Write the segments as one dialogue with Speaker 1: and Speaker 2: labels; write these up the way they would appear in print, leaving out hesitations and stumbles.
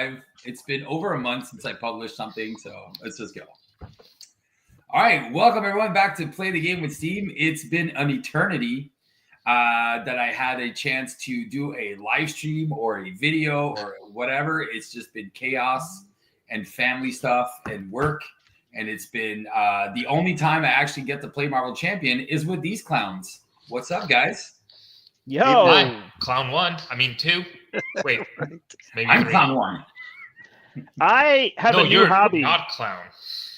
Speaker 1: live. It's been over a month since I published something, so let's just go. All right, welcome everyone back to Play the Game with Steve. It's been an eternity that I had a chance to do a live stream or a video or whatever. It's just been chaos and family stuff and work. And it's been the only time I actually get to play Marvel Champion is with these clowns. What's up, guys?
Speaker 2: Yo,
Speaker 3: Hi, Clown 1. I mean 2. Wait, maybe
Speaker 1: I'm
Speaker 3: 3.
Speaker 1: Clown 1.
Speaker 2: I have a new
Speaker 3: you're
Speaker 2: hobby.
Speaker 3: not Clown.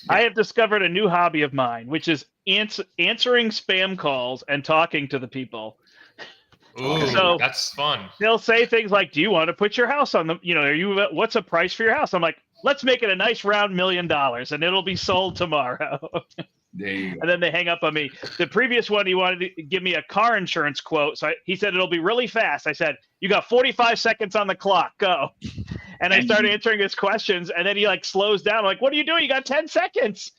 Speaker 2: I have discovered a new hobby of mine, which is answering spam calls and talking to the people.
Speaker 3: Ooh,
Speaker 2: So-
Speaker 3: that's fun.
Speaker 2: They'll say things like, "Do you want to put your house on the? What's a price for your house?" I'm like, "Let's make it a nice round $1 million, and it'll be sold tomorrow."
Speaker 1: There you go.
Speaker 2: And then they hang up on me. The previous one, he wanted to give me a car insurance quote. So he said, it'll be really fast. I said, you got 45 seconds on the clock. Go. And I started answering his questions. And then he slows down. I'm like, what are you doing? You got 10 seconds.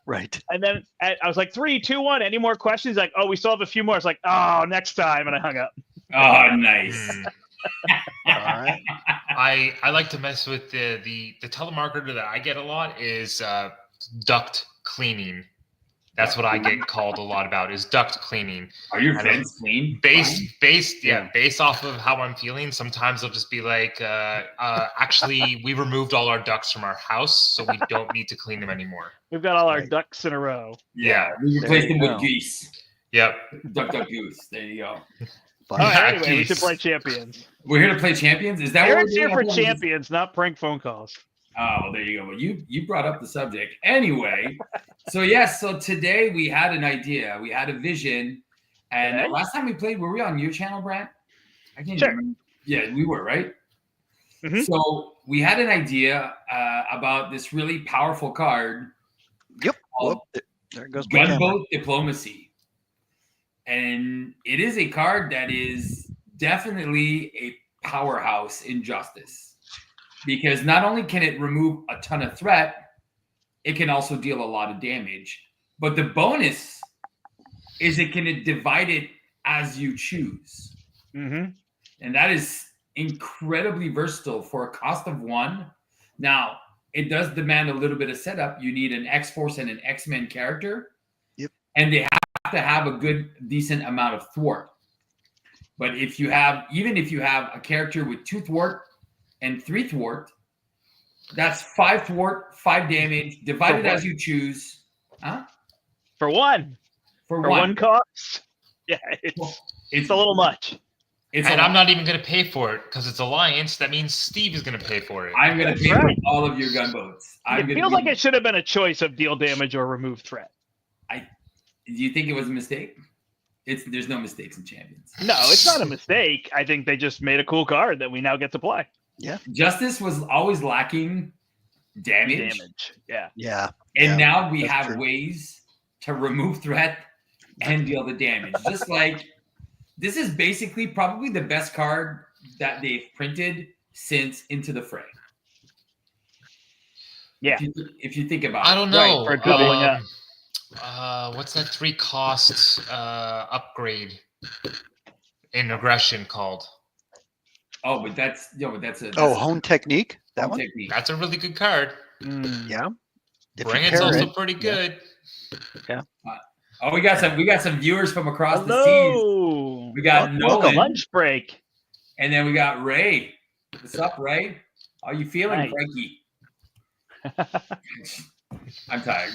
Speaker 4: Right.
Speaker 2: And then I was like, 3, 2, 1. Any more questions? He's like, oh, we still have a few more. I was like, oh, next time. And I hung up.
Speaker 1: Oh, nice.
Speaker 4: All right.
Speaker 3: I like to mess with the telemarketer that I get a lot is duct cleaning. That's what I get called a lot about is duct cleaning.
Speaker 1: Are your vents clean?
Speaker 3: Based off of how I'm feeling. Sometimes they'll just be like, actually, we removed all our ducts from our house, so we don't need to clean them anymore.
Speaker 2: We've got all our ducks in a row.
Speaker 1: Yeah, we replaced them with geese.
Speaker 3: Yep.
Speaker 1: Duck, duck, goose. There you go.
Speaker 2: All right,
Speaker 3: Yeah,
Speaker 2: anyway, we should
Speaker 3: geez.
Speaker 2: play champions.
Speaker 1: We're here to play champions. Is that what
Speaker 2: Aaron's
Speaker 1: we're
Speaker 2: here
Speaker 1: doing?
Speaker 2: for champions, not prank phone calls.
Speaker 1: Oh, there you go. Well, you brought up the subject. Anyway, so today we had an idea. We had a vision. And
Speaker 2: Okay.
Speaker 1: last time we played, were we on your channel, Brant? I can't
Speaker 2: Sure.
Speaker 1: remember. Yeah, we were, right?
Speaker 2: Mhm.
Speaker 1: So we had an idea about this really powerful card
Speaker 4: Yep.
Speaker 1: called
Speaker 4: Whoop. There goes my camera.
Speaker 1: Gunboat Diplomacy. And it is a card that is definitely a powerhouse in Justice. Because not only can it remove a ton of threat, it can also deal a lot of damage. But the bonus is it can divide it as you choose.
Speaker 2: Mm-hmm.
Speaker 1: And that is incredibly versatile for a cost of 1. Now, it does demand a little bit of setup. You need an X-Force and an X-Men character.
Speaker 4: Yep.
Speaker 1: And they have to have a good, decent amount of thwart. But even if you have a character with 2 thwart and 3 thwart, that's 5 thwart, 5 damage, divided as you choose. Huh?
Speaker 2: For one.
Speaker 1: For
Speaker 2: For one cost. Yeah, it's a little much.
Speaker 1: It's
Speaker 3: And I'm not even going to pay for it because it's Alliance. That means Steve is going to pay for it.
Speaker 1: I'm going to pay
Speaker 2: right.
Speaker 1: for all of your gunboats.
Speaker 2: It feels like it should have been a choice of deal damage or remove threat.
Speaker 1: Do you think it was a mistake? There's no mistakes in champions.
Speaker 2: No, it's not a mistake. I think they just made a cool card that we now get to play.
Speaker 1: Justice was always lacking damage.
Speaker 2: Yeah.
Speaker 4: Yeah.
Speaker 1: And
Speaker 4: Yeah,
Speaker 1: now we
Speaker 4: that's
Speaker 1: have
Speaker 4: true.
Speaker 1: ways to remove threat and deal the damage. Just like this is basically probably the best card that they've printed since Into the Fray.
Speaker 2: Yeah.
Speaker 1: If you think about
Speaker 3: I
Speaker 1: it.
Speaker 3: don't know.
Speaker 2: for doubling up.
Speaker 3: What's that 3 cost upgrade in aggression called?
Speaker 1: Oh, but that's a
Speaker 4: Hone technique. That
Speaker 1: home
Speaker 4: one.
Speaker 1: technique.
Speaker 3: That's a really good card.
Speaker 4: Yeah. If you
Speaker 3: Bringing's
Speaker 4: pair
Speaker 3: also
Speaker 4: it-
Speaker 3: pretty good.
Speaker 1: Oh, we got some viewers from across the seas.
Speaker 2: Hello.
Speaker 1: We got
Speaker 4: Welcome.
Speaker 1: Nolan,
Speaker 2: Lunch break.
Speaker 1: and then we got Ray. What's up, Ray? How you feeling,
Speaker 2: Nice.
Speaker 1: Frankie? I'm tired.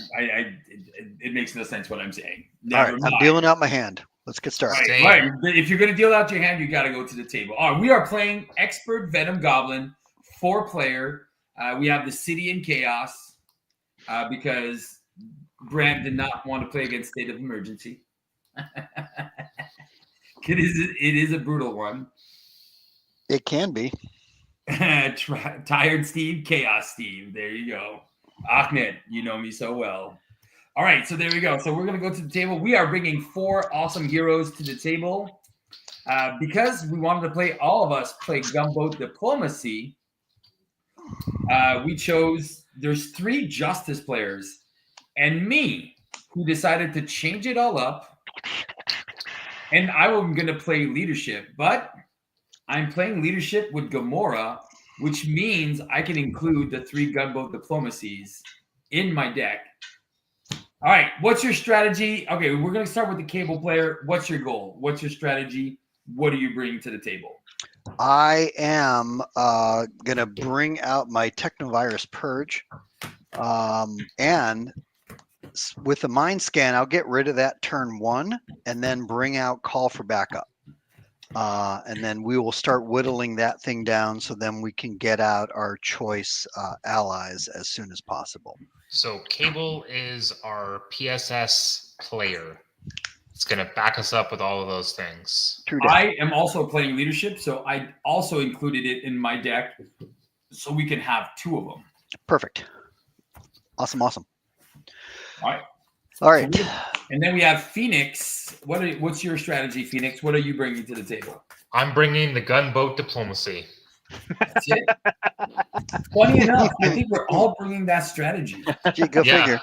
Speaker 1: It makes no sense what I'm saying.
Speaker 4: All right.
Speaker 1: Never
Speaker 4: I'm
Speaker 1: mind.
Speaker 4: dealing out my hand. Let's get started.
Speaker 1: Right,
Speaker 3: Same.
Speaker 1: right. If you're going to deal out your hand, you got to go to the table. All right, we are playing Expert Venom Goblin, 4-player. We have the City in Chaos because Brant did not want to play against State of Emergency. It is a brutal one.
Speaker 4: It can be.
Speaker 1: Tired Steve, Chaos Steve. There you go. Ahmed, you know me so well. All right, so there we go. So we're going to go to the table. We are bringing 4 awesome heroes to the table. Because we wanted to play, all of us play Gunboat Diplomacy, we chose, there's 3 Justice players and me who decided to change it all up. And I'm going to play Leadership, but I'm playing Leadership with Gamora which means I can include the 3 gunboat diplomacies in my deck. All right, what's your strategy? Okay, we're going to start with the cable player. What's your goal? What's your strategy? What are you bringing to the table?
Speaker 4: I am going to bring out my Technovirus Purge. And with the Mind Scan, I'll get rid of that turn 1 and then bring out Call for Backup. And then we will start whittling that thing down so then we can get out our choice allies as soon as possible.
Speaker 3: So Cable is our PSS player. It's going to back us up with all of those things.
Speaker 4: True dat.
Speaker 1: I am also playing leadership, so I also included it in my deck so we can have 2 of them.
Speaker 4: Perfect. Awesome.
Speaker 1: All right.
Speaker 4: All right.
Speaker 1: And then we have Phoenix. What's your strategy, Phoenix? What are you bringing to the table?
Speaker 3: I'm bringing the gunboat diplomacy.
Speaker 1: That's it. Funny enough, I think we're all bringing that strategy.
Speaker 4: Go figure.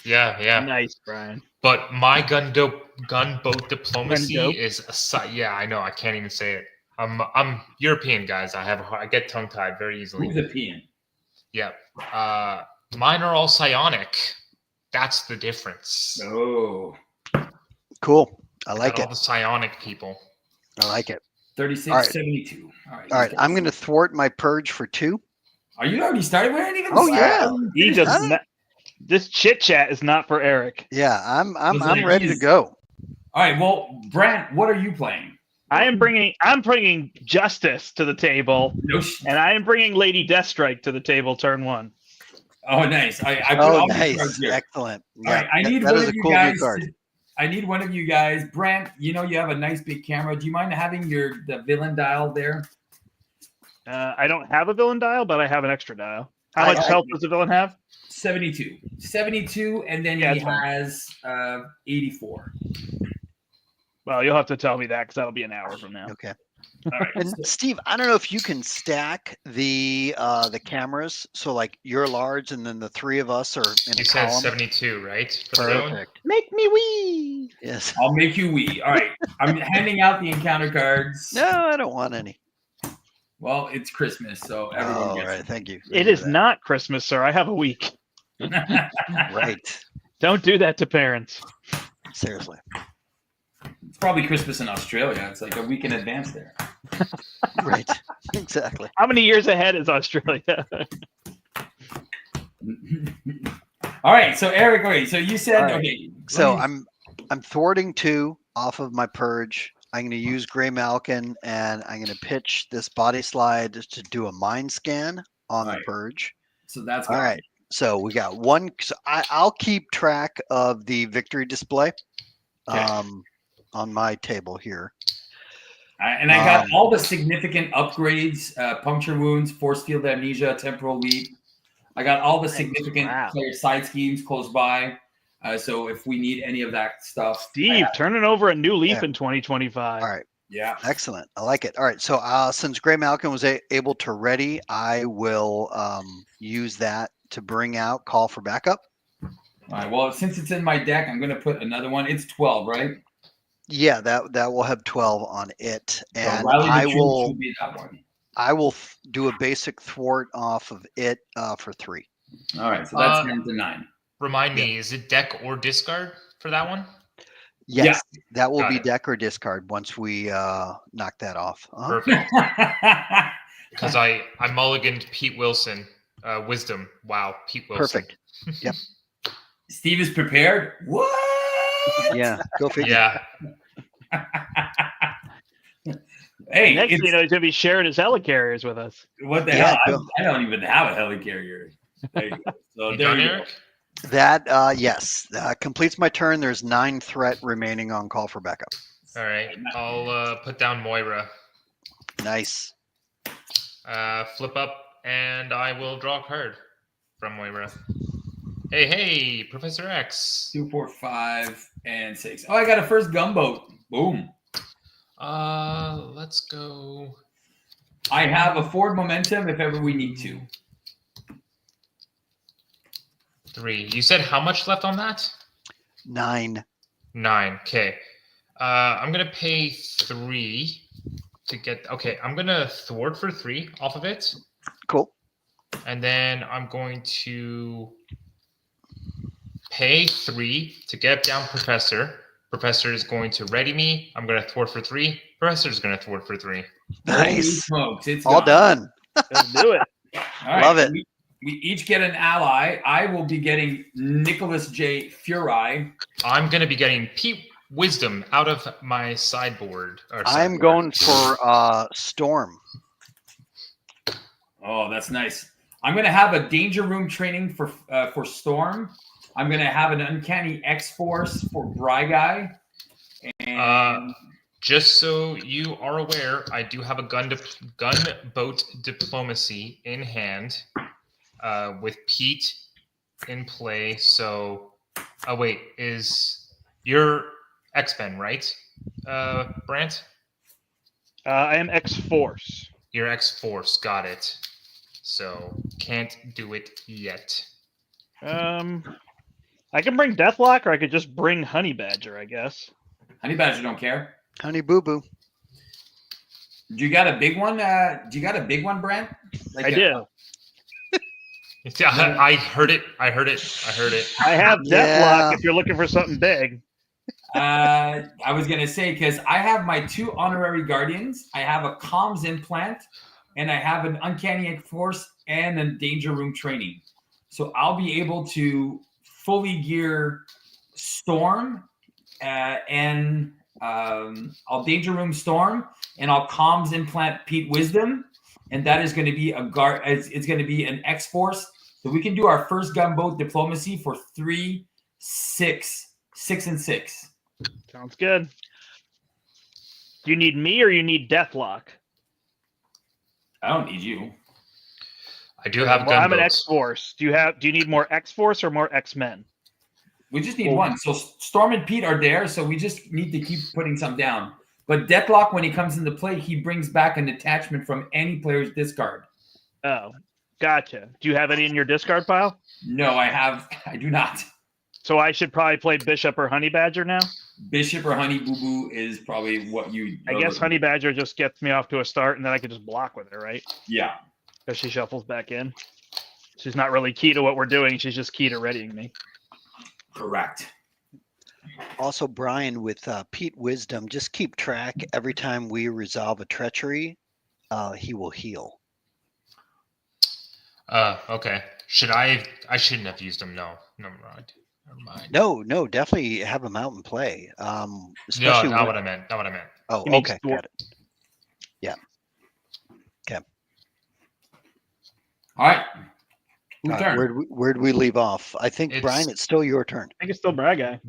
Speaker 3: Yeah.
Speaker 2: Nice, Brian.
Speaker 3: But my gunboat diplomacy
Speaker 2: Gundope?
Speaker 3: is yeah, I know. I can't even say it. I'm European, guys. I get tongue tied very easily.
Speaker 1: Who's a peon?
Speaker 3: Yeah. Mine are all psionic. That's the difference.
Speaker 1: Oh.
Speaker 4: Cool. I like
Speaker 3: Got all
Speaker 4: it.
Speaker 3: the psionic people.
Speaker 4: I like it.
Speaker 1: 36,
Speaker 4: All right.
Speaker 1: 72. All
Speaker 4: All right. I'm going to thwart my Purge for 2.
Speaker 1: Are you already started? We ain't even
Speaker 4: Oh,
Speaker 1: started.
Speaker 2: He just
Speaker 4: Huh?
Speaker 2: this chit chat is not for Eric.
Speaker 4: Yeah, I'm
Speaker 1: Listen,
Speaker 4: ready to
Speaker 1: he's-
Speaker 4: go.
Speaker 1: All right. Well, Brent, what are you playing?
Speaker 2: I'm bringing Justice to the table,
Speaker 1: No.
Speaker 2: and I am bringing Lady Deathstrike to the table. Turn 1.
Speaker 1: Oh, nice. I put
Speaker 4: Oh,
Speaker 1: all these cards
Speaker 4: nice.
Speaker 1: here.
Speaker 4: Excellent.
Speaker 1: All right. I need
Speaker 4: that
Speaker 1: one
Speaker 4: is
Speaker 1: of
Speaker 4: a
Speaker 1: you
Speaker 4: cool new
Speaker 1: guys.
Speaker 4: card.
Speaker 1: I need one of you guys. Brent, you have a nice big camera. Do you mind having the villain dial there?
Speaker 2: I don't have a villain dial, but I have an extra dial. How
Speaker 4: I-
Speaker 2: much health does the villain have?
Speaker 1: 72. 72, and then
Speaker 2: Yeah,
Speaker 1: he
Speaker 2: it's fine.
Speaker 1: has 84.
Speaker 2: Well, you'll have to tell me that because that'll be an hour from now.
Speaker 4: Okay.
Speaker 1: All right.
Speaker 4: And Steve, I don't know if you can stack the cameras so like you're large and then the 3 of us are in
Speaker 3: You
Speaker 4: a
Speaker 3: said
Speaker 4: column.
Speaker 3: 72, right? For the villain?
Speaker 4: Perfect.
Speaker 2: Make me wee.
Speaker 4: Yes.
Speaker 1: I'll make you wee. All right. I'm handing out the encounter cards.
Speaker 4: No, I don't want any.
Speaker 1: Well, it's Christmas, so everyone
Speaker 4: All
Speaker 1: gets
Speaker 4: right. Thank you.
Speaker 2: It is not Christmas, sir. I have a week.
Speaker 1: it.
Speaker 4: Right.
Speaker 2: Don't do that to parents.
Speaker 4: Seriously.
Speaker 1: It's probably Christmas in Australia. It's like a week in advance there.
Speaker 4: Right. Exactly.
Speaker 2: How many years ahead is Australia?
Speaker 1: All right. So Eric, okay. So you said
Speaker 4: All right.
Speaker 1: okay.
Speaker 4: So
Speaker 1: let me-
Speaker 4: I'm thwarting 2 off of my Purge. I'm going to use Gray Malkin and I'm going to pitch this body slide to do a mind scan on the
Speaker 1: Right.
Speaker 4: Purge.
Speaker 1: So that's
Speaker 4: All right. So we got 1. So I'll keep track of the victory display
Speaker 1: Okay.
Speaker 4: on my table here.
Speaker 1: And I got all the significant upgrades: puncture wounds, force field amnesia, temporal leap. I got all the significant
Speaker 2: Wow.
Speaker 1: player side schemes close by. So if we need any of that stuff,
Speaker 2: Steve, turning over a new leaf
Speaker 4: Yeah.
Speaker 2: in 2025.
Speaker 4: All right.
Speaker 1: yeah.
Speaker 4: Excellent. I like it. All right. So since Gray Malkin was able to ready, I will use that to bring out Call for Backup.
Speaker 1: All right. Well, since it's in my deck, I'm going to put another one. It's 12, right?
Speaker 4: Yeah, that will have 12 on it, and
Speaker 1: so Rally the
Speaker 4: I
Speaker 1: Troops
Speaker 4: will
Speaker 1: should be that one.
Speaker 4: do a basic thwart off of it for 3.
Speaker 1: All right. So that's down to 9.
Speaker 3: Remind me, is it deck or discard for that one?
Speaker 4: Yes, that will
Speaker 3: Got
Speaker 4: be
Speaker 3: it.
Speaker 4: deck or discard once we knock that off.
Speaker 3: Perfect. Because I mulliganed Pete Wilson. Wisdom. Wow, Pete Wilson.
Speaker 4: Perfect.
Speaker 1: Steve is prepared. What?
Speaker 4: Yeah, go figure.
Speaker 3: Yeah.
Speaker 1: Hey,
Speaker 2: Next,
Speaker 1: it's-
Speaker 2: he's going to be sharing his helicarriers with us.
Speaker 1: what the
Speaker 4: Yeah,
Speaker 1: hell? I don't even have a helicarrier. There you go. So
Speaker 3: You
Speaker 1: there
Speaker 3: done,
Speaker 1: you go.
Speaker 3: Eric?
Speaker 4: That yes, completes my turn. There's 9 threat remaining on Call for Backup.
Speaker 3: All right. I'll put down Moira.
Speaker 4: Nice.
Speaker 3: Flip up, and I will draw a card from Moira. Hey, Professor X.
Speaker 1: 2, 4, 5, and 6. Oh, I got a first gunboat. Boom.
Speaker 3: Let's go.
Speaker 1: I have a forward momentum if ever we need to.
Speaker 3: 3. You said how much left on that?
Speaker 4: 9.
Speaker 3: 9. Okay. I'm gonna pay 3 to get. Okay, I'm gonna thwart for 3 off of it,
Speaker 4: Cool.
Speaker 3: And then I'm going to pay 3 to get down Professor. Professor is going to ready me. I'm going to thwart for 3. Professor is going to thwart for 3.
Speaker 1: Holy
Speaker 4: Nice.
Speaker 1: smokes, it's
Speaker 4: All
Speaker 1: gone.
Speaker 4: done.
Speaker 2: Let's do it.
Speaker 1: All
Speaker 4: Love it.
Speaker 1: We each get an ally. I will be getting Nicholas J. Fury.
Speaker 3: I'm going to be getting Pete Wisdom out of my sideboard.
Speaker 4: I'm going for Storm.
Speaker 1: Oh, that's nice. I'm going to have a Danger Room training for Storm. I'm going to have an Uncanny X-Force for Bry Guy. And
Speaker 3: just so you are aware, I do have a gunboat diplomacy in hand with Pete in play. So, wait, is your X-Men, right, Brant?
Speaker 2: I am X-Force.
Speaker 3: Your X-Force, got it. So, can't do it yet.
Speaker 2: I can bring Deathlock, or I could just bring Honey Badger, I guess.
Speaker 1: Honey Badger don't care.
Speaker 4: Honey Boo Boo.
Speaker 1: Do you got a big one? Do you got a big one, Brent?
Speaker 2: I do.
Speaker 3: Yeah, I heard it. I heard it.
Speaker 2: I have Deathlock
Speaker 4: Yeah.
Speaker 2: if you're looking for something big.
Speaker 1: I was gonna say because I have my 2 honorary guardians. I have a comms implant, and I have an uncanny force and a danger room training. So I'll be able to fully gear Storm, and I'll danger room Storm, and I'll comms implant Pete Wisdom, and that is going to be a guard. It's going to be an X Force. So we can do our first gunboat diplomacy for 3, 6, 6, and 6.
Speaker 2: Sounds good. Do you need me or you need Deathlock?
Speaker 1: I don't need you.
Speaker 3: I do have
Speaker 2: Well, I'm an
Speaker 3: gunboats.
Speaker 2: X-Force. Do you need more X-Force or more X-Men?
Speaker 1: We just need one. So Storm and Pete are there, so we just need to keep putting some down. But Deathlock, when he comes into play, he brings back an attachment from any player's discard.
Speaker 2: Oh, gotcha. Do you have any in your discard pile?
Speaker 1: No, I do not.
Speaker 2: So I should probably play Bishop or Honey Badger now?
Speaker 1: Bishop or Honey Boo Boo is probably what you...
Speaker 2: I guess Honey Badger just gets me off to a start, and then I can just block with her, right?
Speaker 1: Yeah.
Speaker 2: Because she shuffles back in. She's not really key to what we're doing. She's just key to readying me.
Speaker 1: Correct.
Speaker 4: Also, Brian, with Pete Wisdom, just keep track. Every time we resolve a treachery, he will heal.
Speaker 3: Okay. I shouldn't have used them. No, never mind.
Speaker 4: No, definitely have him out and play.
Speaker 3: No,
Speaker 4: Especially
Speaker 3: not what I meant. Not what I meant.
Speaker 4: Oh,
Speaker 2: He needs
Speaker 4: okay,
Speaker 2: to-
Speaker 4: got it. Yeah. Okay.
Speaker 1: All right. Whose turn?
Speaker 4: Where'd we leave off? I think, Brian, it's still your turn.
Speaker 2: I think it's still Brad Guy.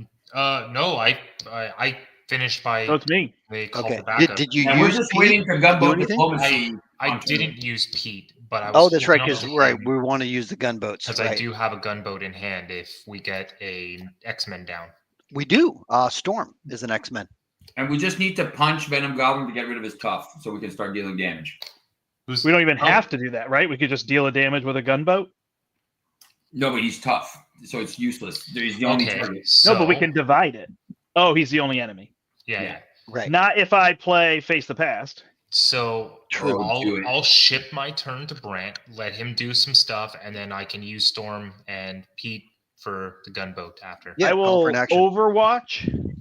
Speaker 3: No, I finished by
Speaker 2: So it's me.
Speaker 3: they called
Speaker 4: Okay.
Speaker 3: for backup.
Speaker 4: Did you
Speaker 1: And we're
Speaker 4: use
Speaker 1: just
Speaker 4: Pete?
Speaker 1: waiting for
Speaker 4: do
Speaker 1: gunboat
Speaker 4: anything?
Speaker 1: diplomacy.
Speaker 3: I didn't use Pete, but I was.
Speaker 4: Oh, that's right.
Speaker 3: holding
Speaker 4: Because
Speaker 3: on to
Speaker 4: right,
Speaker 3: him
Speaker 4: we want to use the gunboats.
Speaker 3: because I
Speaker 4: Right.
Speaker 3: do have a gunboat in hand if we get a X-Men down.
Speaker 4: We do. Storm is an X-Men.
Speaker 1: And we just need to punch Venom Goblin to get rid of his tough so we can start dealing damage.
Speaker 2: We don't even have to do that, right? We could just deal a damage with a gunboat.
Speaker 1: No, but he's tough, so it's useless. He's the only
Speaker 3: Okay,
Speaker 1: target.
Speaker 2: No, but we
Speaker 3: so-
Speaker 2: can divide it. Oh, he's the only enemy.
Speaker 3: Yeah.
Speaker 4: Right.
Speaker 2: Not if I play Face the Past.
Speaker 3: So
Speaker 4: True.
Speaker 1: Do it.
Speaker 3: I'll ship my turn to Brant, let him do some stuff, and then I can use Storm and Pete for the gunboat after.
Speaker 4: Yeah,
Speaker 2: I
Speaker 4: call
Speaker 2: will
Speaker 4: for an action.
Speaker 2: Overwatch.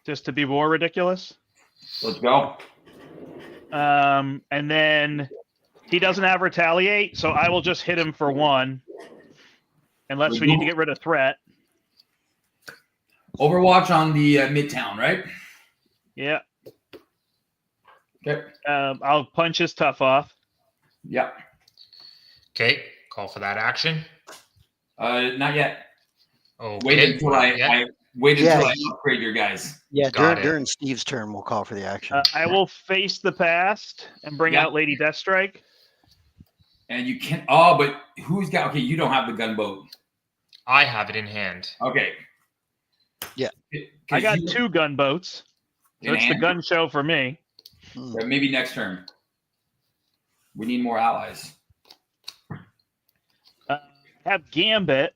Speaker 2: Just to be more ridiculous.
Speaker 1: Let's go.
Speaker 2: And then he doesn't have retaliate, so I will just hit him for 1. Unless we need to get rid of threat.
Speaker 1: Overwatch on the Midtown, right?
Speaker 2: Yeah.
Speaker 1: Okay.
Speaker 2: I'll punch his tough off.
Speaker 1: Yeah.
Speaker 3: Okay, call for that action.
Speaker 1: Not yet.
Speaker 3: Okay.
Speaker 1: Wait until I wait
Speaker 4: Yeah.
Speaker 1: until I upgrade your guys.
Speaker 4: Yeah,
Speaker 3: Got it.
Speaker 4: during Steve's turn, we'll call for the action.
Speaker 2: I will face the past and bring
Speaker 1: Yeah.
Speaker 2: out Lady Deathstrike.
Speaker 1: And you can't. Oh, but who's got? Okay, you don't have the gunboat.
Speaker 3: I have it in hand.
Speaker 1: Okay.
Speaker 4: Yeah.
Speaker 2: I got 2 gunboats. So it's the gun show for me.
Speaker 1: Maybe next turn. We need more allies.
Speaker 2: Have Gambit.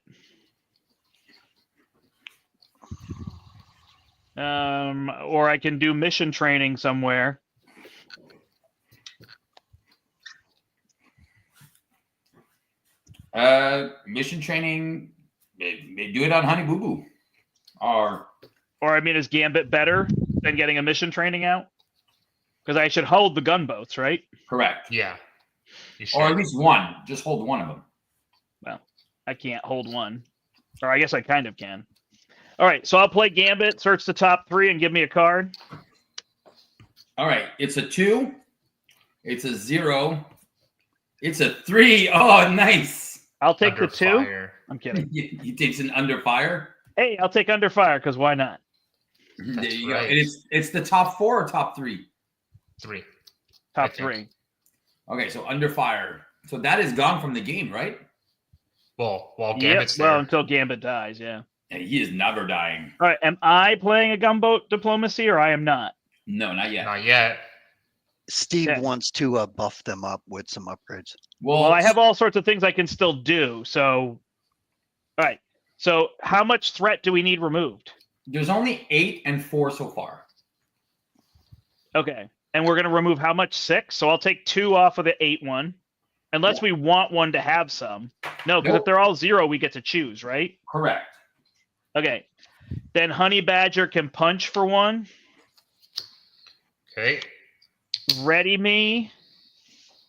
Speaker 2: Or I can do mission training somewhere.
Speaker 1: Mission training, they do it on Honey Boo Boo. Or
Speaker 2: I mean, is Gambit better than getting a mission training out? Because I should hold the gunboats, right?
Speaker 1: correct.
Speaker 3: Yeah. You should.
Speaker 1: Or at least one. Just hold one of them.
Speaker 2: Well, I can't hold one. Or I guess I kind of can. All right, so I'll play Gambit, search the top 3, and give me a card.
Speaker 1: All right. It's a 2. It's a 0. It's a 3. Oh, nice.
Speaker 2: I'll take
Speaker 3: Under
Speaker 2: the 2.
Speaker 3: fire.
Speaker 2: I'm kidding.
Speaker 1: He takes an under fire.
Speaker 2: Hey, I'll take under fire because why not?
Speaker 1: There
Speaker 3: That's
Speaker 1: you
Speaker 3: right.
Speaker 1: go. And it's the top 4 or top 3?
Speaker 3: 3.
Speaker 2: Top
Speaker 3: think.
Speaker 2: 3.
Speaker 1: Okay, so under fire. So that is gone from the game, right?
Speaker 3: Well, while
Speaker 2: Yep.
Speaker 3: Gambit's
Speaker 2: Well,
Speaker 3: there.
Speaker 2: until Gambit dies, yeah.
Speaker 1: And he is never dying.
Speaker 2: All right, am I playing a gunboat diplomacy or I am not?
Speaker 1: No, not yet.
Speaker 3: Not yet.
Speaker 4: Steve
Speaker 2: Okay.
Speaker 4: wants to buff them up with some upgrades.
Speaker 1: Well,
Speaker 2: Well, I have all sorts of things I can still do. So, all right. So, how much threat do we need removed?
Speaker 1: there's only 8 and 4 so far.
Speaker 2: Okay. And we're going to remove how much? 6? So, I'll take 2 off of the 8 one. Unless we want one to have some. No, because
Speaker 1: Nope.
Speaker 2: if they're all 0, we get to choose, right?
Speaker 1: Correct.
Speaker 2: Okay. Then Honey Badger can punch for 1.
Speaker 3: Okay.
Speaker 2: Ready me.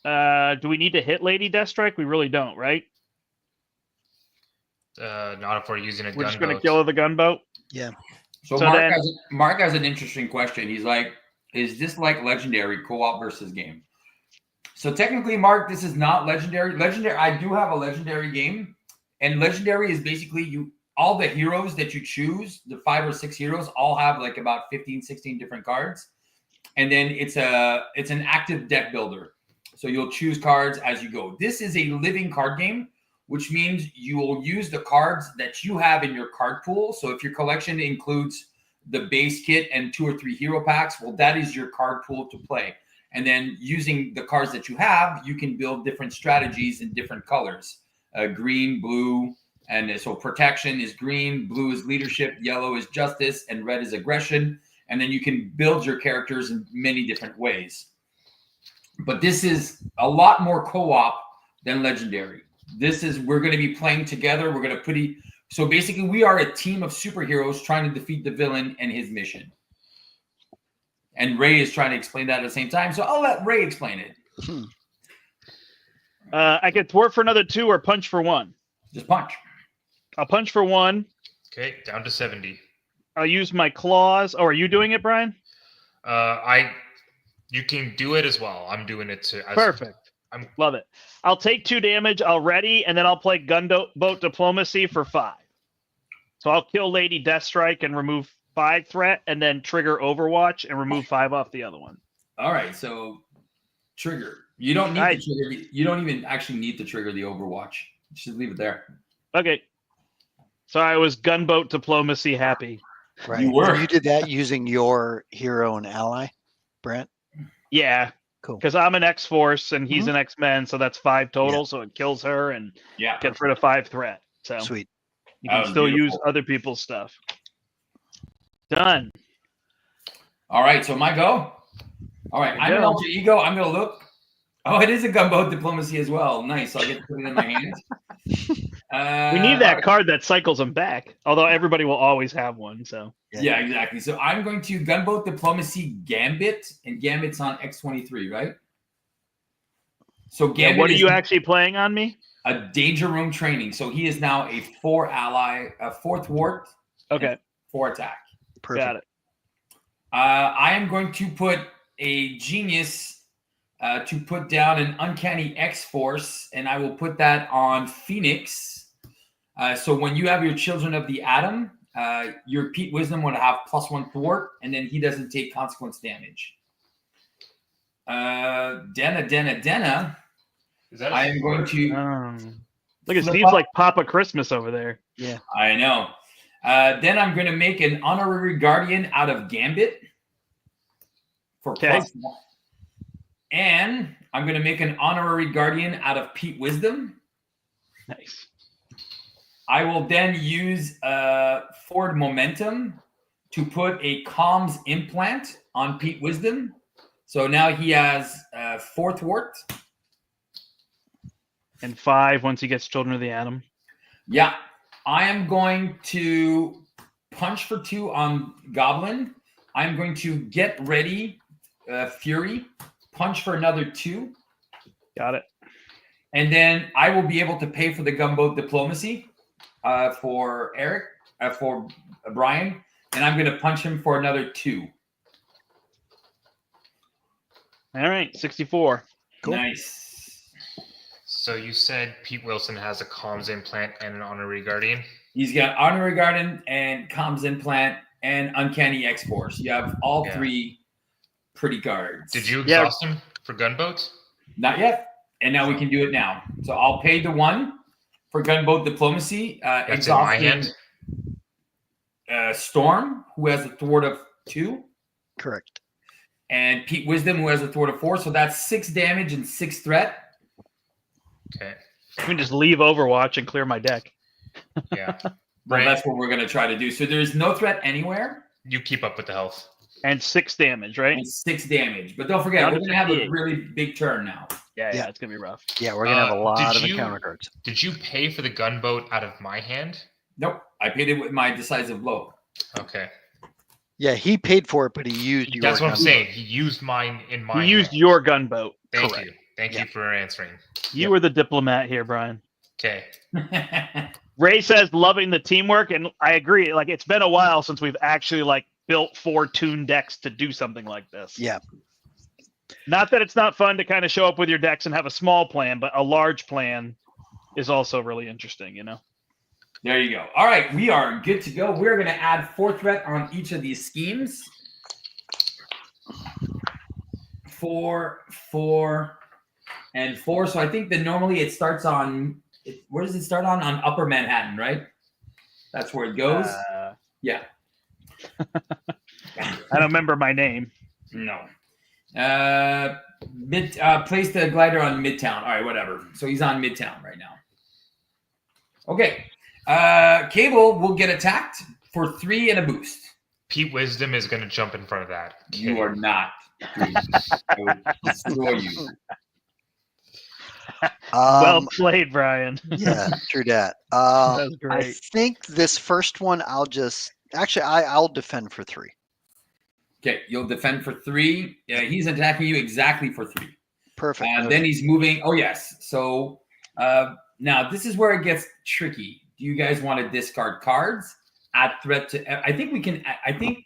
Speaker 2: Do we need to hit Lady Deathstrike? We really don't, right?
Speaker 3: Not if we're using a
Speaker 2: We're just going to
Speaker 3: gunboat.
Speaker 2: kill the gunboat.
Speaker 1: So,
Speaker 2: So
Speaker 1: Mark,
Speaker 2: then-
Speaker 1: Mark has an interesting question. He's like, is this like legendary co-op versus game? So technically, Mark, this is not legendary. Legendary, I do have a legendary game. And legendary is basically all the heroes that you choose, the 5 or 6 heroes, all have like about 15, 16 different cards. And then it's an active deck builder. So you'll choose cards as you go. This is a living card game, which means you will use the cards that you have in your card pool. So if your collection includes the base kit and 2 or 3 hero packs, well, that is your card pool to play. And then using the cards that you have, you can build different strategies in different colors. Green, blue, and so protection is green, blue is leadership, yellow is justice, and red is aggression. And then you can build your characters in many different ways. But this is a lot more co-op than legendary. We're going to be playing together. We're going to so basically we are a team of superheroes trying to defeat the villain and his mission. And Ray is trying to explain that at the same time. So I'll let Ray explain it.
Speaker 2: I can thwart for another 2 or punch for 1.
Speaker 1: Just punch.
Speaker 2: I'll punch for 1.
Speaker 3: Okay, down to 70.
Speaker 2: I'll use my claws. Oh, are you doing it, Brian?
Speaker 3: You can do it as well. I'm doing it too.
Speaker 2: Perfect. Love it. I'll take 2 damage. I'll ready, and then I'll play gunboat diplomacy for 5. So I'll kill Lady Deathstrike and remove 5 threat, and then trigger Overwatch and remove 5 off the other one.
Speaker 1: All right. So trigger. You don't need to trigger. You don't even actually need to trigger the Overwatch. You should leave it there.
Speaker 2: Okay. So I was gunboat diplomacy happy.
Speaker 4: Right.
Speaker 1: You were.
Speaker 4: And you did that using your hero and ally, Brent?
Speaker 2: Yeah.
Speaker 4: Cool.
Speaker 2: Because I'm an X-Force and he's an X-Men, so that's 5 total. So it kills her and
Speaker 1: Yeah.
Speaker 2: gets rid of 5 threat. So
Speaker 4: Sweet.
Speaker 2: you can
Speaker 1: That was
Speaker 2: still use
Speaker 1: beautiful.
Speaker 2: other people's stuff. Done.
Speaker 1: All right. So my go. All right. I'm an alter ego. I'm going to look. Oh, it is a gunboat diplomacy as well. Nice. So I get to put it in my hand.
Speaker 2: We need that card that cycles them back. Although everybody will always have one. So
Speaker 1: Yeah, exactly. So I'm going to gunboat diplomacy Gambit, and Gambit's on X23, right? So Gambit
Speaker 2: what are
Speaker 1: is
Speaker 2: you actually playing on me?
Speaker 1: a danger room training. So he is now a 4 ally, a 4 thwart,
Speaker 2: Okay.
Speaker 1: 4 attack.
Speaker 4: Perfect.
Speaker 2: Got it.
Speaker 1: I am going to put a genius to put down an uncanny X-Force, and I will put that on Phoenix. So when you have your Children of the Atom, your Pete Wisdom would have +1 thwart, and then he doesn't take consequence damage. Denna.
Speaker 3: Is that
Speaker 1: I am going to.
Speaker 2: Look at
Speaker 1: flip
Speaker 2: Steve's
Speaker 1: up.
Speaker 2: like Papa Christmas over there.
Speaker 1: I know. Then I'm going to make an honorary guardian out of Gambit for
Speaker 2: Okay.
Speaker 1: +1. And I'm going to make an honorary guardian out of Pete Wisdom.
Speaker 2: Nice.
Speaker 1: I will then use Forward Momentum to put a comms implant on Pete Wisdom. So now he has 4 thwart.
Speaker 2: And 5 once he gets Children of the Atom.
Speaker 1: Yeah. I am going to punch for 2 on Goblin. I'm going to get ready Fury. Punch for another 2.
Speaker 2: Got it.
Speaker 1: And then I will be able to pay for the Gunboat Diplomacy for Eric, for Brian. And I'm going to punch him for another 2.
Speaker 2: All right, 64.
Speaker 4: Cool.
Speaker 1: Nice.
Speaker 3: So you said Pete Wilson has a comms implant and an honorary guardian?
Speaker 1: He's got Honorary Guardian and Comms Implant and Uncanny X-Force. You have all 3 pretty cards.
Speaker 3: Did you exhaust him for gunboat?
Speaker 1: Not yet. And now we can do it now. So I'll pay the 1 for Gunboat Diplomacy.
Speaker 3: That's in my hand?
Speaker 1: Storm, who has a thwart of 2.
Speaker 4: Correct.
Speaker 1: And Pete Wisdom, who has a thwart of 4. So that's 6 damage and 6 threat.
Speaker 3: Okay.
Speaker 2: I can just leave Overwatch and clear my deck.
Speaker 3: Yeah.
Speaker 1: Well, that's what we're going to try to do. So there's no threat anywhere.
Speaker 3: You keep up with the health.
Speaker 2: And 6 damage, right?
Speaker 1: And 6 damage. But don't forget, we're going to have a really big turn now.
Speaker 2: Yeah,
Speaker 4: Yeah.
Speaker 2: it's going to be rough.
Speaker 4: Yeah, we're gonna have a lot of
Speaker 3: did you-
Speaker 4: encounter cards.
Speaker 3: Did you pay for the gunboat out of my hand?
Speaker 1: Nope. I paid it with my decisive blow.
Speaker 3: Okay.
Speaker 4: Yeah, he paid for it, but he used your.
Speaker 3: That's what I'm
Speaker 4: gunboat.
Speaker 3: saying. He used mine in my
Speaker 2: You used
Speaker 3: hand.
Speaker 2: your gunboat.
Speaker 3: Thank
Speaker 4: Correct.
Speaker 3: you. Thank
Speaker 4: Yeah.
Speaker 3: you for answering.
Speaker 2: You were the diplomat here, Brian.
Speaker 3: Okay.
Speaker 2: Ray says loving the teamwork, and I agree. Like, it's been a while since we've actually built 4 Toon decks to do something like this.
Speaker 4: Yeah.
Speaker 2: Not that it's not fun to kind of show up with your decks and have a small plan, but a large plan is also really interesting, you know?
Speaker 1: There you go. All right, we are good to go. We're going to add 4 threat on each of these schemes. 4, 4, and 4. So I think that normally it starts on, where does it start on? On Upper Manhattan, right? That's where it goes. Yeah.
Speaker 2: I don't remember my name.
Speaker 1: No. Place the glider on Midtown. All right, whatever. So he's on Midtown right now. Okay. Cable will get attacked for 3 and a boost.
Speaker 3: Pete Wisdom is going to jump in front of that. Okay.
Speaker 1: You are not. I will destroy you.
Speaker 2: Well played, Brian.
Speaker 4: Yeah, true that.
Speaker 2: That was
Speaker 4: I
Speaker 2: great.
Speaker 4: think this first one, I'll defend for 3.
Speaker 1: Okay, you'll defend for 3. Yeah, he's attacking you exactly for 3.
Speaker 4: Perfect.
Speaker 1: Then he's moving. Oh, yes. So now this is where it gets tricky. Do you guys want to discard cards? Add threat to. I think we can. I think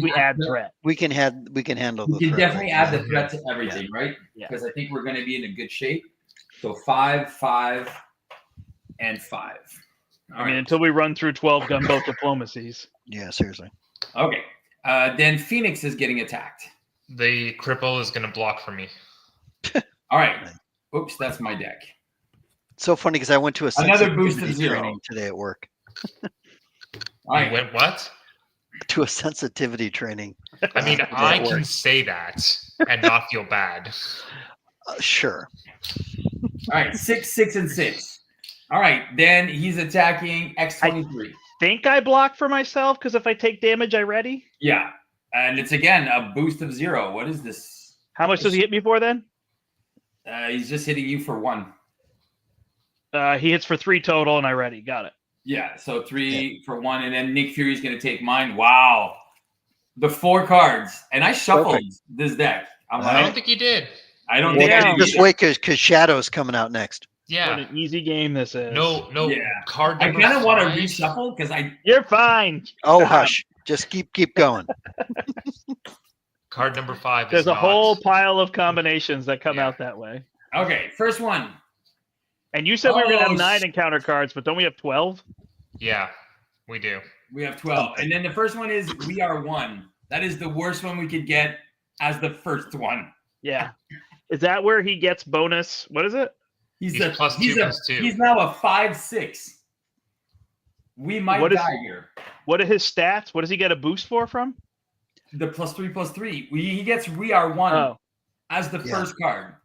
Speaker 2: we add threat.
Speaker 4: we can handle
Speaker 1: We
Speaker 4: the
Speaker 1: can
Speaker 4: threat.
Speaker 1: definitely add the threat to everything, right?
Speaker 2: Yeah.
Speaker 1: Because I think we're going to be in a good shape. So 5, 5, and 5. All
Speaker 2: I mean,
Speaker 1: right.
Speaker 2: until we run through 12 gunboat diplomacies.
Speaker 4: Yeah, seriously.
Speaker 1: Okay. Then Phoenix is getting attacked.
Speaker 3: The cripple is going to block for me.
Speaker 1: All right. Oops, that's my deck.
Speaker 4: So funny because I went to a
Speaker 1: Another boost of
Speaker 4: sensitivity
Speaker 1: 0.
Speaker 4: training today at work.
Speaker 1: All right.
Speaker 3: You went what?
Speaker 4: To a sensitivity training.
Speaker 3: I mean,
Speaker 4: Today
Speaker 3: I
Speaker 4: at
Speaker 3: can
Speaker 4: work.
Speaker 3: say that and not feel bad.
Speaker 4: Sure.
Speaker 1: All right. 6, 6, and 6. All right. Then he's attacking X23.
Speaker 2: Think I block for myself because if I take damage, I ready.
Speaker 1: Yeah. And it's again a boost of 0. What is this?
Speaker 2: How much does he hit me for then?
Speaker 1: He's just hitting you for 1.
Speaker 2: He hits for 3 total, and I ready. Got it.
Speaker 1: Yeah. So 3 for 1. And then Nick Fury's going to take mine. Wow. The 4 cards. And I shuffled this deck. I'm
Speaker 3: I don't
Speaker 1: like,
Speaker 3: think you did.
Speaker 1: I don't
Speaker 2: Well,
Speaker 1: think I did
Speaker 4: Just
Speaker 1: either.
Speaker 4: wait because Shadow's coming out next.
Speaker 2: What
Speaker 3: Yeah.
Speaker 2: an easy game this is.
Speaker 3: No.
Speaker 1: Yeah.
Speaker 3: Card
Speaker 1: I
Speaker 3: number
Speaker 1: kind of want to
Speaker 3: 5.
Speaker 1: reshuffle because
Speaker 2: You're fine.
Speaker 4: Oh, hush. Just keep going.
Speaker 3: Card number 5
Speaker 2: There's
Speaker 3: is
Speaker 2: a
Speaker 3: not.
Speaker 2: whole pile of combinations that come
Speaker 3: Yeah.
Speaker 2: out that way.
Speaker 1: Okay, first one.
Speaker 2: And you said we were going to
Speaker 1: Oh,
Speaker 2: have 9 encounter cards, but don't we have 12?
Speaker 3: Yeah, we do.
Speaker 1: We have 12. And then the first one is We Are One. That is the worst one we could get as the first one.
Speaker 2: Yeah. Is that where he gets bonus? What is it?
Speaker 3: He's plus 2, plus 2.
Speaker 1: He's now a 5/6. We might
Speaker 2: What is-
Speaker 1: die here.
Speaker 2: What are his stats? What does he get a boost for from?
Speaker 1: The +3/+3. He gets We Are One
Speaker 2: Oh.
Speaker 1: as the
Speaker 4: Yeah.
Speaker 1: first card.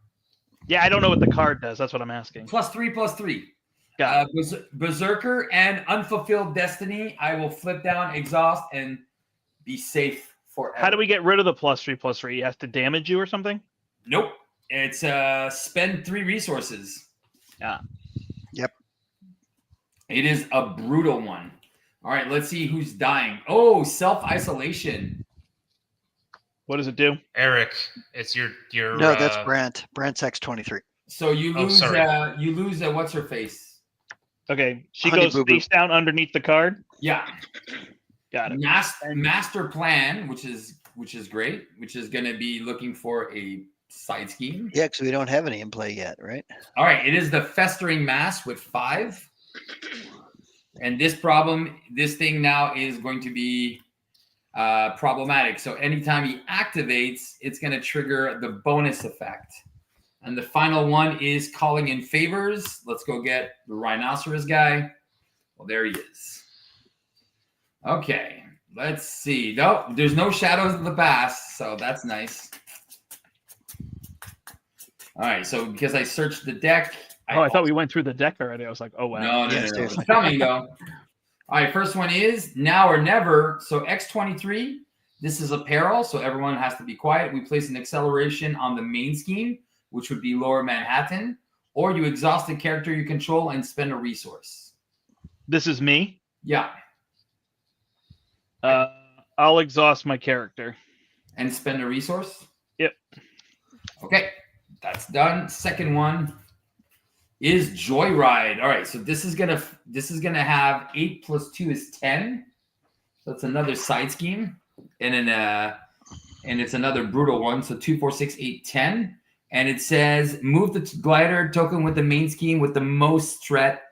Speaker 2: Yeah, I don't know what the card does. That's what I'm asking.
Speaker 1: +3/+3.
Speaker 2: Got
Speaker 1: Berserker and Unfulfilled Destiny. I will flip down Exhaust and be safe forever.
Speaker 2: How do we get rid of the +3/+3? He has to damage you or something?
Speaker 1: Nope. It's spend 3 resources.
Speaker 2: Yeah.
Speaker 4: Yep.
Speaker 1: It is a brutal one. All right, let's see who's dying. Oh, self-isolation.
Speaker 2: What does it do?
Speaker 3: Eric, it's your
Speaker 4: No, that's Brant. Brant's X23.
Speaker 1: So you
Speaker 3: Oh,
Speaker 1: lose.
Speaker 3: sorry.
Speaker 1: You lose. What's her face?
Speaker 2: Okay, she
Speaker 4: Honey
Speaker 2: goes
Speaker 4: Boo Boo.
Speaker 2: face down underneath the card.
Speaker 1: Yeah.
Speaker 2: Got it.
Speaker 1: Master plan, which is great. Which is going to be looking for a side scheme.
Speaker 4: Yeah, because we don't have any in play yet, right?
Speaker 1: All right. It is the festering mass with 5. And this thing now is going to be problematic. So anytime he activates, it's going to trigger the bonus effect. And the final one is calling in favors. Let's go get the rhinoceros guy. Well, there he is. Okay, let's see. No, there's no shadows of the past, so that's nice. All right, so because I searched the deck.
Speaker 2: I thought we went through the deck already. I was like, oh, wow.
Speaker 1: No.
Speaker 4: Yes,
Speaker 1: It's coming, though. All right, first one is now or never. So X23, this is a peril, so everyone has to be quiet. We place an acceleration on the main scheme, which would be Lower Manhattan, or you exhaust a character you control and spend a resource.
Speaker 2: This is me.
Speaker 1: Yeah.
Speaker 2: I'll exhaust my character.
Speaker 1: And spend a resource?
Speaker 2: Yep.
Speaker 1: Okay, that's done. Second one is Joyride. All right, so this is gonna have 8 + 2 is 10. So it's another side scheme, and then and it's another brutal one. So 2, 4, 6, 8, 10. And it says move the glider token with the main scheme with the most threat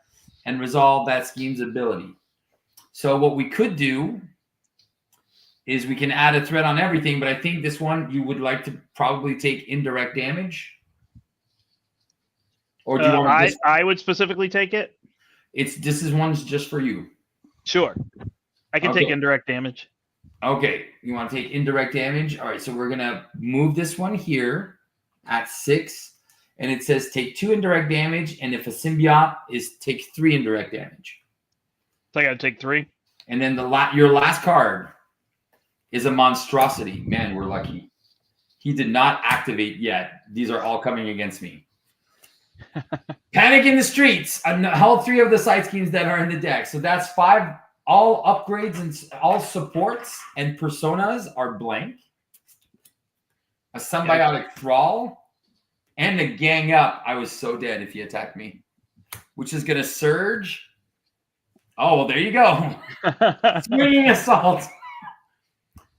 Speaker 1: and resolve that scheme's ability. So what we could do is we can add a threat on everything, but I think this one you would like to probably take indirect damage. Or do you want to
Speaker 2: I would specifically take it.
Speaker 1: This is one's just for you.
Speaker 2: Sure. I can take
Speaker 1: Okay.
Speaker 2: indirect damage.
Speaker 1: Okay, you want to take indirect damage? All right, so we're gonna move this one here at 6, and it says take 2 indirect damage, and if a symbiote is take 3 indirect damage.
Speaker 2: So I got to take 3.
Speaker 1: And then your last card is a monstrosity. Man, we're lucky. He did not activate yet. These are all coming against me. Panic in the streets. All 3 of the side schemes that are in the deck. So that's 5. All upgrades and all supports and personas are blank. A symbiotic thrall and a gang up. I was so dead if he attacked me, which is going to surge. Oh, well, there you go. Swinging assault.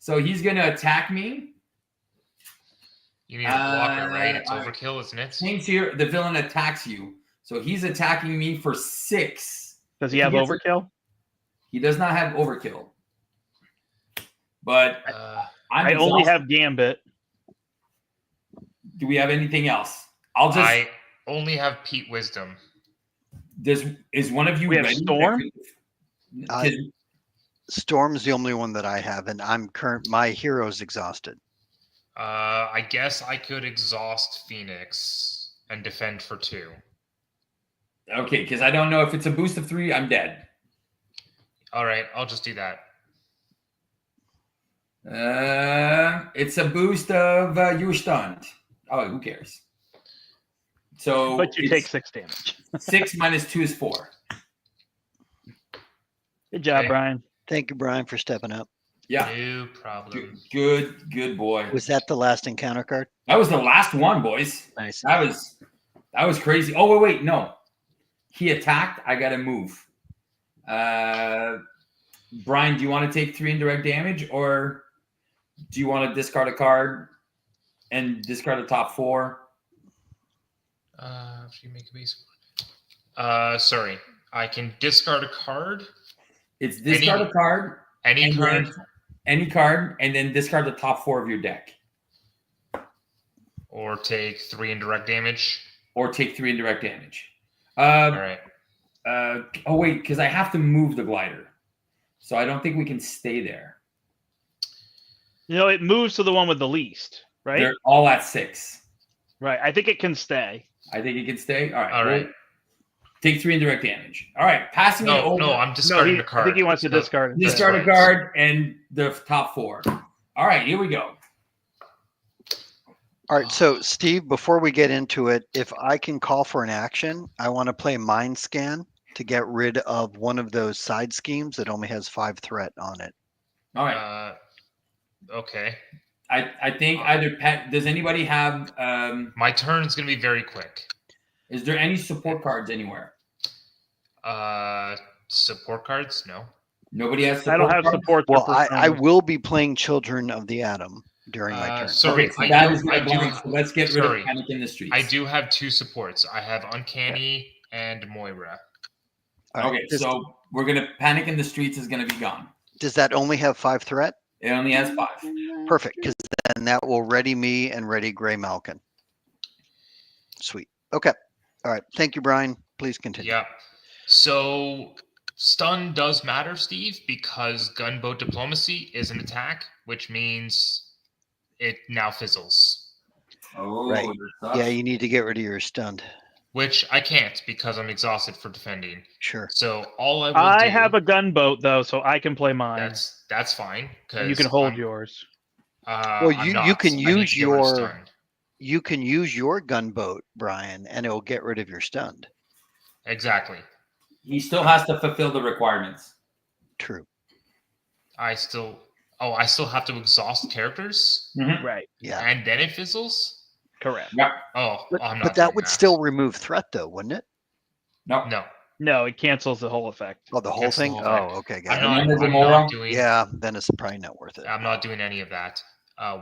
Speaker 1: So he's going to attack me.
Speaker 3: You need to block it, right? It's overkill, isn't it?
Speaker 1: Things here, the villain attacks you. So he's attacking me for 6.
Speaker 2: Does he have overkill?
Speaker 1: He does not have overkill. But
Speaker 2: I only have Gambit.
Speaker 1: Do we have anything else?
Speaker 3: I only have Pete Wisdom.
Speaker 1: Is one of you
Speaker 2: we have
Speaker 1: ready?
Speaker 2: Storm?
Speaker 4: Storm's the only one that I have, and my hero's exhausted.
Speaker 3: I guess I could exhaust Phoenix and defend for 2.
Speaker 1: Okay, because I don't know if it's a boost of 3, I'm dead.
Speaker 3: All right, I'll just do that.
Speaker 1: It's a boost of you're stunned. Oh, who cares? So,
Speaker 2: but you take 6 damage.
Speaker 1: 6 minus 2 is 4.
Speaker 2: Good job,
Speaker 3: Okay.
Speaker 2: Brian.
Speaker 4: Thank you, Brian, for stepping up.
Speaker 1: Yeah,
Speaker 3: No problem.
Speaker 1: good boy.
Speaker 4: Was that the last encounter card?
Speaker 1: That was the last one, boys.
Speaker 4: Nice.
Speaker 1: That was crazy. Oh wait, no. He attacked. I got to move. Brian, do you want to take 3 indirect damage, or do you want to discard a card and discard the top 4?
Speaker 3: If you make a base. Sorry, I can discard a card.
Speaker 1: It's discard a card.
Speaker 3: Any card.
Speaker 1: Any card, and then discard the top 4 of your deck.
Speaker 3: Or take 3 indirect damage.
Speaker 1: Or take 3 indirect damage.
Speaker 3: All right.
Speaker 1: Oh wait, because I have to move the glider, so I don't think we can stay there.
Speaker 2: It moves to the one with the least, right?
Speaker 1: They're all at 6.
Speaker 2: Right. I think it can stay.
Speaker 1: I think it can stay. All right.
Speaker 3: All right.
Speaker 1: Take 3 indirect damage. All right. Passing it over.
Speaker 3: No, I'm discarding the card.
Speaker 2: I think he wants to discard it.
Speaker 1: Discard a card and the top 4. All right. Here we go.
Speaker 4: All right, so Steve, before we get into it, if I can call for an action, I want to play Mind Scan to get rid of one of those side schemes that only has 5 threat on it.
Speaker 1: All right.
Speaker 3: Okay.
Speaker 1: I think either does anybody have
Speaker 3: My turn is going to be very quick.
Speaker 1: is there any support cards anywhere?
Speaker 3: Support cards? No.
Speaker 1: Nobody has support
Speaker 2: I don't have
Speaker 1: cards?
Speaker 2: support.
Speaker 4: Well, I will be playing Children of the Atom during my turn.
Speaker 3: Sorry,
Speaker 1: Okay, so
Speaker 3: I
Speaker 1: that
Speaker 3: do-
Speaker 1: is gonna
Speaker 3: I do-
Speaker 1: blank, so let's get rid
Speaker 3: sorry.
Speaker 1: of Panic in the Streets.
Speaker 3: I do have 2 supports. I have Uncanny and Moira.
Speaker 4: All right,
Speaker 1: Okay, so we're gonna Panic in the Streets is gonna be gone.
Speaker 4: does that only have 5 threat?
Speaker 1: It only has 5.
Speaker 4: Perfect, because then that will ready me and ready Gray Malkin. Sweet. Okay. All right. Thank you, Brian. Please continue.
Speaker 3: Yeah. So stun does matter, Steve, because Gunboat Diplomacy is an attack, which means it now fizzles.
Speaker 1: Oh,
Speaker 4: Right.
Speaker 1: that sucks.
Speaker 4: Yeah, you need to get rid of your stunned.
Speaker 3: Which I can't because I'm exhausted for defending.
Speaker 4: Sure.
Speaker 3: So all I will
Speaker 2: I
Speaker 3: do,
Speaker 2: have a gunboat though, so I can play mine.
Speaker 3: that's fine.
Speaker 2: And you can hold yours.
Speaker 4: Well,
Speaker 3: I'm
Speaker 4: you
Speaker 3: not.
Speaker 4: can
Speaker 3: I need
Speaker 4: use
Speaker 3: to get rid of
Speaker 4: your
Speaker 3: stun.
Speaker 4: you can use your gunboat, Brian, and it will get rid of your stunned.
Speaker 3: Exactly.
Speaker 1: He still has to fulfill the requirements.
Speaker 4: True.
Speaker 3: I still have to exhaust characters
Speaker 2: Right.
Speaker 4: Yeah.
Speaker 3: and then it fizzles.
Speaker 2: Correct.
Speaker 1: Yep.
Speaker 3: Oh, I'm not.
Speaker 4: But that
Speaker 3: doing
Speaker 4: would still remove threat, though, wouldn't it?
Speaker 1: No.
Speaker 3: No.
Speaker 2: No, it cancels the whole effect.
Speaker 4: Oh, the whole
Speaker 3: Cancel the
Speaker 4: thing.
Speaker 3: whole
Speaker 4: Oh,
Speaker 3: thing.
Speaker 4: okay, got
Speaker 3: I'm
Speaker 4: it.
Speaker 3: not,
Speaker 1: Remember
Speaker 3: I'm
Speaker 1: Gamora?
Speaker 3: not doing.
Speaker 4: Yeah, then it's probably not worth it.
Speaker 3: I'm not doing any of that.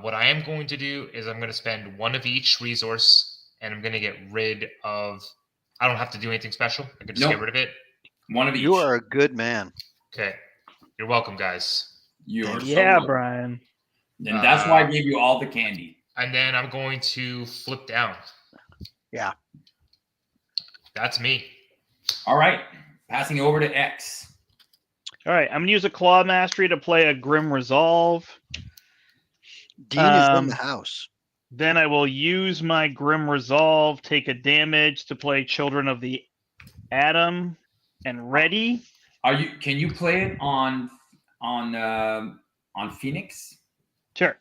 Speaker 3: What I am going to do is I'm going to spend 1 of each resource, and I'm going to get rid of. I don't have to do anything special. I can just
Speaker 1: Nope.
Speaker 3: get rid of it.
Speaker 1: 1 of each.
Speaker 4: You are a good man.
Speaker 3: Okay. You're welcome, guys.
Speaker 1: You are so
Speaker 2: Yeah,
Speaker 1: welcome.
Speaker 2: Brian.
Speaker 1: And that's why I gave you all the candy.
Speaker 3: And then I'm going to flip down.
Speaker 4: Yeah.
Speaker 3: That's me.
Speaker 1: All right. Passing over to X.
Speaker 2: All right, I'm gonna use a Claw Mastery to play a Grim Resolve.
Speaker 4: Dean is in
Speaker 2: Um,
Speaker 4: the house.
Speaker 2: Then I will use my Grim Resolve, take a damage to play Children of the Atom, and ready.
Speaker 1: Can you play it on Phoenix?
Speaker 2: Sure.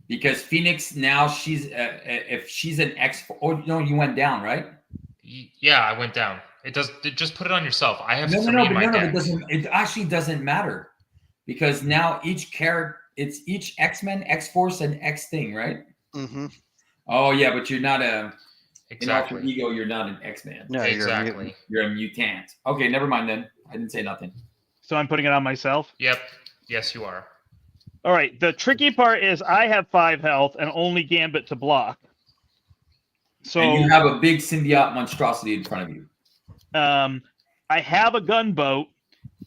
Speaker 1: Because Phoenix now if she's an X. Oh no, you went down, right?
Speaker 3: Yeah, I went down. Just put it on yourself. I have
Speaker 1: No,
Speaker 3: 3 in my deck.
Speaker 1: it actually doesn't matter because now each character, it's each X-Men, X-Force, and X thing, right?
Speaker 4: Mm-hmm.
Speaker 1: Oh yeah, but you're not a in Alter
Speaker 3: Exactly.
Speaker 1: Ego. You're not an X-Man.
Speaker 4: No,
Speaker 3: Exactly.
Speaker 1: You're a mutant. Okay, never mind then. I didn't say nothing.
Speaker 2: So I'm putting it on myself.
Speaker 3: Yep. Yes, you are.
Speaker 2: All right. The tricky part is I have 5 health and only Gambit to block. So
Speaker 1: And you have a big symbiote monstrosity in front of you.
Speaker 2: I have a gunboat,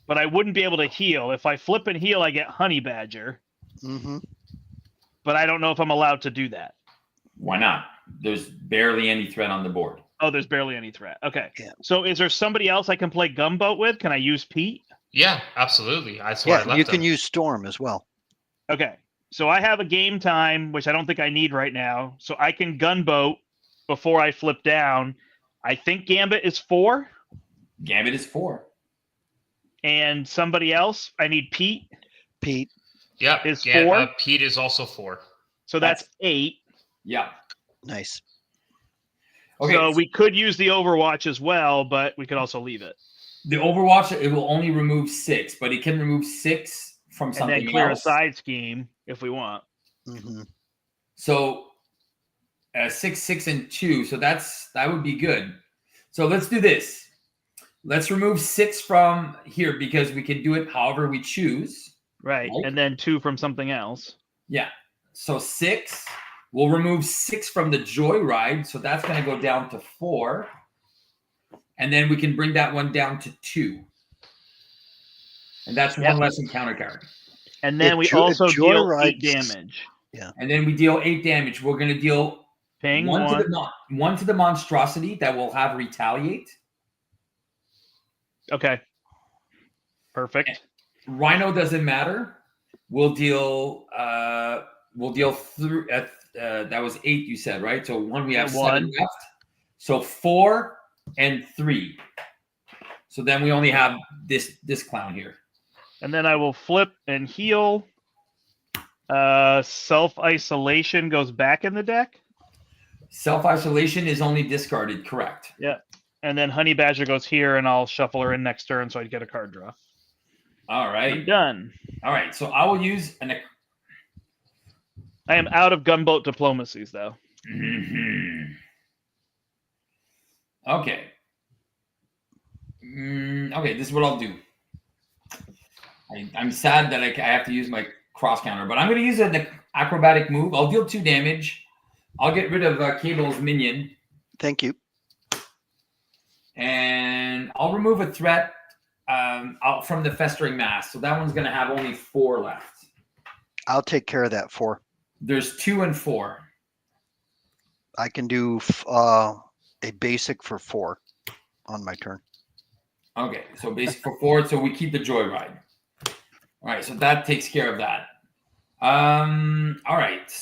Speaker 2: but I wouldn't be able to heal. If I flip and heal, I get Honey Badger,
Speaker 4: Mm-hmm.
Speaker 2: but I don't know if I'm allowed to do that.
Speaker 1: Why not? There's barely any threat on the board.
Speaker 2: Oh, there's barely any threat. Okay.
Speaker 4: Yeah.
Speaker 2: So is there somebody else I can play gunboat with? Can I use Pete?
Speaker 3: Yeah, absolutely. That's why I
Speaker 4: Yeah,
Speaker 3: left
Speaker 4: you can
Speaker 3: him.
Speaker 4: use Storm as well.
Speaker 2: Okay. So I have a game time, which I don't think I need right now. So I can gunboat before I flip down. I think Gambit is 4.
Speaker 1: Gambit is 4.
Speaker 2: And somebody else, I need Pete.
Speaker 4: Pete.
Speaker 3: Yep.
Speaker 2: is
Speaker 3: yeah,
Speaker 2: 4.
Speaker 3: Pete is also 4.
Speaker 2: So that's 8.
Speaker 1: Yeah.
Speaker 4: Nice.
Speaker 1: Okay.
Speaker 2: So we could use the Overwatch as well, but we could also leave it.
Speaker 1: The Overwatch, it will only remove 6, but it can remove 6 from
Speaker 2: And
Speaker 1: something
Speaker 2: then clear
Speaker 1: else.
Speaker 2: a side scheme if we want.
Speaker 4: Mm-hmm.
Speaker 1: So 6, 6, and 2. So that would be good. So let's do this. Let's remove 6 from here because we can do it however we choose.
Speaker 2: Right.
Speaker 1: Right.
Speaker 2: And then 2 from something else.
Speaker 1: Yeah. So 6. We'll remove 6 from the Joyride. So that's going to go down to 4. And then we can bring that one down to 2. And that's
Speaker 2: Yep.
Speaker 1: one less encounter card.
Speaker 2: And then
Speaker 4: If
Speaker 2: we
Speaker 4: Jo-
Speaker 2: also
Speaker 4: if
Speaker 2: deal 8
Speaker 4: Joyride's-
Speaker 2: damage.
Speaker 1: And then we deal 8 damage. We're going to deal
Speaker 2: Ping
Speaker 1: one
Speaker 2: one.
Speaker 1: to the monstrosity that will have retaliate.
Speaker 2: Okay. Perfect.
Speaker 1: Rhino doesn't matter. We'll deal through that was 8 you said, right? So we have 7 left. So 4 and 3. So then we only have this clown here.
Speaker 2: And then I will flip and heal. Self-isolation goes back in the deck.
Speaker 1: Self-isolation is only discarded, correct.
Speaker 2: Yeah. And then Honey Badger goes here, and I'll shuffle her in next turn, so I'd get a card draw.
Speaker 1: All
Speaker 2: I'm
Speaker 1: right.
Speaker 2: done.
Speaker 1: All right. So I will use an.
Speaker 2: I am out of gunboat diplomacies, though.
Speaker 1: Okay. Okay, this is what I'll do. I'm sad that I have to use my cross counter, but I'm going to use an acrobatic move. I'll deal 2 damage. I'll get rid of Cable's minion.
Speaker 4: Thank you.
Speaker 1: And I'll remove a threat out from the festering mass. So that one's going to have only 4 left.
Speaker 4: I'll take care of that 4.
Speaker 1: There's 2 and 4.
Speaker 4: I can do a basic for 4 on my turn.
Speaker 1: Okay, so basic for 4. So we keep the joyride. All right, so that takes care of that. All right.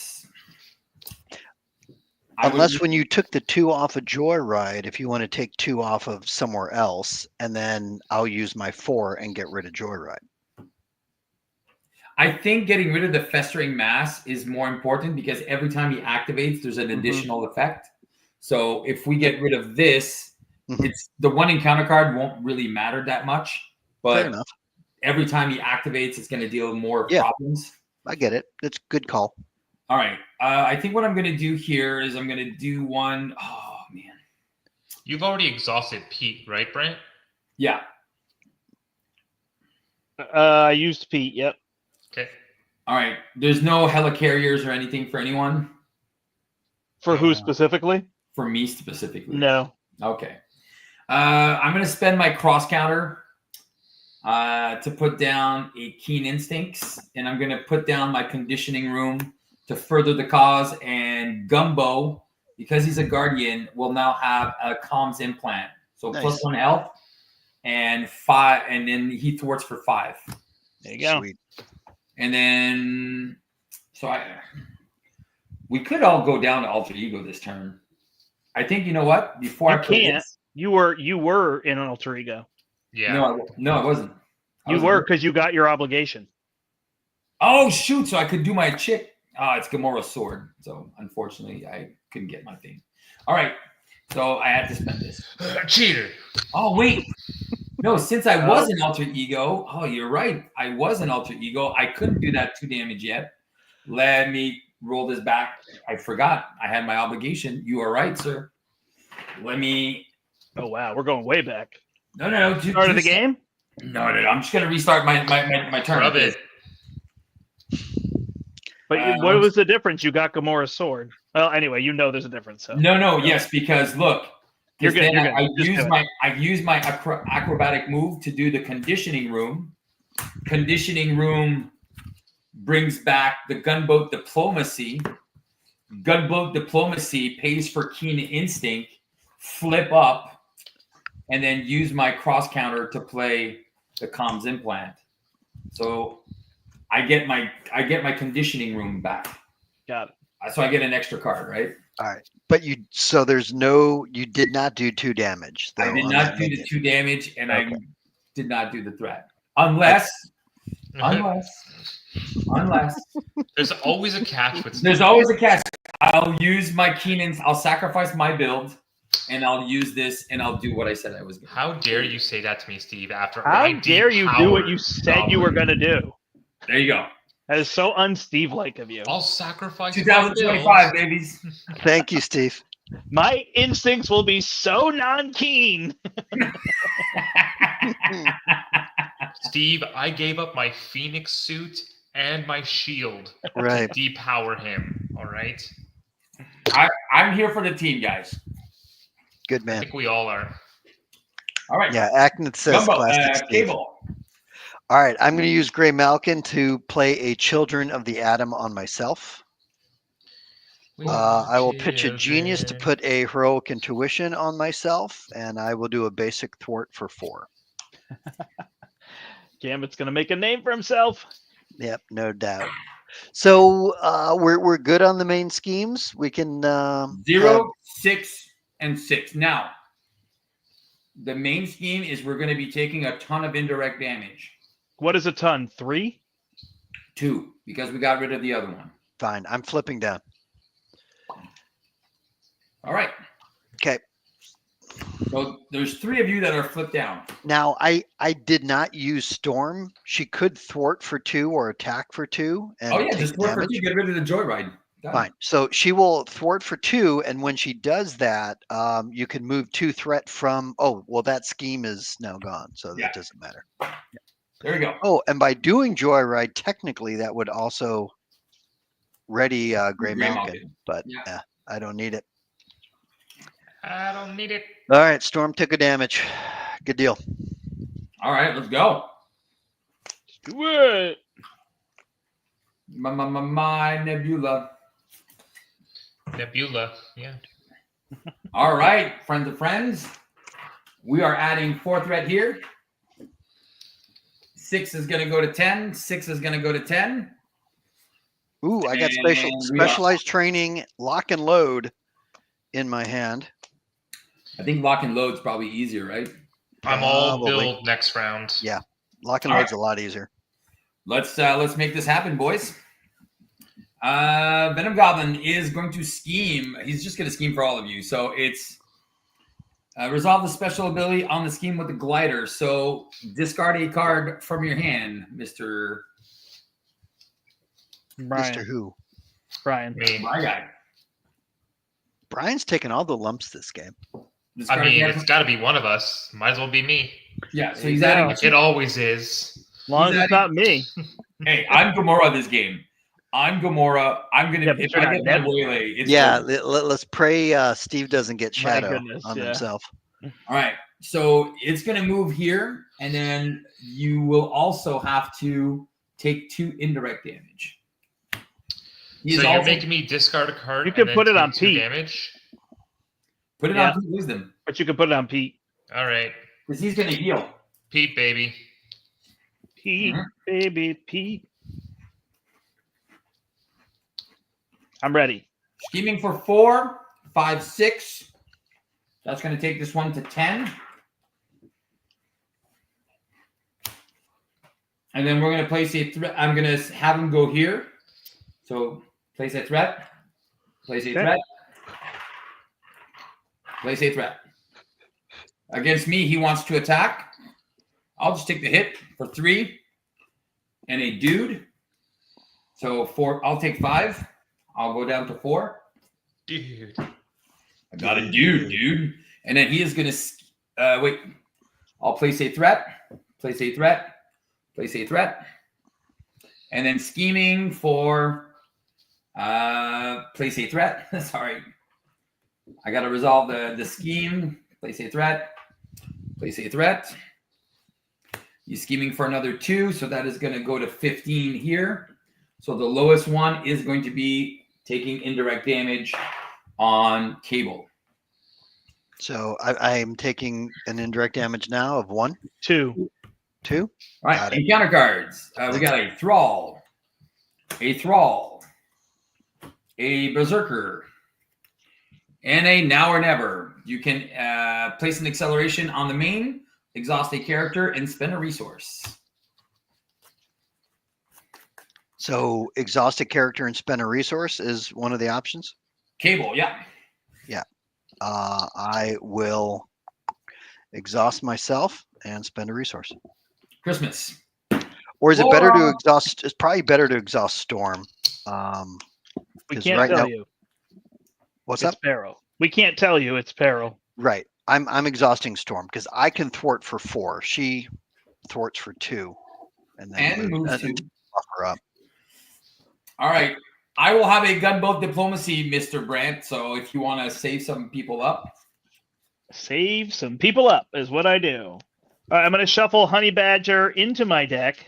Speaker 4: Unless when you took the 2 off of Joyride, if you want to take 2 off of somewhere else, and then I'll use my 4 and get rid of Joyride.
Speaker 1: I think getting rid of the festering mass is more important because every time he activates, there's an additional effect. So if we get rid of this, it's the 1 encounter card won't really matter that much. But
Speaker 4: Fair enough.
Speaker 1: Every time he activates, it's going to deal more problems.
Speaker 4: I get it. It's a good call.
Speaker 1: All right. I think what I'm going to do here is I'm going to do one. Oh, man.
Speaker 3: You've already exhausted Pete, right, Brent?
Speaker 1: Yeah.
Speaker 2: I used Pete, yep.
Speaker 3: Okay.
Speaker 1: All right. There's no helicarriers or anything for anyone?
Speaker 2: For who specifically?
Speaker 1: For me specifically.
Speaker 2: No.
Speaker 1: Okay. I'm going to spend my cross counter to put down a Keen Instincts, and I'm going to put down my conditioning room to further the cause, and Gumbo, because he's a guardian, will now have a comms implant. So
Speaker 4: Nice.
Speaker 1: +1 health and 5, and then he thwarts for 5.
Speaker 2: There you go.
Speaker 4: Sweet.
Speaker 1: And then, we could all go down to Alter Ego this turn. I think, you know what? Before
Speaker 2: You
Speaker 1: I play
Speaker 2: can't.
Speaker 1: this,
Speaker 2: You were in an alter ego.
Speaker 3: Yeah.
Speaker 1: no, I wasn't.
Speaker 2: You were because you got your obligation.
Speaker 1: Oh, shoot. So I could do my chick. It's Gamora's sword. So unfortunately, I couldn't get my thing. All right. So I had to spend this.
Speaker 3: Cheater.
Speaker 1: Oh, wait. No, since I was an alter ego. Oh, you're right. I was an alter ego. I couldn't do that 2 damage yet. Let me roll this back. I forgot. I had my obligation. You are right, sir. Let me.
Speaker 2: Oh, wow. We're going way back.
Speaker 1: No.
Speaker 2: Start of the game?
Speaker 1: No. I'm just going to restart my turn.
Speaker 3: Rub it.
Speaker 2: But what was the difference? You got Gamora's sword. Well, anyway, you know there's a difference. So.
Speaker 1: No. Yes, because look.
Speaker 2: You're good. You're good.
Speaker 1: I use my acrobatic move to do the conditioning room. Conditioning room brings back the gunboat diplomacy. Gunboat diplomacy pays for Keen Instinct. Flip up, and then use my cross counter to play the comms implant. So I get my conditioning room back.
Speaker 2: Got it.
Speaker 1: So I get an extra card, right?
Speaker 4: All right. But you did not do 2 damage. Though,
Speaker 1: I did not do the 2 damage, and
Speaker 4: Okay.
Speaker 1: I did not do the threat. Unless
Speaker 3: There's always a catch with
Speaker 1: there's always a catch. I'll use my Keenan's, I'll sacrifice my build, and I'll use this, and I'll do what I said I was going to do.
Speaker 3: How dare you say that to me, Steve, after
Speaker 2: How
Speaker 3: I
Speaker 2: dare you do what you
Speaker 3: depowered
Speaker 2: said you were going to do?
Speaker 1: There you go.
Speaker 2: That is so un-Steve-like of you.
Speaker 3: I'll sacrifice
Speaker 1: 2025, babies.
Speaker 4: Thank you, Steve.
Speaker 2: My instincts will be so non-keen.
Speaker 3: Steve, I gave up my Phoenix suit and my shield
Speaker 4: Right.
Speaker 3: to depower him. All right.
Speaker 1: I'm here for the team, guys.
Speaker 4: Good
Speaker 3: I
Speaker 4: man.
Speaker 3: think we all are.
Speaker 1: All right.
Speaker 4: Yeah, Acton says
Speaker 1: Gumbo,
Speaker 4: classic Steve.
Speaker 1: Cable.
Speaker 4: All right, I'm going to use Gray Malkin to play a Children of the Atom on myself. I will pitch a Genius to put a Heroic Intuition on myself, and I will do a basic thwart for 4.
Speaker 2: Gambit's going to make a name for himself.
Speaker 4: Yep, no doubt. So we're good on the main schemes. We can
Speaker 1: 0, 6, and 6. Now, the main scheme is we're going to be taking a ton of indirect damage.
Speaker 2: What is a ton? 3?
Speaker 1: 2, because we got rid of the other one.
Speaker 4: Fine. I'm flipping down.
Speaker 1: All right.
Speaker 4: Okay.
Speaker 1: So there's 3 of you that are flipped down.
Speaker 4: Now I did not use Storm. She could thwart for 2 or attack for 2 and
Speaker 1: Oh yeah,
Speaker 4: take
Speaker 1: just work for
Speaker 4: damage.
Speaker 1: 2. Get rid of the joyride. Done.
Speaker 4: Fine. So she will thwart for 2, and when she does that, you can move 2 threat from. Oh, well, that scheme is now gone, so
Speaker 1: Yeah.
Speaker 4: that doesn't matter.
Speaker 1: There we go.
Speaker 4: Oh, and by doing Joyride, technically that would also ready Gray Malkin, but
Speaker 1: Yeah.
Speaker 4: I don't need it.
Speaker 3: I don't need it.
Speaker 4: All right, Storm took a damage. Good deal.
Speaker 1: All right, let's go.
Speaker 2: Do it.
Speaker 1: My Nebula.
Speaker 3: Nebula. Yeah.
Speaker 1: All right, friends of friends. We are adding 4 threat here. 6 is going to go to 10. 6 is going to go to 10.
Speaker 4: Ooh, I got
Speaker 1: And
Speaker 4: specialized training, lock and load in my hand.
Speaker 1: I think lock and load's probably easier, right?
Speaker 3: I'm all
Speaker 4: Probably.
Speaker 3: build next round.
Speaker 4: Yeah, lock and
Speaker 1: All
Speaker 4: load's a lot easier.
Speaker 1: Let's make this happen, boys. Venom Goblin is going to scheme. He's just going to scheme for all of you. So it's resolve the special ability on the scheme with the glider. So discard a card from your hand, Mr.
Speaker 2: Brian.
Speaker 4: Mr. Who?
Speaker 2: Brian.
Speaker 3: Me.
Speaker 1: My guy.
Speaker 4: Brian's taking all the lumps this game.
Speaker 1: Discard
Speaker 3: I
Speaker 1: a
Speaker 3: mean,
Speaker 1: card
Speaker 3: it's
Speaker 1: from-
Speaker 3: got to be one of us. Might as well be me.
Speaker 1: yeah. So he's
Speaker 2: Yeah.
Speaker 1: adding.
Speaker 3: It always is.
Speaker 2: As long as
Speaker 1: He's
Speaker 2: it's not me.
Speaker 1: Hey, I'm Gamora this game. I'm Gamora. I'm gonna.
Speaker 2: Yeah, but
Speaker 1: if
Speaker 2: you're
Speaker 1: I
Speaker 2: not
Speaker 1: get my
Speaker 2: Nebula.
Speaker 1: waylay, it's
Speaker 4: Yeah,
Speaker 1: over.
Speaker 4: let's pray Steve doesn't get
Speaker 2: My
Speaker 4: shadow
Speaker 2: goodness,
Speaker 4: on
Speaker 2: yeah.
Speaker 4: himself.
Speaker 1: All right. So it's going to move here, and then you will also have to take 2 indirect damage. He
Speaker 3: So
Speaker 1: is
Speaker 3: you're
Speaker 1: also
Speaker 3: making me discard a card.
Speaker 2: You
Speaker 3: and
Speaker 2: could
Speaker 3: then
Speaker 2: put it
Speaker 3: take
Speaker 2: on
Speaker 3: 2
Speaker 2: Pete.
Speaker 3: damage.
Speaker 1: put it
Speaker 2: Yeah.
Speaker 1: on Pete Wisdom
Speaker 2: But you could put it on Pete.
Speaker 3: All right,
Speaker 1: because he's going to heal.
Speaker 3: Pete, baby.
Speaker 2: Pete,
Speaker 1: Mhm.
Speaker 2: baby, Pete. I'm ready.
Speaker 1: Scheming for 4, 5, 6. That's going to take this one to 10. And then we're going to place a threat. I'm going to have him go here. So place a threat. Place a
Speaker 2: Okay.
Speaker 1: threat. Place a threat. Against me, he wants to attack. I'll just take the hit for 3 and a dude. So 4. I'll take 5. I'll go down to 4.
Speaker 3: Dude.
Speaker 1: I got a dude. And then he is going to wait. I'll place a threat. Place a threat. Place a threat. And then scheming for place a threat. Sorry. I got to resolve the scheme. Place a threat. Place a threat. He's scheming for another 2. So that is going to go to 15 here. So the lowest one is going to be taking indirect damage on Cable.
Speaker 4: So I am taking an indirect damage now of 1,
Speaker 2: 2.
Speaker 4: 2.
Speaker 1: All right,
Speaker 4: Got it.
Speaker 1: encounter cards. We got a Thrall, a Berserker, and a Now or Never. You can place an acceleration on the main, exhaust a character, and spend a resource.
Speaker 4: So exhaust a character and spend a resource is one of the options.
Speaker 1: Cable, yeah.
Speaker 4: I will exhaust myself and spend a resource.
Speaker 1: Christmas.
Speaker 4: Or is it better to
Speaker 1: Or-
Speaker 4: exhaust? It's probably better to exhaust Storm.
Speaker 2: We
Speaker 4: 'Cause
Speaker 2: can't
Speaker 4: right
Speaker 2: tell
Speaker 4: now-
Speaker 2: you.
Speaker 4: What's
Speaker 2: It's
Speaker 4: up?
Speaker 2: peril. We can't tell you it's peril.
Speaker 4: Right. I'm exhausting Storm because I can thwart for 4. She thwarts for 2, and then
Speaker 1: And moves
Speaker 4: and
Speaker 1: to.
Speaker 4: buff her up.
Speaker 1: All right. I will have a gunboat diplomacy, Mr. Brandt. So if you want to save some people up.
Speaker 2: Save some people up is what I do. All right, I'm going to shuffle Honey Badger into my deck.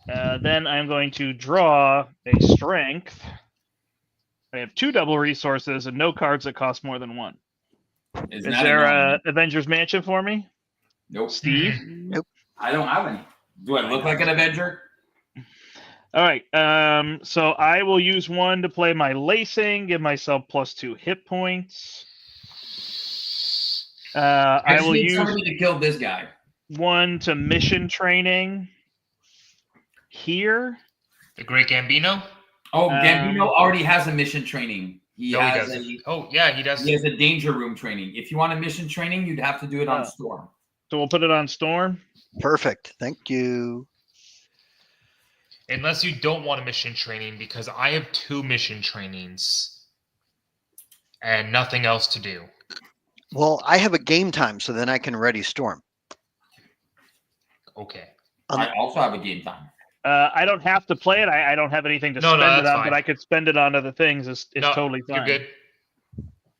Speaker 2: Then I'm going to draw a strength. I have 2 double resources and no cards that cost more than 1. Is
Speaker 1: that
Speaker 2: there
Speaker 1: enough?
Speaker 2: a Avengers Mansion for me,
Speaker 1: Nope.
Speaker 2: Steve?
Speaker 1: I don't have any. Do I look like an Avenger?
Speaker 2: All right. So I will use 1 to play my lacing, give myself +2 hit points. I
Speaker 1: just
Speaker 2: will
Speaker 1: need
Speaker 2: use
Speaker 1: somebody to kill this guy.
Speaker 2: 1 to mission training here.
Speaker 3: The Great Gambino.
Speaker 1: Oh, Gambino already has a mission training. He
Speaker 3: No,
Speaker 1: has
Speaker 3: he
Speaker 1: a
Speaker 3: doesn't. Oh, yeah, he does.
Speaker 1: he has a danger room training. If you want a mission training, you'd have to do it on
Speaker 2: Oh.
Speaker 1: Storm.
Speaker 2: So we'll put it on Storm.
Speaker 4: Perfect. Thank you.
Speaker 3: Unless you don't want a mission training, because I have 2 mission trainings and nothing else to do.
Speaker 4: Well, I have a game time, so then I can ready Storm.
Speaker 3: Okay.
Speaker 1: I also have a game time.
Speaker 2: I don't have to play it. I don't have anything to
Speaker 3: No,
Speaker 2: spend it
Speaker 3: that's
Speaker 2: on,
Speaker 3: fine.
Speaker 2: but I could spend it on other things. It's
Speaker 3: No,
Speaker 2: totally fine.
Speaker 3: You're good.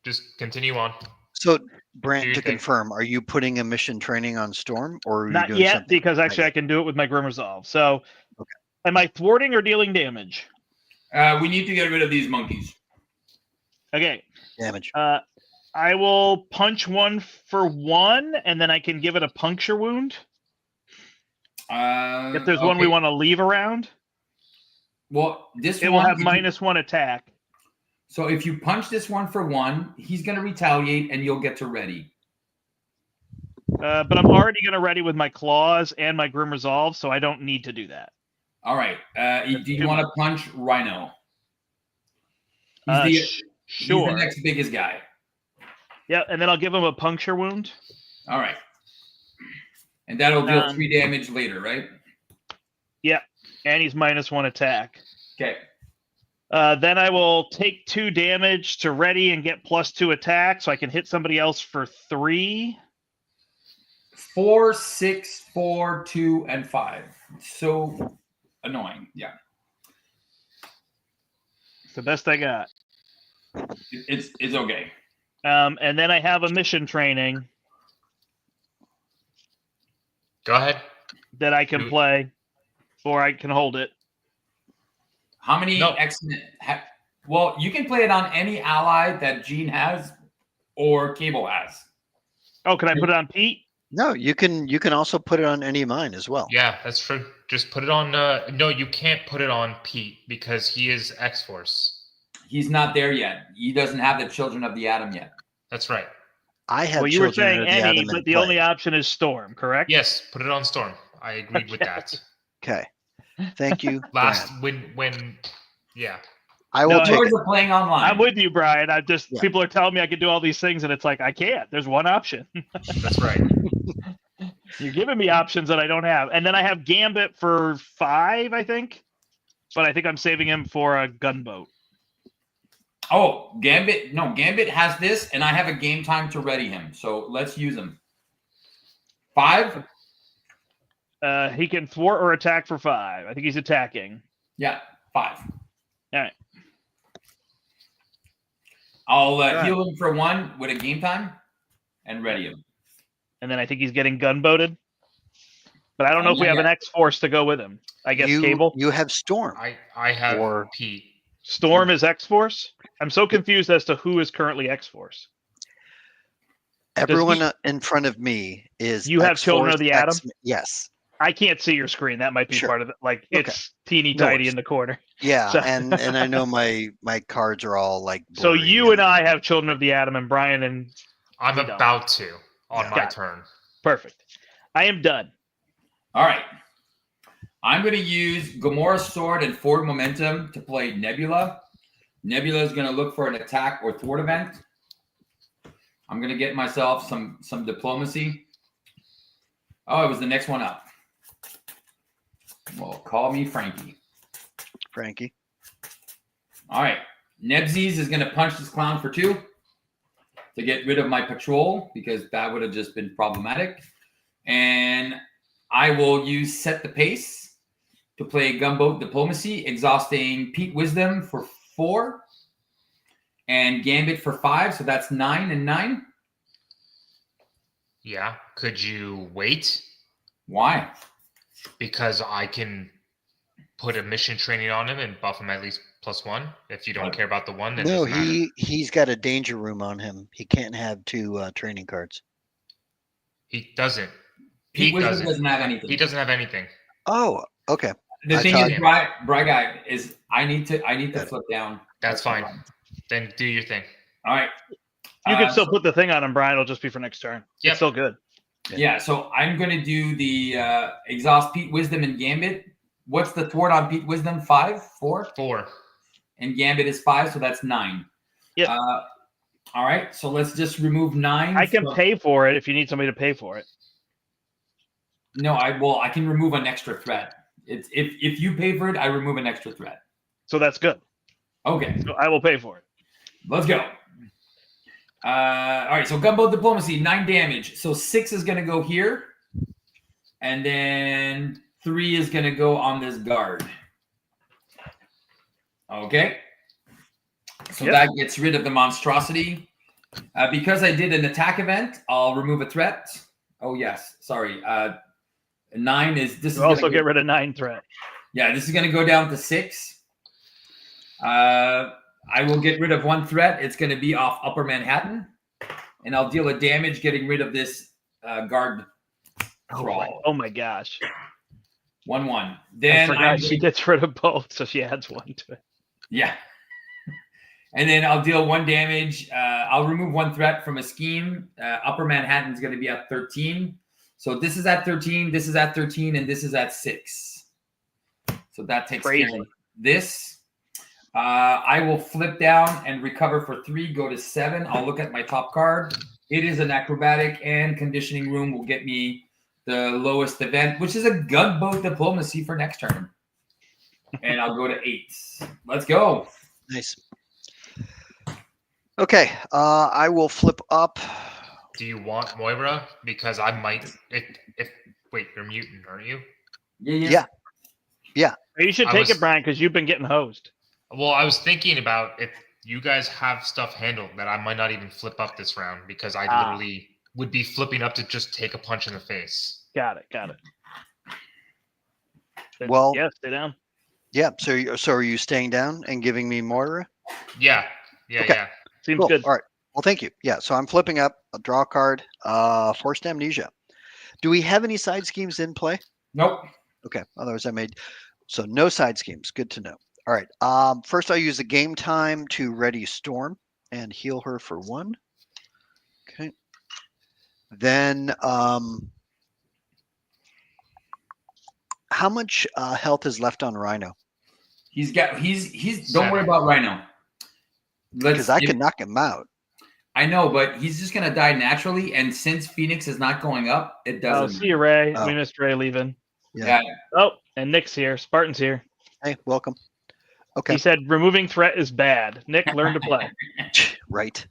Speaker 3: Just continue on.
Speaker 4: So,
Speaker 3: Do
Speaker 4: Brant,
Speaker 3: your
Speaker 4: to
Speaker 3: thing.
Speaker 4: confirm, are you putting a mission training on Storm, or are you
Speaker 2: Not
Speaker 4: doing
Speaker 2: yet,
Speaker 4: something?
Speaker 2: because actually
Speaker 4: Not
Speaker 2: I can do it with my Grim Resolve. So,
Speaker 4: Okay.
Speaker 2: am I thwarting or dealing damage?
Speaker 1: We need to get rid of these monkeys.
Speaker 2: Okay.
Speaker 4: Damage.
Speaker 2: I will punch 1 for 1, and then I can give it a puncture wound. If there's one we want to leave around,
Speaker 1: Well, this
Speaker 2: it
Speaker 1: one
Speaker 2: will have -1 attack.
Speaker 1: So if you punch this 1 for 1, he's going to retaliate, and you'll get to ready.
Speaker 2: But I'm already going to ready with my claws and my Grim Resolve, so I don't need to do that.
Speaker 1: All right. Do you want to punch Rhino? He's
Speaker 2: Sure.
Speaker 1: the next biggest guy.
Speaker 2: Yeah, and then I'll give him a puncture wound.
Speaker 1: All right. And that'll deal 3 damage later, right?
Speaker 2: Yeah, and he's -1 attack.
Speaker 1: Okay.
Speaker 2: Then I will take 2 damage to ready and get +2 attack, so I can hit somebody else for 3.
Speaker 1: 4, 6, 4, 2, and 5. So annoying. Yeah.
Speaker 2: It's the best I got.
Speaker 1: It's okay.
Speaker 2: And then I have a mission training
Speaker 3: Go ahead.
Speaker 2: that I can play, or I can hold it.
Speaker 1: How many
Speaker 3: No.
Speaker 1: X-Men? Well, you can play it on any ally that Gene has or Cable has.
Speaker 2: Oh, can I put it on Pete?
Speaker 4: No, you can also put it on any of mine as well.
Speaker 3: Yeah, that's true. Just put it on. No, you can't put it on Pete because he is X-Force.
Speaker 1: He's not there yet. He doesn't have the Children of the Atom yet.
Speaker 3: That's right.
Speaker 4: I have
Speaker 2: Well, you were
Speaker 4: Children
Speaker 2: saying
Speaker 4: of the
Speaker 2: any,
Speaker 4: Atom in
Speaker 2: but the
Speaker 4: play.
Speaker 2: only option is Storm, correct?
Speaker 3: Yes, put it on Storm. I agreed with that.
Speaker 4: Okay. Thank you.
Speaker 3: Last
Speaker 4: Brant.
Speaker 3: yeah.
Speaker 4: I will
Speaker 2: No,
Speaker 4: take
Speaker 1: Yours
Speaker 4: it.
Speaker 1: are playing online.
Speaker 2: I'm with you, Brian.
Speaker 4: Yeah.
Speaker 2: People are telling me I can do all these things, and it's like I can't. There's one option.
Speaker 3: That's right.
Speaker 2: You're giving me options that I don't have, and then I have Gambit for 5, I think, but I think I'm saving him for a gunboat.
Speaker 1: Oh, Gambit. No, Gambit has this, and I have a game time to ready him. So let's use him. 5?
Speaker 2: He can thwart or attack for 5. I think he's attacking.
Speaker 1: Yeah, 5.
Speaker 2: All right.
Speaker 1: I'll
Speaker 4: right.
Speaker 1: heal him for 1 with a game time and ready him.
Speaker 2: And then I think he's getting gunboated. But I don't know if we have an X-Force to go with him. I guess Cable.
Speaker 4: You have Storm.
Speaker 3: I have
Speaker 4: Or-
Speaker 3: Pete.
Speaker 2: Storm is X-Force? I'm so confused as to who is currently X-Force.
Speaker 4: Everyone in front of me is.
Speaker 2: You have Children
Speaker 4: X-Force,
Speaker 2: of the Atom?
Speaker 4: Yes.
Speaker 2: I can't see your screen. That might be
Speaker 4: Sure.
Speaker 2: part of it. Like,
Speaker 4: Okay.
Speaker 2: it's teeny
Speaker 4: No
Speaker 2: tiny
Speaker 4: worries.
Speaker 2: in the corner.
Speaker 4: Yeah,
Speaker 2: So-
Speaker 4: and I know my cards are all like.
Speaker 2: So
Speaker 4: blurry
Speaker 2: you and I have Children of the Atom, and Brian and
Speaker 3: I'm
Speaker 2: We don't.
Speaker 3: about to on
Speaker 4: Yeah.
Speaker 3: my
Speaker 2: Got it.
Speaker 3: turn.
Speaker 2: Perfect. I am done.
Speaker 1: All right. I'm going to use Gamora's Sword and Forward Momentum to play Nebula. Nebula is going to look for an attack or thwart event. I'm going to get myself some diplomacy. Oh, it was the next one up. Well, call me Frankie.
Speaker 4: Frankie.
Speaker 1: All right. Nebsies is going to punch this clown for 2 to get rid of my patrol because that would have just been problematic. And I will use Set the Pace to play Gunboat Diplomacy, exhausting Pete Wisdom for 4 and Gambit for 5. So that's 9 and 9.
Speaker 3: Yeah. Could you wait?
Speaker 1: Why?
Speaker 3: Because I can put a mission training on him and buff him at least +1. If you don't care about the 1, then
Speaker 4: No,
Speaker 3: it doesn't matter.
Speaker 4: he's got a danger room on him. He can't have 2 training cards.
Speaker 3: He doesn't.
Speaker 1: Pete
Speaker 3: He
Speaker 1: Wisdom doesn't have anything.
Speaker 3: He doesn't have anything.
Speaker 4: Oh, okay.
Speaker 1: The
Speaker 4: I
Speaker 1: thing
Speaker 4: thought-
Speaker 1: is, Bry Guy, is I need to
Speaker 4: Got it.
Speaker 1: flip down.
Speaker 3: That's fine. Then do your thing.
Speaker 1: All right.
Speaker 2: You can still
Speaker 1: so-
Speaker 2: put the thing on him, Brian. It'll just be for next turn.
Speaker 3: Yep.
Speaker 2: It's still good.
Speaker 1: Yeah, so I'm going to do the exhaust Pete Wisdom and Gambit. What's the thwart on Pete Wisdom? 5, 4?
Speaker 3: 4.
Speaker 1: And Gambit is 5, so that's 9.
Speaker 2: Yep.
Speaker 1: All right, so let's just remove 9.
Speaker 2: I can pay for it if you need somebody to pay for it.
Speaker 1: No, I can remove an extra threat. It's if you pay for it, I remove an extra threat.
Speaker 2: So that's good.
Speaker 1: Okay,
Speaker 2: So I will pay for it.
Speaker 1: let's go. All right, so gunboat diplomacy, 9 damage. So 6 is going to go here, and then 3 is going to go on this guard. Okay, so that gets rid of the monstrosity. Because I did an attack event, I'll remove a threat. Oh yes, sorry. 9 is this.
Speaker 2: You also get rid of 9 threat.
Speaker 1: Yeah, this is going to go down to 6. I will get rid of 1 threat. It's going to be off Upper Manhattan, and I'll deal a damage getting rid of this guard thrall.
Speaker 2: Oh my gosh.
Speaker 1: 1/1. Then
Speaker 2: I forgot she gets rid of both, so she adds 1 to it.
Speaker 1: Yeah. And then I'll deal 1 damage. I'll remove 1 threat from a scheme. Upper Manhattan is going to be at 13. So this is at 13, this is at 13, and this is at 6. So that takes care of this. I will flip down and recover for 3, go to 7. I'll look at my top card. It is an acrobatic, and conditioning room will get me the lowest event, which is a gunboat diplomacy for next turn. And I'll go to 8. Let's go.
Speaker 4: Nice. Okay, I will flip up.
Speaker 3: Do you want Moira? Because I might. Wait, you're mutant, aren't you?
Speaker 1: Yeah.
Speaker 2: You should take it, Brian, because you've been getting hosed.
Speaker 3: Well, I was thinking about if you guys have stuff handled that I might not even flip up this round because I literally would be flipping up to just take a punch in the face.
Speaker 2: Got it.
Speaker 4: Well,
Speaker 2: yeah, stay down.
Speaker 4: Yeah. So are you staying down and giving me Moira?
Speaker 3: Yeah.
Speaker 4: Okay.
Speaker 3: Yeah.
Speaker 2: Seems
Speaker 4: Cool.
Speaker 2: good.
Speaker 4: All right. Well, thank you. Yeah. So I'm flipping up a draw card. Forced amnesia. Do we have any side schemes in play?
Speaker 1: Nope.
Speaker 4: Okay. Otherwise, so no side schemes. Good to know. All right. First, I'll use the game time to ready Storm and heal her for 1. Okay. Then, how much health is left on Rhino?
Speaker 1: He's don't worry about Rhino.
Speaker 4: Because I can knock him out.
Speaker 1: I know, but he's just going to die naturally. And since Phoenix is not going up, it doesn't.
Speaker 2: See you, Ray. We missed Ray leaving.
Speaker 4: Yeah.
Speaker 2: Oh, and Nick's here. Spartan's here.
Speaker 4: Hey, welcome. Okay.
Speaker 2: He said removing threat is bad. Nick, learn to play.
Speaker 4: Right.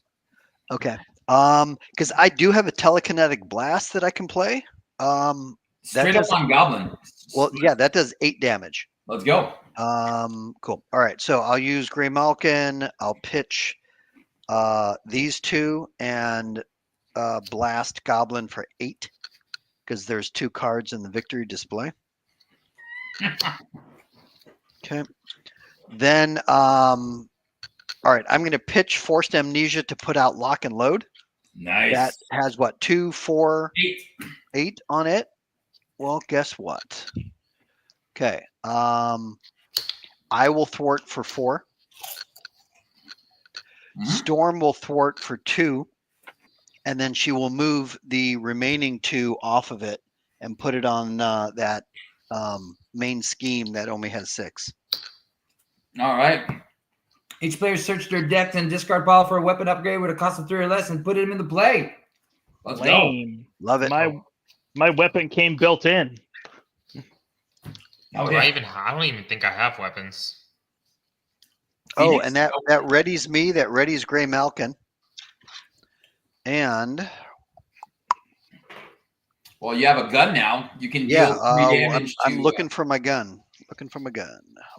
Speaker 4: Okay. Because I do have a telekinetic blast that I can play.
Speaker 1: Straight up on Goblin.
Speaker 4: Well, yeah, that does 8 damage.
Speaker 1: Let's go.
Speaker 4: Cool. All right. So I'll use Grey Malkin. I'll pitch these 2 and blast Goblin for 8 because there's 2 cards in the victory display. Okay. Then, all right, I'm going to pitch Forced Amnesia to put out Lock and Load.
Speaker 1: Nice.
Speaker 4: That has what, 2, 4, 8 on it. Well, guess what? Okay. I will thwart for 4. Storm will thwart for 2. And then she will move the remaining 2 off of it and put it on that main scheme that only has 6.
Speaker 1: All right. Each player search their deck and discard pile for a weapon upgrade with a cost of 3 or less and put him into play. Let's go.
Speaker 4: Love it.
Speaker 2: My weapon came built in.
Speaker 1: Oh,
Speaker 3: I don't even think I have weapons.
Speaker 4: Oh, and that readies me. That readies Grey Malkin. And
Speaker 1: well, you have a gun now. You can deal 3 damage.
Speaker 4: I'm looking for my gun.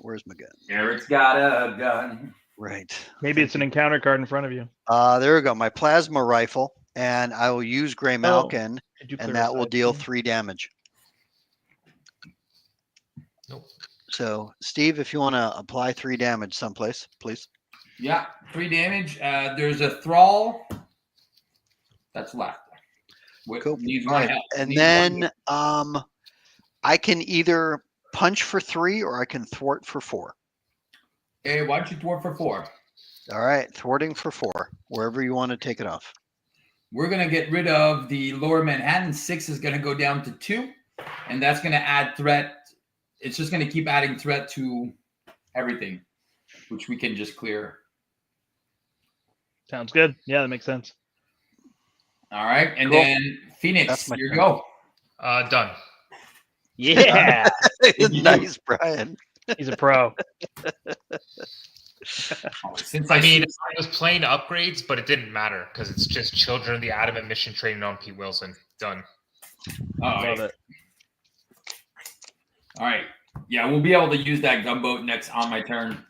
Speaker 4: Where's my gun?
Speaker 1: Eric's got a gun.
Speaker 4: Right.
Speaker 2: Maybe it's an encounter card in front of you.
Speaker 4: There we go. My plasma rifle, and I will use Grey Malkin, and that will deal 3 damage.
Speaker 3: Nope.
Speaker 4: So, Steve, if you want to apply 3 damage someplace, please.
Speaker 1: Yeah, 3 damage. There's a thrall that's left.
Speaker 4: Cool.
Speaker 1: Needs
Speaker 4: All
Speaker 1: 1
Speaker 4: right.
Speaker 1: health.
Speaker 4: And then I can either punch for 3 or I can thwart for 4.
Speaker 1: Okay, why don't you thwart for 4?
Speaker 4: All right, thwarting for 4, wherever you want to take it off.
Speaker 1: We're going to get rid of the lower Manhattan. 6 is going to go down to 2, and that's going to add threat. It's just going to keep adding threat to everything, which we can just clear.
Speaker 2: Sounds good. Yeah, that makes sense.
Speaker 1: All right, and
Speaker 4: Cool.
Speaker 1: then Phoenix,
Speaker 4: That's my
Speaker 1: here you
Speaker 4: turn.
Speaker 1: go.
Speaker 3: Done.
Speaker 2: Yeah,
Speaker 4: Nice, Brian.
Speaker 2: he's a pro.
Speaker 1: Since
Speaker 3: I mean, I was playing upgrades, but it didn't matter because it's just Children of the Atom and Mission Training on Pete Wilson. Done.
Speaker 2: Love it.
Speaker 1: All right. Yeah, we'll be able to use that gunboat next on my turn.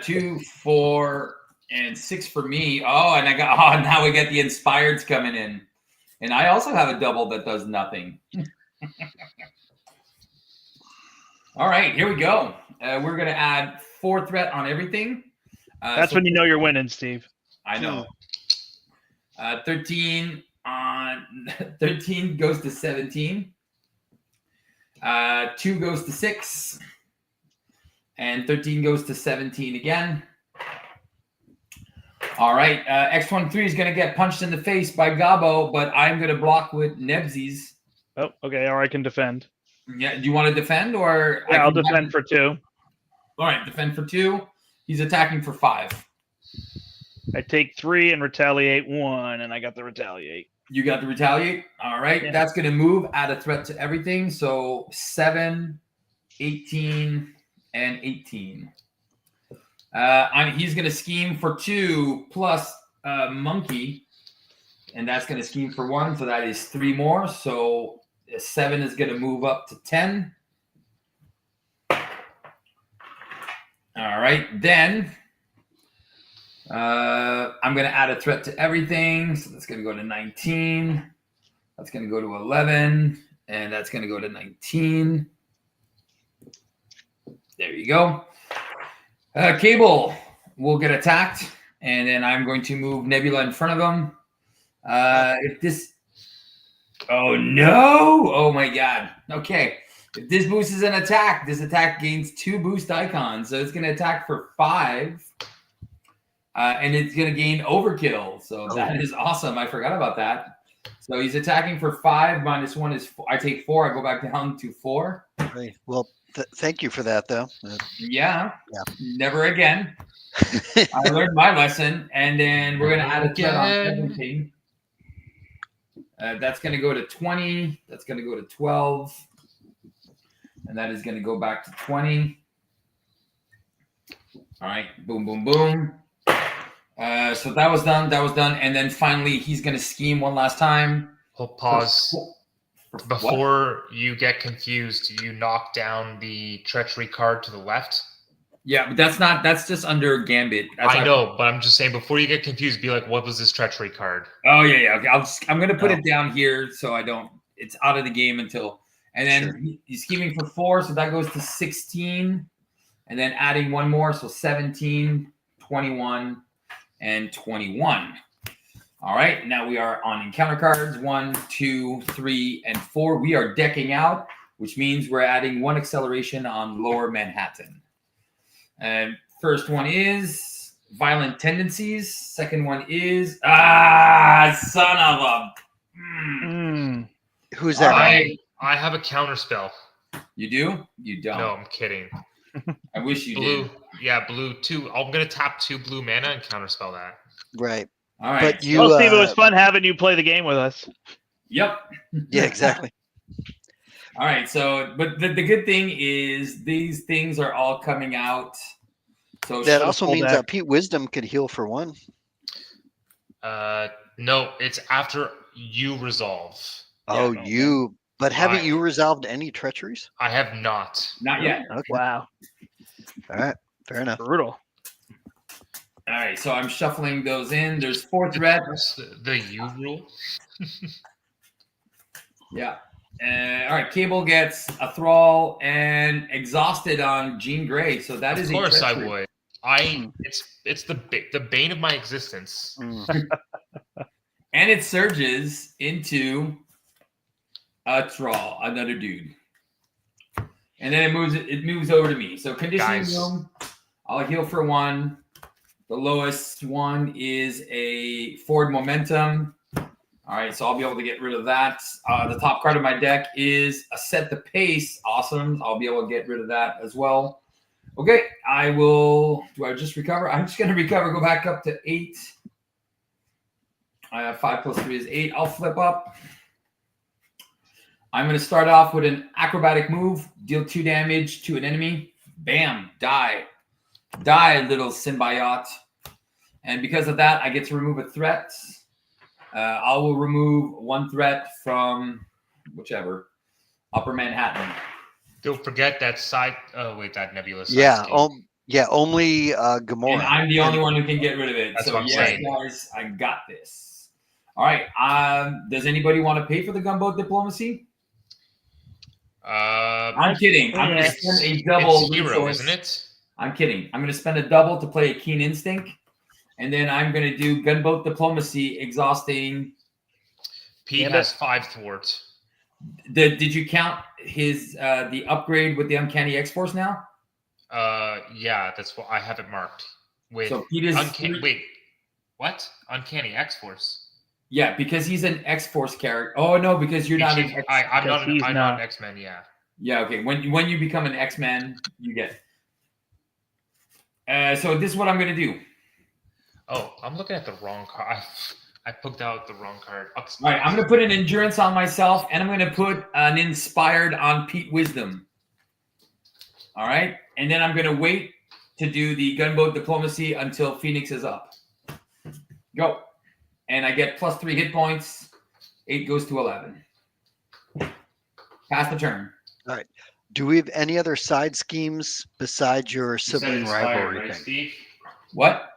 Speaker 1: 2, 4, and 6 for me. Oh, and now we get the Inspireds coming in. And I also have a double that does nothing. All right, here we go. We're going to add 4 threat on everything.
Speaker 2: That's when you know you're winning, Steve.
Speaker 1: I know. 13 goes to 17. 2 goes to 6. And 13 goes to 17 again. All right. X23 is going to get punched in the face by Gabo, but I'm going to block with Nebsies.
Speaker 2: Oh, okay. Or I can defend.
Speaker 1: Yeah. Do you want to defend or?
Speaker 2: Yeah, I'll defend for 2.
Speaker 1: All right. Defend for 2. He's attacking for 5.
Speaker 2: I take 3 and retaliate 1, and I got the retaliate.
Speaker 1: You got the retaliate. All right.
Speaker 2: Yeah.
Speaker 1: That's going to move, add a threat to everything. So 7, 18, and 18. He's going to scheme for 2 plus monkey, and that's going to scheme for 1. So that is 3 more. So 7 is going to move up to 10. All right. Then I'm going to add a threat to everything. So that's going to go to 19. That's going to go to 11. And that's going to go to 19. There you go. Cable will get attacked. And then I'm going to move Nebula in front of him. If this... Oh, no. Oh, my God. Okay. If this boost is an attack, this attack gains 2 boost icons. So it's going to attack for 5. And it's going to gain overkill. So that is awesome. I forgot about that. So he's attacking for 5. -1 is 4. I take 4. I go back down to 4.
Speaker 4: Great. Well, thank you for that, though.
Speaker 1: Yeah. Never again. I learned my lesson. And then we're going to add a threat on 17. That's going to go to 20. That's going to go to 12. And that is going to go back to 20. All right. Boom, boom, boom. So that was done. That was done. And then finally, he's going to scheme one last time.
Speaker 3: Hold pause. Before
Speaker 1: What?
Speaker 3: you get confused, you knock down the treachery card to the left.
Speaker 1: Yeah, but that's just under Gambit.
Speaker 3: I know, but I'm just saying before you get confused, be like, what was this treachery card?
Speaker 1: Oh, yeah. Okay. I'm going to put it down here so I don't, it's out of the game until, and then he's scheming for 4. So that goes to 16 and then adding 1 more. So 17, 21, and 21. All right, now we are on encounter cards 1, 2, 3, and 4. We are decking out, which means we're adding 1 acceleration on Lower Manhattan. And first one is Violent Tendencies. Second one is son of a.
Speaker 4: Who's that?
Speaker 3: I have a counter spell.
Speaker 1: You do? You don't.
Speaker 3: No, I'm kidding.
Speaker 1: I wish you
Speaker 3: Blue,
Speaker 1: did.
Speaker 3: yeah, blue 2. I'm gonna tap 2 blue mana and counterspell that.
Speaker 4: Right.
Speaker 1: All right.
Speaker 4: But you,
Speaker 2: Well, Steve, it was fun having you play the game with us.
Speaker 1: Yep.
Speaker 4: Yeah, exactly.
Speaker 1: All right. So, but the good thing is these things are all coming out. So
Speaker 4: That also means
Speaker 2: that.
Speaker 4: that Pete Wisdom could heal for 1.
Speaker 3: No, it's after you resolve.
Speaker 4: Oh,
Speaker 1: no,
Speaker 4: you. But haven't
Speaker 3: Why?
Speaker 4: you resolved any treacheries?
Speaker 3: I have not.
Speaker 1: not yet.
Speaker 4: Okay.
Speaker 2: Wow.
Speaker 4: All right. Fair enough.
Speaker 2: Brutal.
Speaker 1: All right. So I'm shuffling those in. There's 4 threat.
Speaker 3: The U rule.
Speaker 1: Yeah. All right. Cable gets a thrall and exhausted on Jean Grey. So that is
Speaker 3: Of course I
Speaker 1: treachery.
Speaker 3: would. It's the bane of my existence.
Speaker 1: And it surges into a thrall, another dude. And then it moves over to me. So conditioning
Speaker 3: Guys.
Speaker 1: room, I'll heal for 1. The lowest one is a forward momentum. All right, so I'll be able to get rid of that. The top card of my deck is a set the pace. Awesome. I'll be able to get rid of that as well. Okay, I will. Do I just recover? I'm just going to recover. Go back up to 8. I have 5 plus 3 is 8. I'll flip up. I'm going to start off with an acrobatic move. Deal 2 damage to an enemy. Bam. Die. Die, little symbiote. And because of that, I get to remove a threat. I will remove 1 threat from whichever. Upper Manhattan.
Speaker 3: Don't forget that side. Oh wait, that nebula.
Speaker 4: Yeah.
Speaker 3: scheme.
Speaker 4: Only Gamora.
Speaker 1: And I'm the only one who can get rid of it.
Speaker 3: That's
Speaker 1: So
Speaker 3: what I'm
Speaker 1: yes,
Speaker 3: saying.
Speaker 1: guys, I got this. All right. Does anybody want to pay for the gunboat diplomacy? I'm kidding. I'm going to spend a double
Speaker 3: It's hero,
Speaker 1: resource.
Speaker 3: isn't it?
Speaker 1: I'm kidding. I'm going to spend a double to play a keen instinct, and then I'm going to do gunboat diplomacy, exhausting.
Speaker 3: Pete has 5 thwarts.
Speaker 1: Did you count his the upgrade with the uncanny X-Force now?
Speaker 3: Yeah, that's what I have it marked. With
Speaker 1: So Pete is
Speaker 3: wait, what? Uncanny X-Force.
Speaker 1: Yeah, because he's an X-Force character. Oh no, because you're not an X.
Speaker 3: I'm not
Speaker 2: Because he's not.
Speaker 3: an X-Men. Yeah.
Speaker 1: Yeah, okay. When you become an X-Man, you get. So this is what I'm gonna do.
Speaker 3: Oh, I'm looking at the wrong card. I poked out the wrong card.
Speaker 1: All right, I'm gonna put an endurance on myself, and I'm gonna put an inspired on Pete Wisdom. All right, and then I'm gonna wait to do the gunboat diplomacy until Phoenix is up. Go, and I get plus 3 hit points. 8 goes to 11. Pass the turn.
Speaker 4: Do we have any other side schemes besides your sibling rivalry thing?
Speaker 3: Steve?
Speaker 1: What?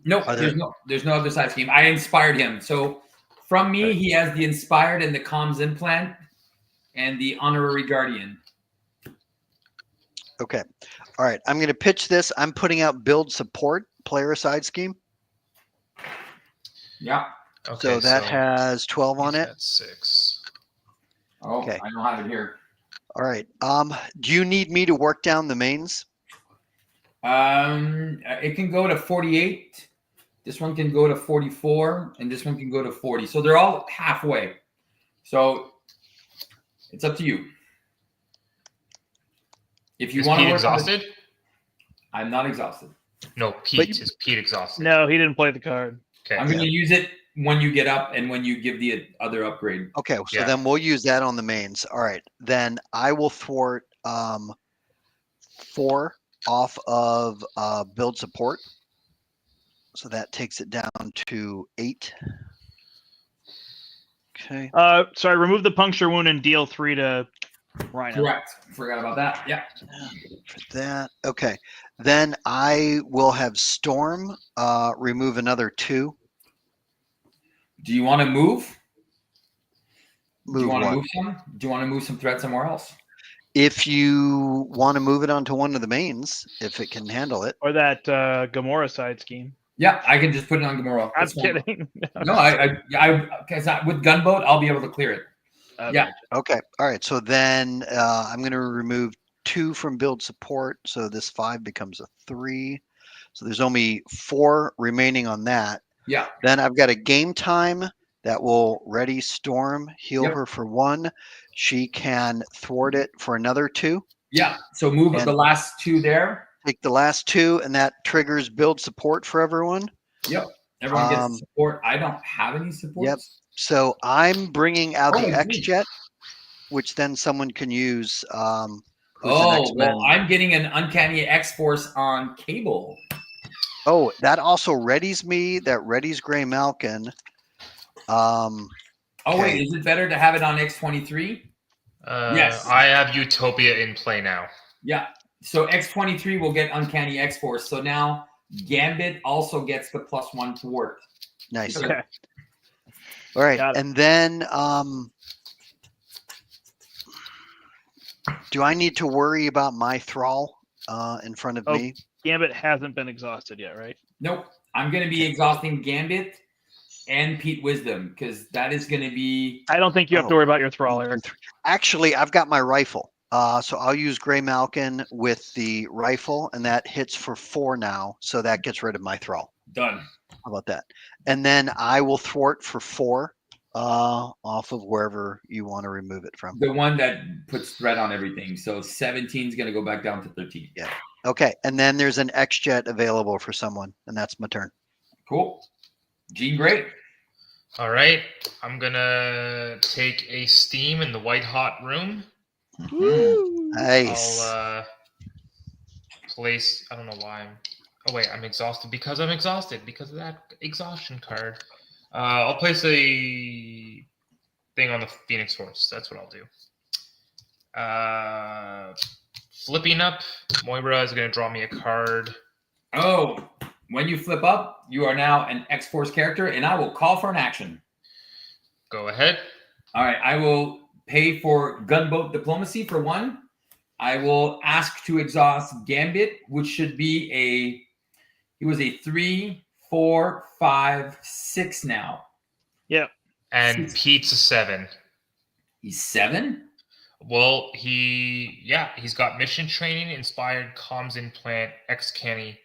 Speaker 1: Nope.
Speaker 4: Are there-
Speaker 1: There's no other side scheme. I inspired him. So from me, he has the inspired and the comms implant and the honorary guardian.
Speaker 4: Okay. All right. I'm going to pitch this. I'm putting out build support player side scheme.
Speaker 1: Yeah.
Speaker 3: Okay,
Speaker 4: So that has 12 on
Speaker 3: he's
Speaker 4: it.
Speaker 3: got 6.
Speaker 1: Oh,
Speaker 4: Okay.
Speaker 1: I don't have it here.
Speaker 4: All right. Do you need me to work down the mains?
Speaker 1: It can go to 48. This one can go to 44, and this one can go to 40. So they're all halfway. So it's up to you. If you
Speaker 3: Is
Speaker 1: want to
Speaker 3: Pete
Speaker 1: work on it-
Speaker 3: exhausted?
Speaker 1: I'm not exhausted.
Speaker 3: No, Pete. Is Pete exhausted?
Speaker 2: No, he didn't play the card.
Speaker 3: Okay.
Speaker 1: I'm going to use it when you get up and when you give the other upgrade.
Speaker 4: Okay. So
Speaker 3: Yeah.
Speaker 4: then we'll use that on the mains. All right. Then I will thwart 4 off of build support. So that takes it down to 8. Okay.
Speaker 2: Sorry, remove the puncture wound and deal 3 to Rhino.
Speaker 1: Correct. Forgot about that. Yeah.
Speaker 4: For that. Okay. Then I will have Storm remove another 2.
Speaker 1: Do you want to move? Do you
Speaker 4: Move
Speaker 1: want to
Speaker 4: what?
Speaker 1: move some? Do you want to move some threat somewhere else?
Speaker 4: If you want to move it onto one of the mains, if it can handle it.
Speaker 2: Or that Gamora side scheme.
Speaker 1: Yeah, I can just put it on Gamora.
Speaker 2: I'm
Speaker 1: That's fine.
Speaker 2: kidding.
Speaker 1: No, because with gunboat, I'll be able to clear it. Yeah.
Speaker 4: Okay. All right. So then I'm going to remove 2 from build support. So this 5 becomes a 3. So there's only 4 remaining on that.
Speaker 1: Yeah.
Speaker 4: Then I've got a game time that will ready Storm, heal
Speaker 1: Yep.
Speaker 4: her for 1. She can thwart it for another 2.
Speaker 1: Yeah. So move
Speaker 4: And-
Speaker 1: the last 2 there.
Speaker 4: Take the last 2, and that triggers build support for everyone.
Speaker 1: Yep. Everyone gets support. I don't have any support.
Speaker 4: Yep. So I'm bringing out the
Speaker 1: Oh,
Speaker 4: X-Jet, which then someone can use. Who's an
Speaker 1: Oh,
Speaker 4: X-Men.
Speaker 1: well, I'm getting an uncanny X-Force on Cable.
Speaker 4: Oh, that also readies me. That readies Gray Malkin.
Speaker 1: Oh,
Speaker 4: Okay.
Speaker 1: wait. Is it better to have it on X-23? Yes.
Speaker 3: I have Utopia in play now.
Speaker 1: Yeah. So X-23 will get uncanny X-Force. So now Gambit also gets the +1 thwart.
Speaker 4: Nice.
Speaker 1: Okay.
Speaker 2: Okay.
Speaker 4: All right.
Speaker 2: Got it.
Speaker 4: And then do I need to worry about my thrall in front of
Speaker 2: Oh.
Speaker 4: me?
Speaker 2: Gambit hasn't been exhausted yet, right?
Speaker 1: Nope. I'm going to be exhausting Gambit and Pete Wisdom because that is going to be.
Speaker 2: I don't think you have to
Speaker 4: Oh.
Speaker 2: worry about your thrall, Eric.
Speaker 4: Actually, I've got my rifle. So I'll use Gray Malkin with the rifle, and that hits for 4 now. So that gets rid of my thrall.
Speaker 1: Done.
Speaker 4: How about that? And then I will thwart for 4 off of wherever you want to remove it from.
Speaker 1: The one that puts threat on everything. So 17 is going to go back down to 13.
Speaker 4: Yeah. Okay, and then there's an X-Jet available for someone, and that's my turn.
Speaker 1: Cool. Gene, great.
Speaker 3: All right. I'm gonna take a steam in the white hot room.
Speaker 4: Nice.
Speaker 3: I'll place. I don't know why I'm. Oh wait, I'm exhausted because I'm exhausted because of that exhaustion card. I'll place a thing on the Phoenix Force. That's what I'll do. Flipping up, Moira is going to draw me a card.
Speaker 1: Oh, when you flip up, you are now an X-Force character, and I will call for an action.
Speaker 3: Go ahead.
Speaker 1: All right, I will pay for Gunboat Diplomacy for 1. I will ask to exhaust Gambit, which should be he was a 3, 4, 5, 6 now.
Speaker 2: Yep.
Speaker 3: And Pete's a 7.
Speaker 1: He's 7?
Speaker 3: Well, he's got mission training, inspired comms implant,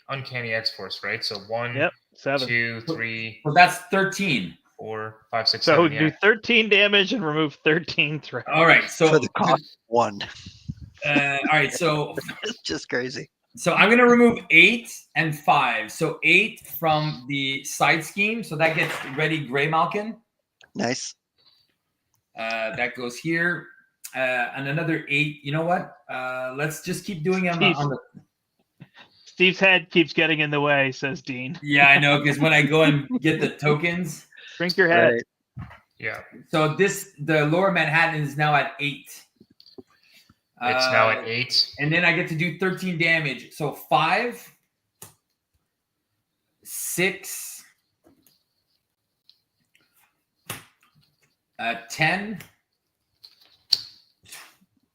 Speaker 3: uncanny X-Force, right? So 1,
Speaker 2: Yep. 7.
Speaker 3: 2, 3.
Speaker 1: Well, that's 13.
Speaker 3: 4, 5, 6,
Speaker 2: So
Speaker 3: 7.
Speaker 2: do 13 damage and remove 13 threat.
Speaker 1: All right, so
Speaker 4: For the cost of 1.
Speaker 1: all right, so
Speaker 4: It's just crazy.
Speaker 1: So I'm going to remove 8 and 5. So 8 from the side scheme. So that gets ready Gray Malkin.
Speaker 4: Nice.
Speaker 1: That goes here. And another 8. You know what? Let's just keep doing them on the.
Speaker 2: Steve's head keeps getting in the way, says Dean.
Speaker 1: Yeah, I know. Because when I go and get the tokens.
Speaker 2: Drink your head.
Speaker 4: Right.
Speaker 3: Yeah.
Speaker 1: So the Lower Manhattan is now at 8.
Speaker 3: It's now at 8.
Speaker 1: And then I get to do 13 damage. So 5, 6, 10,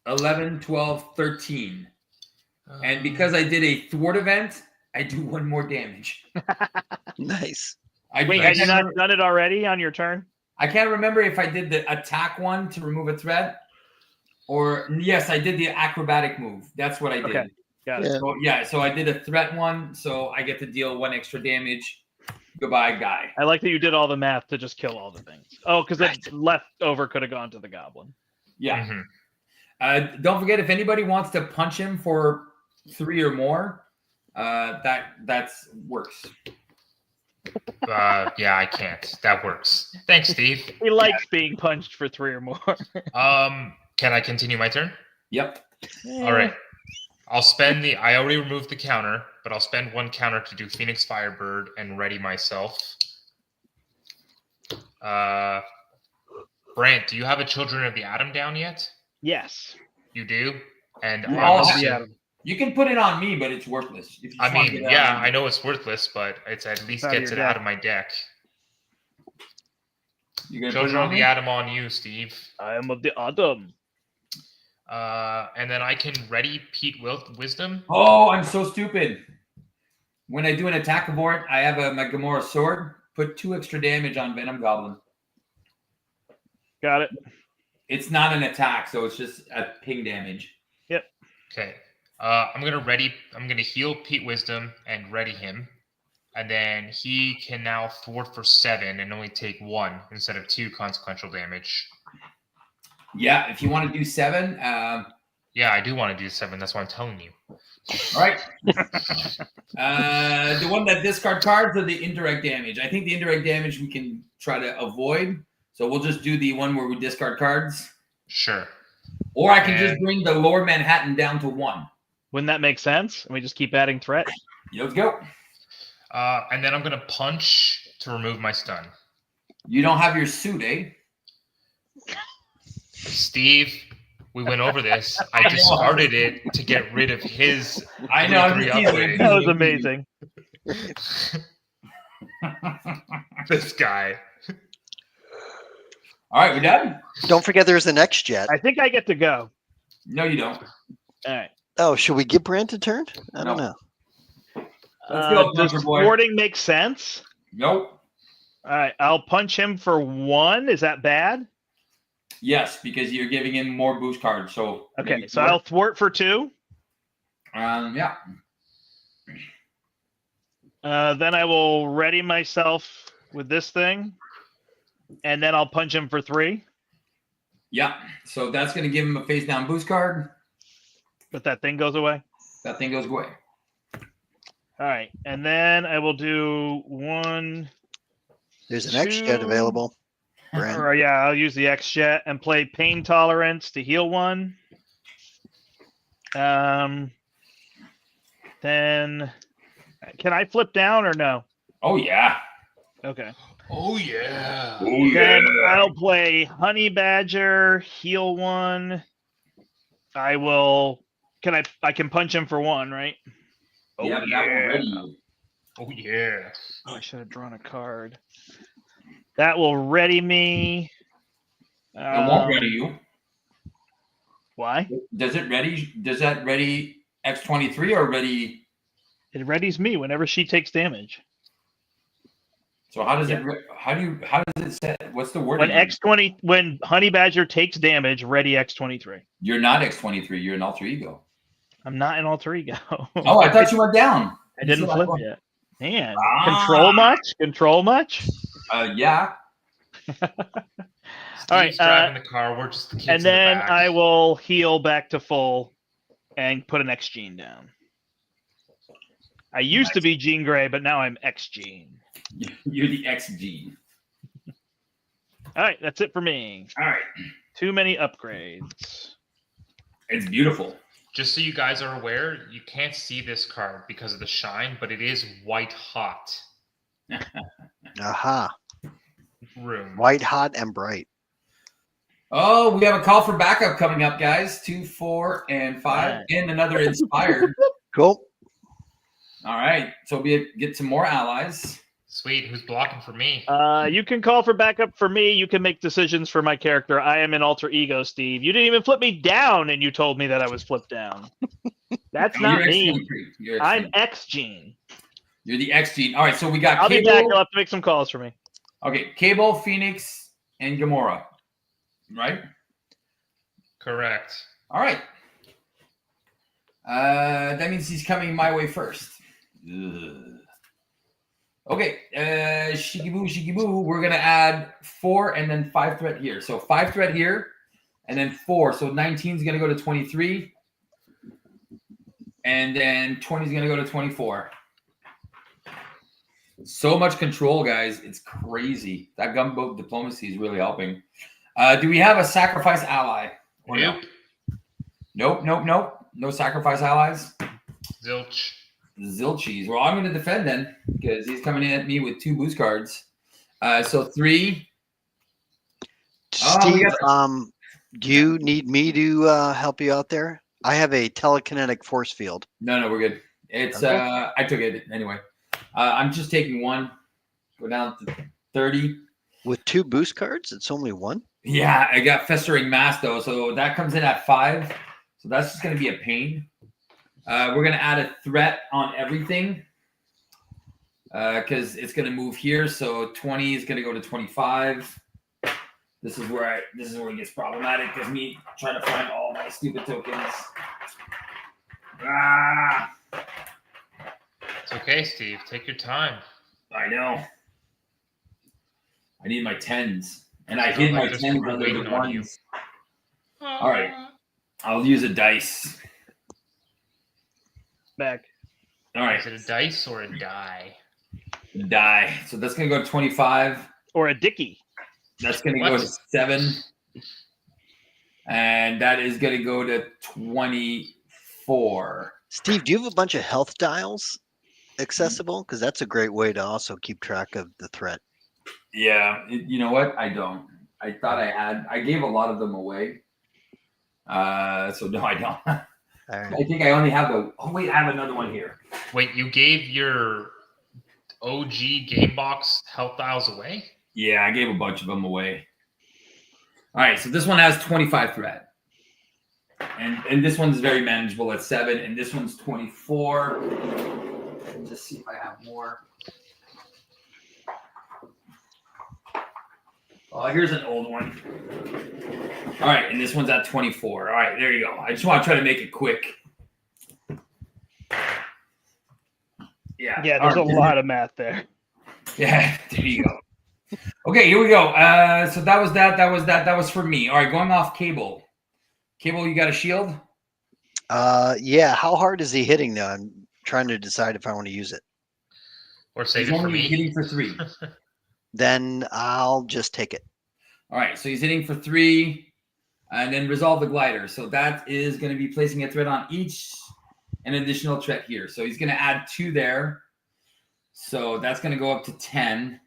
Speaker 1: 11, 12, 13. And because I did a thwart event, I do 1 more damage.
Speaker 4: Nice.
Speaker 2: Wait, had you not done it already on your turn?
Speaker 1: I can't remember if I did the attack one to remove a threat. Or yes, I did the acrobatic move. That's what I did.
Speaker 2: Okay, got it.
Speaker 1: So I did a threat one, so I get to deal 1 extra damage. Goodbye, guy.
Speaker 2: I like that you did all the math to just kill all the things. Oh, because that leftover could have gone to the goblin.
Speaker 1: Yeah.
Speaker 3: Mm-hmm.
Speaker 1: Don't forget, if anybody wants to punch him for 3 or more, that's works.
Speaker 3: Yeah, I can't. That works. Thanks, Steve.
Speaker 2: He likes being punched for 3 or more.
Speaker 3: Can I continue my turn?
Speaker 1: Yep.
Speaker 3: All right. I'll spend I already removed the counter, but I'll spend 1 counter to do Phoenix Firebird and ready myself. Brant, do you have a Children of the Atom down yet?
Speaker 2: Yes.
Speaker 3: You do? And
Speaker 1: You can put it on me, but it's worthless. If you
Speaker 3: I
Speaker 1: just want to
Speaker 3: mean,
Speaker 1: get it
Speaker 3: yeah,
Speaker 1: on
Speaker 3: I know it's worthless, but it's at least
Speaker 2: Out of
Speaker 3: gets
Speaker 2: your
Speaker 3: it out
Speaker 2: deck.
Speaker 3: of my deck.
Speaker 1: You gonna put it
Speaker 3: Children
Speaker 1: on
Speaker 3: of the
Speaker 1: me?
Speaker 3: Atom on you, Steve.
Speaker 2: I am of the Adam.
Speaker 3: And then I can ready Pete Wisdom.
Speaker 1: Oh, I'm so stupid. When I do an attack abort, I have my Gamora sword. Put 2 extra damage on Venom Goblin.
Speaker 2: Got it.
Speaker 1: It's not an attack, so it's just a ping damage.
Speaker 3: Okay. I'm gonna heal Pete Wisdom and ready him. And then he can now thwart for 7 and only take 1 instead of 2 consequential damage.
Speaker 1: Yeah, if you want to do 7,
Speaker 3: Yeah, I do want to do 7. That's why I'm telling you.
Speaker 1: all right. The one that discard cards or the indirect damage. I think the indirect damage we can try to avoid. So we'll just do the one where we discard cards.
Speaker 3: Sure.
Speaker 1: Or I can just bring the Lower Manhattan down to 1.
Speaker 2: Wouldn't that make sense? And we just keep adding threat?
Speaker 1: Let's go.
Speaker 3: And then I'm gonna punch to remove my stun.
Speaker 1: You don't have your suit, eh?
Speaker 3: Steve, we went over this. I discarded it to get rid of his.
Speaker 1: I know. I'm
Speaker 3: 3
Speaker 1: just teasing.
Speaker 3: upgrade.
Speaker 2: That was amazing.
Speaker 3: This guy.
Speaker 1: All right, we done?
Speaker 4: Don't forget there's an X-Jet.
Speaker 2: I think I get to go.
Speaker 1: No, you don't.
Speaker 2: All right.
Speaker 4: Oh, should we give Brent a turn? I don't know.
Speaker 1: Let's go,
Speaker 2: Does
Speaker 1: Puncher Boy.
Speaker 2: thwarting make sense?
Speaker 1: Nope.
Speaker 2: All right. I'll punch him for 1. Is that bad?
Speaker 1: Yes, because you're giving him more boost cards. So
Speaker 2: Okay. So I'll thwart for 2.
Speaker 1: yeah.
Speaker 2: Then I will ready myself with this thing. And then I'll punch him for 3.
Speaker 1: Yeah. So that's going to give him a face down boost card.
Speaker 2: But that thing goes away.
Speaker 1: That thing goes away.
Speaker 2: All right, and then I will do 1,
Speaker 4: There's an X jet
Speaker 2: 2,
Speaker 4: available. Brand.
Speaker 2: or yeah, I'll use the X jet and play pain tolerance to heal 1. Then can I flip down or no?
Speaker 1: Oh yeah.
Speaker 2: Okay.
Speaker 3: Oh yeah.
Speaker 1: Oh
Speaker 2: Then I'll play Honey Badger, heal 1. I will. I can punch him for 1, right?
Speaker 1: Yeah, but that will ready you.
Speaker 3: Oh yeah.
Speaker 2: Oh, I should have drawn a card. That will ready me.
Speaker 1: It won't ready you.
Speaker 2: Why?
Speaker 1: Does that ready X23 or ready?
Speaker 2: It readies me whenever she takes damage.
Speaker 1: So how does it set? What's the word?
Speaker 2: When Honey Badger takes damage, ready X23.
Speaker 1: You're not X23. You're an alter ego.
Speaker 2: I'm not an alter ego.
Speaker 1: Oh, I thought you went down.
Speaker 2: I didn't flip yet. Man,
Speaker 1: Ah.
Speaker 2: Control much?
Speaker 1: Yeah.
Speaker 2: All right,
Speaker 3: Steve's driving the car. We're just the kids
Speaker 2: and then
Speaker 3: in the back.
Speaker 2: I will heal back to full and put an X gene down. I used to be Jean Grey, but now I'm X gene.
Speaker 1: You're the X gene.
Speaker 2: All right, that's it for me.
Speaker 1: All right.
Speaker 2: Too many upgrades.
Speaker 1: It's beautiful.
Speaker 3: Just so you guys are aware, you can't see this card because of the shine, but it is white hot.
Speaker 4: Aha.
Speaker 3: Room.
Speaker 4: White hot and bright.
Speaker 1: Oh, we have a call for backup coming up, guys. 2, 4, and 5,
Speaker 2: Right.
Speaker 1: and another inspired.
Speaker 4: Cool.
Speaker 1: All right, so we get some more allies.
Speaker 3: Sweet. Who's blocking for me?
Speaker 2: You can call for backup for me. You can make decisions for my character. I am an alter ego, Steve. You didn't even flip me down, and you told me that I was flipped down. That's not
Speaker 1: You're
Speaker 2: me.
Speaker 1: X23. You're
Speaker 2: I'm
Speaker 1: X23.
Speaker 2: X gene.
Speaker 1: You're the X gene. All right, so we got
Speaker 2: I'll be
Speaker 1: Cable.
Speaker 2: back. You'll have to make some calls for me.
Speaker 1: Okay, Cable, Phoenix, and Gamora. Right?
Speaker 3: Correct.
Speaker 1: All right. That means he's coming my way first. Ugh. Okay, shigiboo. We're gonna add 4 and then 5 threat here. So 5 threat here, and then 4. So 19 is gonna go to 23, and then 20 is gonna go to 24. So much control, guys. It's crazy. That gunboat diplomacy is really helping. Do we have a sacrifice ally? Or
Speaker 3: Nope.
Speaker 1: Nope. No sacrifice allies.
Speaker 3: Zilch.
Speaker 1: Zilchies. Well, I'm going to defend then because he's coming in at me with 2 boost cards. So 3.
Speaker 4: Steve, do you need me to help you out there? I have a telekinetic force field.
Speaker 1: No, we're good. It's
Speaker 4: Okay.
Speaker 1: I took it anyway. I'm just taking 1. Go down to 30.
Speaker 4: With 2 boost cards, it's only 1.
Speaker 1: Yeah, I got festering mass though, so that comes in at 5. So that's just going to be a pain. We're going to add a threat on everything because it's going to move here. So 20 is going to go to 25. This is where it gets problematic because me trying to find all my stupid tokens.
Speaker 3: It's okay, Steve. Take your time.
Speaker 1: I know. I need my 10s, and I
Speaker 3: Sounds
Speaker 1: hid
Speaker 3: like
Speaker 1: my
Speaker 3: there's
Speaker 1: 10s
Speaker 3: people
Speaker 1: under
Speaker 3: waiting
Speaker 1: the
Speaker 3: on you.
Speaker 1: 1s. All right, I'll use a dice.
Speaker 2: Back.
Speaker 1: All right,
Speaker 3: Is it a dice or a die?
Speaker 1: die. So that's gonna go to 25.
Speaker 2: Or a Dicky.
Speaker 1: That's gonna go to 7, and that is gonna go to 24.
Speaker 4: Steve, do you have a bunch of health dials accessible? Because that's a great way to also keep track of the threat.
Speaker 1: Yeah, you know what? I don't. I thought I had. I gave a lot of them away. So no, I don't.
Speaker 4: All right.
Speaker 1: I think I only have the. Oh wait, I have another one here.
Speaker 3: Wait, you gave your OG game box health dials away?
Speaker 1: Yeah, I gave a bunch of them away. All right, so this one has 25 threat, and this one's very manageable at 7, and this one's 24. Just see if I have more. Oh, here's an old one. All right, and this one's at 24. All right, there you go. I just want to try to make it quick. Yeah.
Speaker 2: Yeah, there's
Speaker 1: all
Speaker 2: a
Speaker 1: right.
Speaker 2: lot of math there.
Speaker 1: Yeah, there you go. Okay, here we go. So that was that. That was for me. All right, going off Cable. Cable, you got a shield?
Speaker 4: Yeah. How hard is he hitting though? trying to decide if I want to use it.
Speaker 3: Or save
Speaker 1: He's
Speaker 3: it for
Speaker 1: only
Speaker 3: me.
Speaker 1: hitting for 3.
Speaker 4: Then I'll just take it.
Speaker 1: All right, so he's hitting for 3, and then resolve the glider. So that is going to be placing a threat on each, an additional threat here. So he's going to add 2 there. So that's going to go up to 10.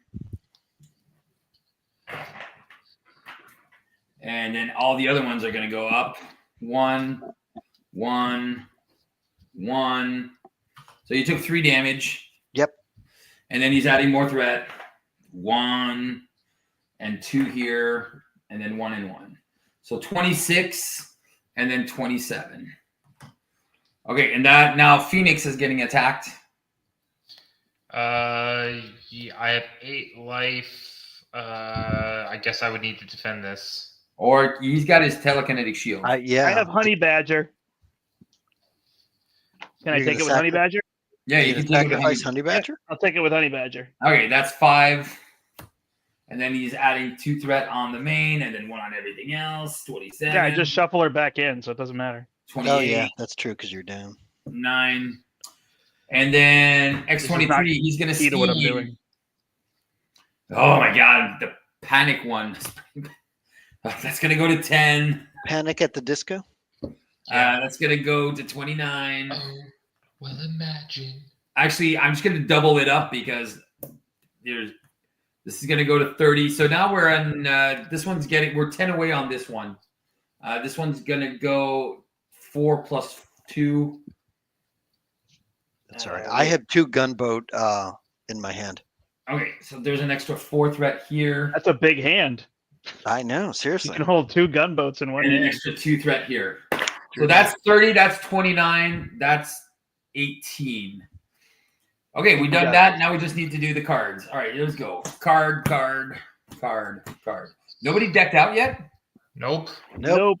Speaker 1: And then all the other ones are going to go up. 1, 1, 1. So you took 3 damage.
Speaker 4: Yep.
Speaker 1: And then he's adding more threat. 1 and 2 here, and then 1 and 1. So 26 and then 27. Okay, and that now Phoenix is getting attacked.
Speaker 3: Yeah, I have 8 life. I guess I would need to defend this.
Speaker 1: Or he's got his telekinetic shield.
Speaker 4: Yeah.
Speaker 2: I have Honey Badger. Can I
Speaker 4: You're
Speaker 2: take it
Speaker 4: gonna
Speaker 2: with Honey Badger?
Speaker 1: Yeah, you
Speaker 4: You
Speaker 1: can
Speaker 4: can
Speaker 1: take it with
Speaker 4: sacrifice Honey Badger?
Speaker 2: I'll take it with Honey Badger.
Speaker 1: Okay, that's 5. And then he's adding 2 threat on the main and then 1 on everything else. 27.
Speaker 2: Yeah, I just shuffle her back in, so it doesn't matter.
Speaker 1: 28.
Speaker 4: Oh, yeah, that's true because you're down.
Speaker 1: 9. And then X23, he's going to
Speaker 2: Key to what I'm
Speaker 1: see.
Speaker 2: doing.
Speaker 1: Oh my God, the panic one. That's going to go to 10.
Speaker 4: Panic at the Disco?
Speaker 1: That's going to go to 29.
Speaker 3: Oh, well, imagine.
Speaker 1: Actually, I'm just going to double it up because this is going to go to 30. So now we're on, we're 10 away on this one. This one's going to go 4 plus 2.
Speaker 4: That's all right. I have 2 gunboat in my hand.
Speaker 1: Okay, so there's an extra 4 threat here.
Speaker 2: That's a big hand.
Speaker 4: I know,
Speaker 2: You
Speaker 4: seriously.
Speaker 2: can hold 2 gunboats in one
Speaker 1: And an
Speaker 2: hand.
Speaker 1: extra 2 threat here. So that's 30, that's 29, that's 18. Okay, we done
Speaker 2: Yeah.
Speaker 1: that. Now we just need to do the cards. All right, let's go. Card, card, card, card. Nobody decked out yet?
Speaker 3: Nope.
Speaker 2: Nope.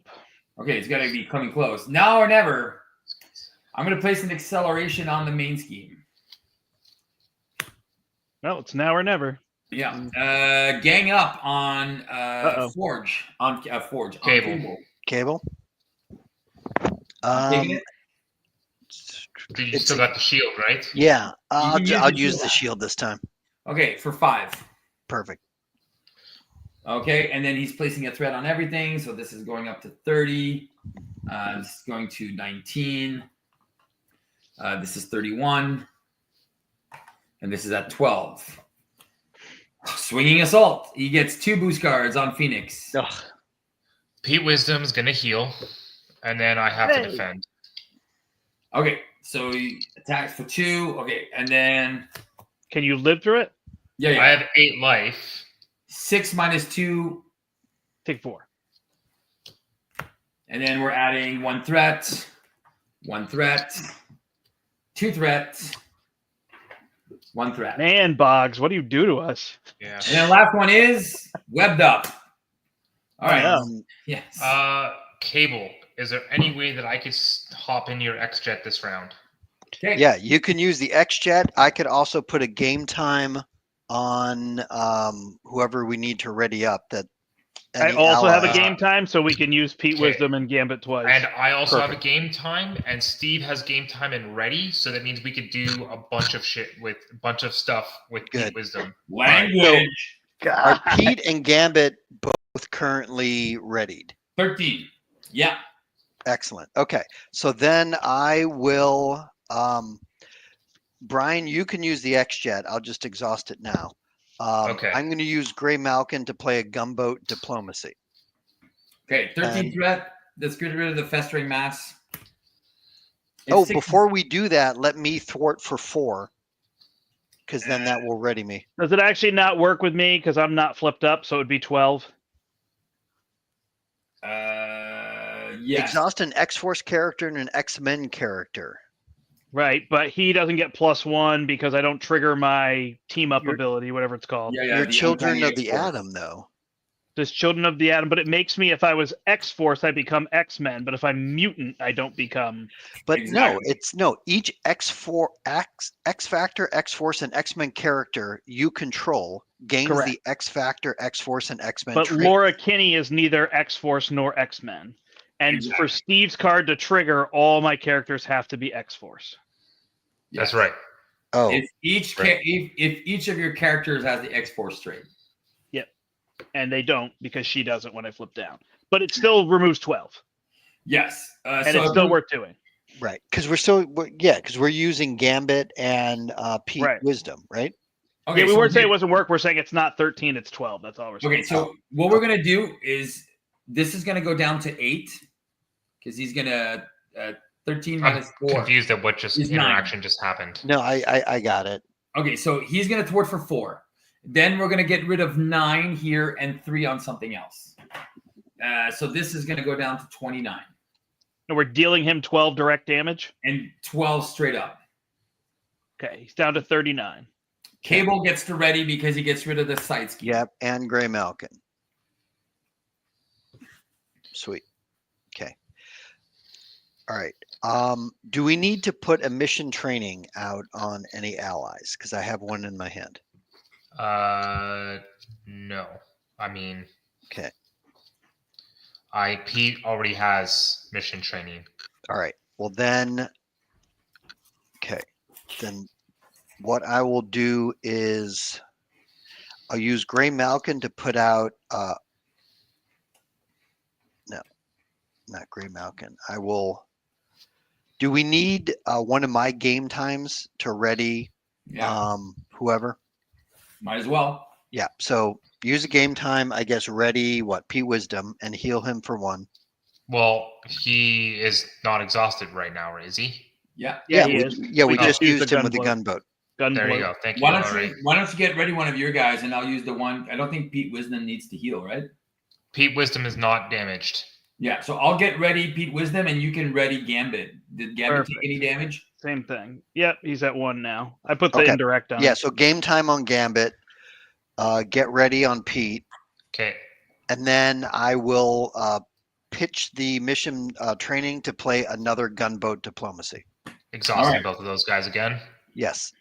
Speaker 1: Okay, it's got to be coming close. Now or never. I'm going to place an acceleration on the main scheme.
Speaker 2: No, it's now or never.
Speaker 1: Yeah. Gang up on Forge. On Forge. On
Speaker 3: Cable.
Speaker 4: Cable?
Speaker 1: Taking it?
Speaker 3: You still got the shield, right?
Speaker 4: Yeah, I'll
Speaker 1: can use the
Speaker 4: use
Speaker 1: shield.
Speaker 4: the shield this time.
Speaker 1: Okay, for 5.
Speaker 4: Perfect.
Speaker 1: Okay, and then he's placing a threat on everything. So this is going up to 30. This is going to 19. This is 31. And this is at 12. Swinging Assault. He gets 2 boost cards on Phoenix.
Speaker 4: Ugh.
Speaker 3: Pete Wisdom's gonna heal, and then I have to defend.
Speaker 1: Okay, so he attacks for 2. Okay, and then
Speaker 2: Can you live through it?
Speaker 1: yeah.
Speaker 3: I have 8 life.
Speaker 1: 6 minus 2,
Speaker 2: Take 4.
Speaker 1: and then we're adding 1 threat, 1 threat, 2 threats, 1 threat.
Speaker 2: Man, Boggs, what do you do to us?
Speaker 3: Yeah.
Speaker 1: And then the last one is webbed up. All right.
Speaker 2: Yeah.
Speaker 1: Yes.
Speaker 3: Cable. Is there any way that I could hop in your X-Jet this round?
Speaker 1: Okay.
Speaker 4: Yeah, you can use the X-Jet. I could also put a game time on whoever we need to ready up.
Speaker 2: I
Speaker 4: any
Speaker 2: also have a
Speaker 4: ally-
Speaker 2: game time, so we can use Pete
Speaker 3: Okay.
Speaker 2: Wisdom and Gambit twice.
Speaker 3: And I also have
Speaker 2: Perfect.
Speaker 3: a game time, and Steve has game time and ready, so that means we could do a bunch of shit with a bunch of stuff with
Speaker 4: Good.
Speaker 3: Pete Wisdom.
Speaker 1: Language.
Speaker 4: Are Pete and Gambit both currently readied?
Speaker 1: 13. Yeah.
Speaker 4: Excellent. Okay, so then I will. Brian, you can use the X-Jet. I'll just exhaust it now.
Speaker 3: Okay.
Speaker 4: I'm going to use Gray Malkin to play a gunboat diplomacy.
Speaker 1: Okay. 13
Speaker 4: And-
Speaker 1: threat. Let's get rid of the festering mass. It's
Speaker 4: Oh,
Speaker 1: 6
Speaker 4: before we do that, let me thwart for 4, because then that will ready me.
Speaker 2: Does it actually not work with me because I'm not flipped up, so it would be 12?
Speaker 1: Yes.
Speaker 4: Exhaust an X-Force character and an X-Men character.
Speaker 2: Right, but he doesn't get +1 because I don't trigger my team up
Speaker 4: Your-
Speaker 2: ability, whatever it's called.
Speaker 1: Yeah,
Speaker 4: You're
Speaker 1: the
Speaker 4: children
Speaker 1: uncanny
Speaker 4: of the
Speaker 1: X-Force.
Speaker 4: atom, though.
Speaker 2: There's Children of the Atom, but it makes me, if I was X-Force, I become X-Men. But if I'm mutant, I don't become.
Speaker 4: But
Speaker 1: Exactly.
Speaker 4: each X Factor, X-Force, and X-Men character you control gains
Speaker 2: Correct.
Speaker 4: the X Factor, X-Force, and X-Men
Speaker 2: But
Speaker 4: trait.
Speaker 2: Laura Kinney is neither X-Force nor X-Men. And
Speaker 1: Exactly.
Speaker 2: for Steve's card to trigger, all my characters have to be X-Force.
Speaker 3: That's right.
Speaker 4: Oh,
Speaker 1: If each if each of your characters has the X-Force trait.
Speaker 2: And they don't because she doesn't when I flip down. But it still removes 12.
Speaker 1: Yes.
Speaker 2: And
Speaker 1: So
Speaker 2: it's still worth doing.
Speaker 4: right. Because because we're using Gambit and Pete
Speaker 2: Right.
Speaker 4: Wisdom, right?
Speaker 1: Okay,
Speaker 2: Yeah, we
Speaker 1: so
Speaker 2: weren't saying it wasn't work. We're saying it's not 13, it's 12. That's all we're saying.
Speaker 1: Okay, so what we're gonna do is this is gonna go down to 8 because he's gonna 13
Speaker 3: I'm
Speaker 1: minus 4.
Speaker 3: confused at what just
Speaker 1: is 9.
Speaker 3: interaction just happened.
Speaker 4: No, I got it.
Speaker 1: Okay, so he's gonna thwart for 4. Then we're gonna get rid of 9 here and 3 on something else. So this is gonna go down to 29
Speaker 2: And we're dealing him 12 direct damage.
Speaker 1: and 12 straight up.
Speaker 2: Okay, he's down to 39.
Speaker 1: Cable gets to ready because he gets rid of the side scheme.
Speaker 4: Yep, and Gray Malkin. Sweet. Okay. All right. Do we need to put a mission training out on any allies? Because I have one in my hand.
Speaker 3: No. I mean,
Speaker 4: Okay.
Speaker 3: Pete already has mission training.
Speaker 4: All right. Well then, okay. Then what I will do is I'll use Gray Malkin to put out no, not Gray Malkin. I will. Do we need one of my game times to ready
Speaker 1: Yeah,
Speaker 4: whoever?
Speaker 1: might as well.
Speaker 4: Yeah. So use a game time, I guess, ready Pete Wisdom and heal him for 1.
Speaker 3: Well, he is not exhausted right now, is he?
Speaker 1: Yeah.
Speaker 2: Yeah, he is.
Speaker 4: We just
Speaker 2: used
Speaker 4: used
Speaker 2: the
Speaker 4: him with the
Speaker 2: gunboat.
Speaker 4: gunboat.
Speaker 3: There you
Speaker 2: Gunboat.
Speaker 3: go. Thank you.
Speaker 1: Why
Speaker 3: All
Speaker 1: don't
Speaker 3: right.
Speaker 1: you get ready one of your guys and I'll use the one. I don't think Pete Wisdom needs to heal, right?
Speaker 3: Pete Wisdom is not damaged.
Speaker 1: Yeah, so I'll get ready Pete Wisdom and you can ready Gambit. Did Gambit
Speaker 2: Perfect.
Speaker 1: take any damage?
Speaker 2: Same thing. Yep, he's at 1 now. I put the
Speaker 4: Okay.
Speaker 2: indirect on.
Speaker 4: Yeah. So game time on Gambit. Get ready on Pete.
Speaker 3: Okay.
Speaker 4: And then I will pitch the mission training to play another gunboat diplomacy.
Speaker 3: Exhausting
Speaker 1: All right.
Speaker 3: both of those guys again.
Speaker 4: Yes.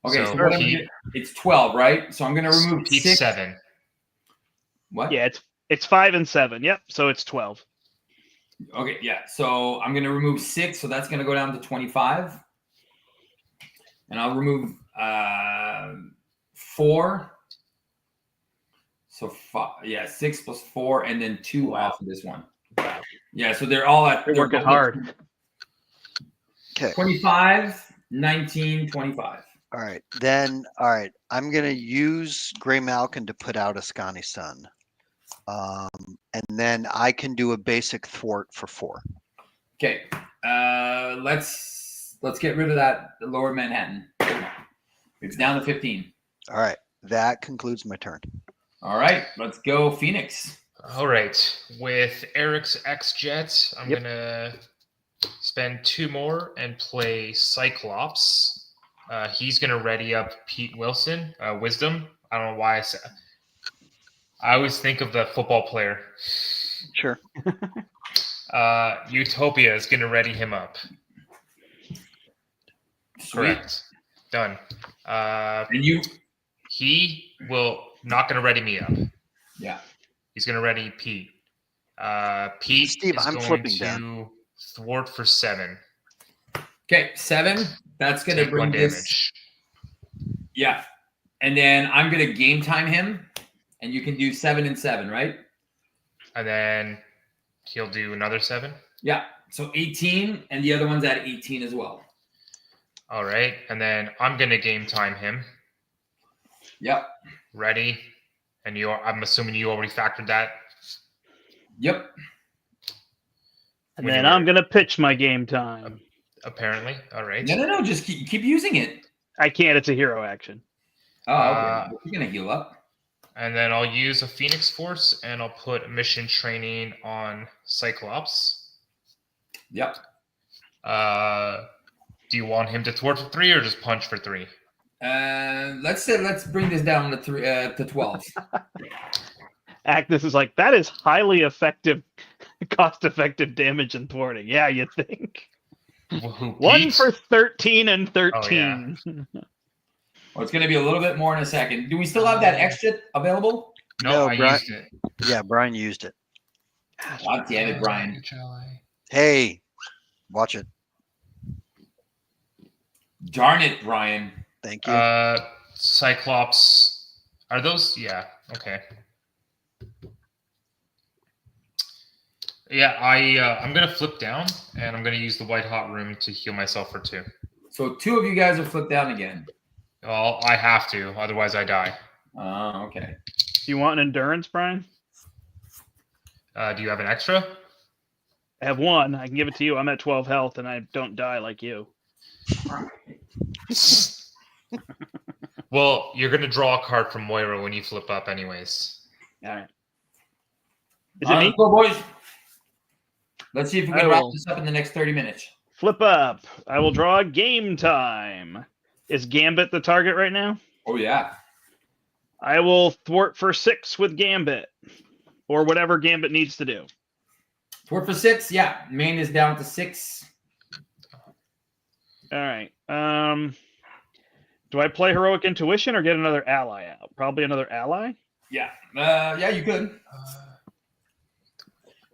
Speaker 1: Okay, so
Speaker 3: So
Speaker 1: what I'm
Speaker 3: Pete-
Speaker 1: gonna- it's 12, right? So I'm going to remove
Speaker 3: Pete's
Speaker 1: 6.
Speaker 3: 7.
Speaker 1: What?
Speaker 2: Yeah, it's 5 and 7. Yep, so it's 12.
Speaker 1: Okay, yeah. So I'm going to remove 6, so that's going to go down to 25. And I'll remove 4. So 6 plus 4, and then 2 off of this one. Yeah, so they're all at.
Speaker 2: They're working hard.
Speaker 4: Okay.
Speaker 1: 25, 19, 25.
Speaker 4: All right. Then, all right. I'm going to use Gray Malkin to put out Ascani Sun. And then I can do a basic thwart for 4.
Speaker 1: Okay. Let's get rid of that Lower Manhattan. It's down to 15.
Speaker 4: All right. That concludes my turn.
Speaker 1: All right, let's go Phoenix.
Speaker 3: All right. With Eric's X-Jet, I'm
Speaker 2: Yep.
Speaker 3: going to spend 2 more and play Cyclops. He's going to ready up Pete Wisdom. I don't know why I said. I always think of the football player.
Speaker 4: Sure.
Speaker 3: Utopia is going to ready him up.
Speaker 1: Sweet.
Speaker 3: Correct. Done.
Speaker 1: And you,
Speaker 3: He will not going to ready me up.
Speaker 1: yeah.
Speaker 3: He's going to ready Pete. Pete
Speaker 4: Steve,
Speaker 3: is
Speaker 4: I'm
Speaker 3: going
Speaker 4: flipping
Speaker 3: to
Speaker 4: down.
Speaker 3: thwart for 7.
Speaker 1: Okay, 7. That's gonna
Speaker 3: Take
Speaker 1: bring
Speaker 3: 1
Speaker 1: this.
Speaker 3: damage.
Speaker 1: Yeah, and then I'm gonna game time him, and you can do 7 and 7, right?
Speaker 3: And then he'll do another 7.
Speaker 1: Yeah. So 18, and the other one's at 18 as well.
Speaker 3: All right. And then I'm going to game time him.
Speaker 1: Yep.
Speaker 3: Ready. And I'm assuming you already factored that.
Speaker 1: Yep.
Speaker 2: And
Speaker 3: When
Speaker 2: then
Speaker 3: you're-
Speaker 2: I'm going to pitch my game time.
Speaker 3: Apparently. All right.
Speaker 1: No. Just keep using it.
Speaker 2: I can't. It's a hero action.
Speaker 1: Oh, okay. You're gonna heal up.
Speaker 3: And then I'll use a Phoenix Force and I'll put mission training on Cyclops.
Speaker 1: Yep.
Speaker 3: Do you want him to thwart for 3 or just punch for 3?
Speaker 1: Let's bring this down to 12.
Speaker 2: Actus is like, that is highly effective, cost-effective damage and thwarting. Yeah, you think?
Speaker 3: Who,
Speaker 2: 1
Speaker 3: Pete?
Speaker 2: for 13 and 13.
Speaker 1: Well, it's gonna be a little bit more in a second. Do we still have that extra available?
Speaker 3: No,
Speaker 4: No,
Speaker 3: I
Speaker 4: Brian-
Speaker 3: used it.
Speaker 4: Yeah, Brian used it.
Speaker 1: God damn it, Brian.
Speaker 4: Hey, watch it.
Speaker 1: Darn it, Brian.
Speaker 4: Thank you.
Speaker 3: Cyclops. Are those? Yeah. Okay. Yeah, I'm gonna flip down, and I'm gonna use the white hot room to heal myself for 2.
Speaker 1: So 2 of you guys are flipped down again.
Speaker 3: Well, I have to, otherwise I die.
Speaker 1: Oh, okay.
Speaker 2: Do you want an endurance, Brian?
Speaker 3: Do you have an extra?
Speaker 2: I have 1. I can give it to you. I'm at 12 health, and I don't die like you.
Speaker 3: Well, you're gonna draw a card from Moira when you flip up, anyways.
Speaker 2: All right.
Speaker 1: All right, let's go, boys. Let's see if we can
Speaker 2: I
Speaker 1: wrap
Speaker 2: will.
Speaker 1: this up in the next 30 minutes.
Speaker 2: Flip up. I will draw game time. Is Gambit the target right now?
Speaker 1: Oh, yeah.
Speaker 2: I will thwart for 6 with Gambit, or whatever Gambit needs to do.
Speaker 1: Thwart for 6. Yeah. Main is down to 6.
Speaker 2: All right. Do I play Heroic Intuition or get another ally out? Probably another ally.
Speaker 1: Yeah. Yeah, you could.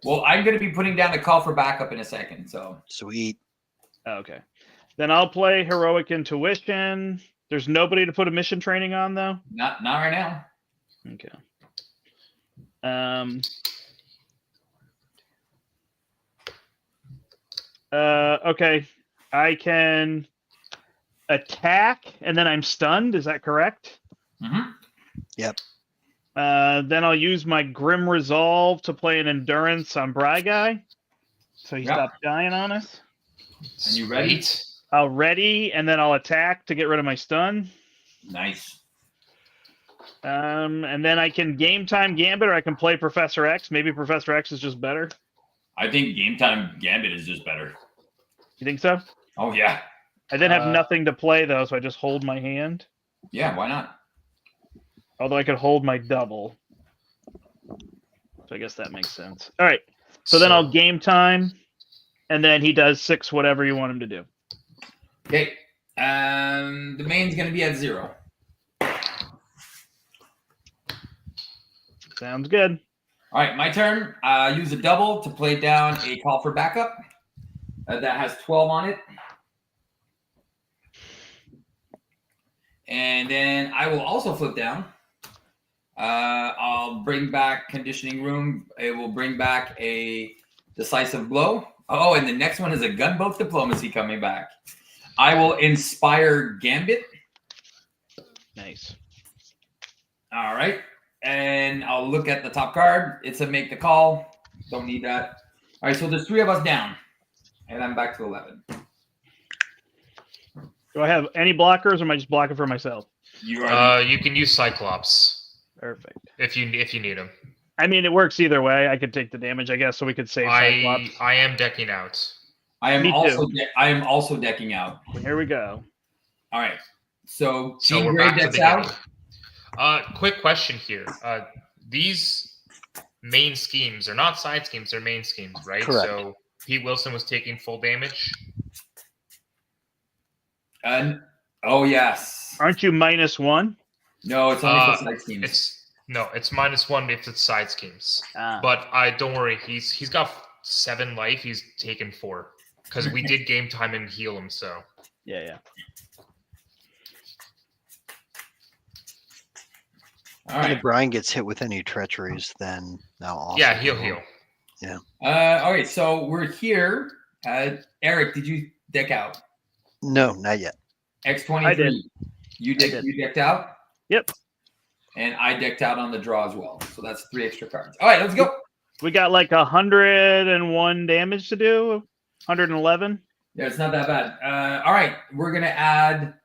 Speaker 1: Well, I'm going to be putting down the call for backup in a second. So
Speaker 4: Sweet.
Speaker 2: Okay. Then I'll play Heroic Intuition. There's nobody to put a mission training on, though?
Speaker 1: not right now.
Speaker 2: Okay. Okay. I can attack, and then I'm stunned. Is that correct?
Speaker 1: Mm-hmm.
Speaker 4: Yep.
Speaker 2: Then I'll use my Grim Resolve to play an Endurance on Bry Guy, so he
Speaker 1: Yep.
Speaker 2: stops dying on us.
Speaker 1: And you ready?
Speaker 3: Sweet.
Speaker 2: I'll ready, and then I'll attack to get rid of my stun.
Speaker 1: Nice.
Speaker 2: And then I can Game Time Gambit, or I can play Professor X. Maybe Professor X is just better.
Speaker 1: I think Game Time Gambit is just better.
Speaker 2: You think so?
Speaker 1: Oh, yeah.
Speaker 2: I then have nothing to play, though, so I just hold my hand.
Speaker 1: Yeah, why not?
Speaker 2: Although I could hold my double. So I guess that makes sense. All right. So then I'll Game Time, and then he does 6 whatever you want him to do.
Speaker 1: Okay. The main's going to be at 0.
Speaker 2: Sounds good.
Speaker 1: All right, my turn. Use a double to play down a call for backup. That has 12 on it. And then I will also flip down. I'll bring back Conditioning Room. It will bring back a Decisive Blow. Oh, and the next one is a Gunboat Diplomacy coming back. I will Inspire Gambit.
Speaker 2: Nice.
Speaker 1: All right. And I'll look at the top card. It's a Make the Call. Don't need that. All right, so there's 3 of us down. And I'm back to 11.
Speaker 2: Do I have any blockers, or am I just blocking for myself?
Speaker 1: You are.
Speaker 3: You can use Cyclops
Speaker 2: Perfect.
Speaker 3: if you need him.
Speaker 2: I mean, it works either way. I could take the damage, I guess, so we could save Cyclops.
Speaker 3: I am decking out.
Speaker 1: I am
Speaker 2: Me
Speaker 1: also decking out.
Speaker 2: Here we go.
Speaker 1: All right. So
Speaker 3: So
Speaker 1: Team
Speaker 3: we're
Speaker 1: Gray
Speaker 3: back to
Speaker 1: decks
Speaker 3: the
Speaker 1: out.
Speaker 3: Quick question here. These main schemes are not side schemes; they're main schemes, right?
Speaker 4: Correct.
Speaker 3: So Pete Wilson was taking full damage.
Speaker 1: Oh yes.
Speaker 2: Aren't you -1?
Speaker 1: No, it's only for side schemes.
Speaker 3: It's -1 if it's side schemes.
Speaker 2: Ah.
Speaker 3: But don't worry, he's got 7 life. He's taken 4 because we did game time and heal him. So
Speaker 2: Yeah.
Speaker 1: All
Speaker 4: And
Speaker 1: right.
Speaker 4: if Brian gets hit with any treacheries, then now also.
Speaker 3: yeah, he'll heal.
Speaker 1: All right. So we're here. Eric, did you deck out?
Speaker 4: No, not yet.
Speaker 1: X23.
Speaker 2: I did.
Speaker 1: You
Speaker 2: did.
Speaker 1: You decked out?
Speaker 2: Yep.
Speaker 1: And I decked out on the draw as well. So that's 3 extra cards. All right, let's go.
Speaker 2: We got like 101 damage to do. 111.
Speaker 1: Yeah, it's not that bad. All right, we're gonna add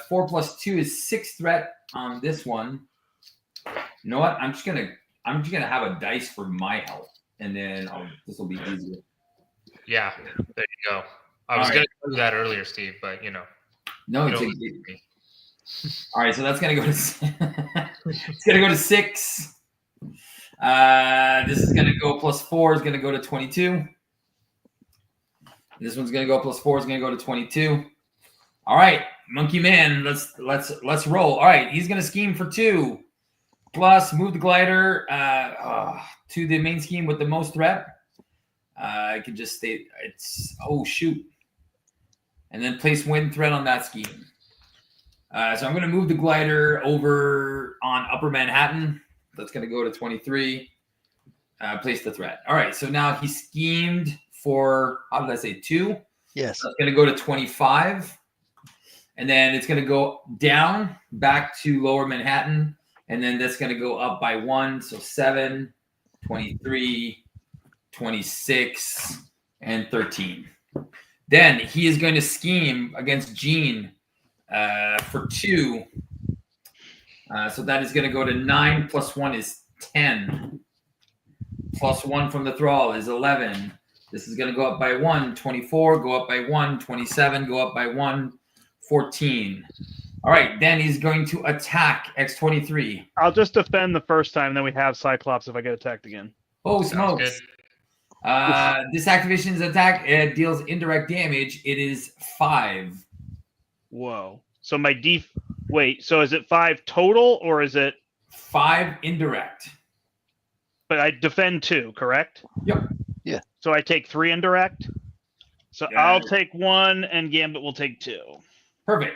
Speaker 1: 4 + 2 is 6 threat on this one. You know what? I'm just gonna have a dice for my health, and then this will be easier.
Speaker 3: Yeah, there you go. I was going to do that earlier, Steve, but
Speaker 1: No,
Speaker 3: you
Speaker 1: it's
Speaker 3: don't listen to me.
Speaker 1: all right. So that's gonna go to it's gonna go to 6. This is gonna go +4 is gonna go to 22. This one's gonna go +4 is gonna go to 22. All right, Monkey Man, let's roll. All right, he's gonna scheme for 2. Plus move the glider to the main scheme with the most threat. I could just stay. It's shoot. and then place wind threat on that scheme. So I'm going to move the glider over on Upper Manhattan. That's going to go to 23. Place the threat. All right, so now he schemed for, how did I say, 2?
Speaker 4: Yes.
Speaker 1: So it's going to go to 25. And then it's going to go down back to Lower Manhattan. And then that's going to go up by 1. So 7, 23, 26, and 13. Then he is going to scheme against Gene for 2. So that is going to go to 9 plus 1 is 10. Plus 1 from the thrall is 11. This is going to go up by 1. 24, go up by 1. 27, go up by 1. 14. All right, then he's going to attack X23.
Speaker 2: I'll just defend the first time, then we have Cyclops if I get attacked again.
Speaker 1: Oh,
Speaker 3: Sounds
Speaker 1: smokes. This activation's attack deals indirect damage. It is 5.
Speaker 2: Whoa. So my wait, so is it 5 total or is it
Speaker 1: 5 indirect.
Speaker 2: but I defend 2, correct?
Speaker 1: Yep.
Speaker 4: Yeah.
Speaker 2: So I take 3 indirect. So
Speaker 1: Yeah.
Speaker 2: I'll take 1 and Gambit will take 2.
Speaker 1: Perfect.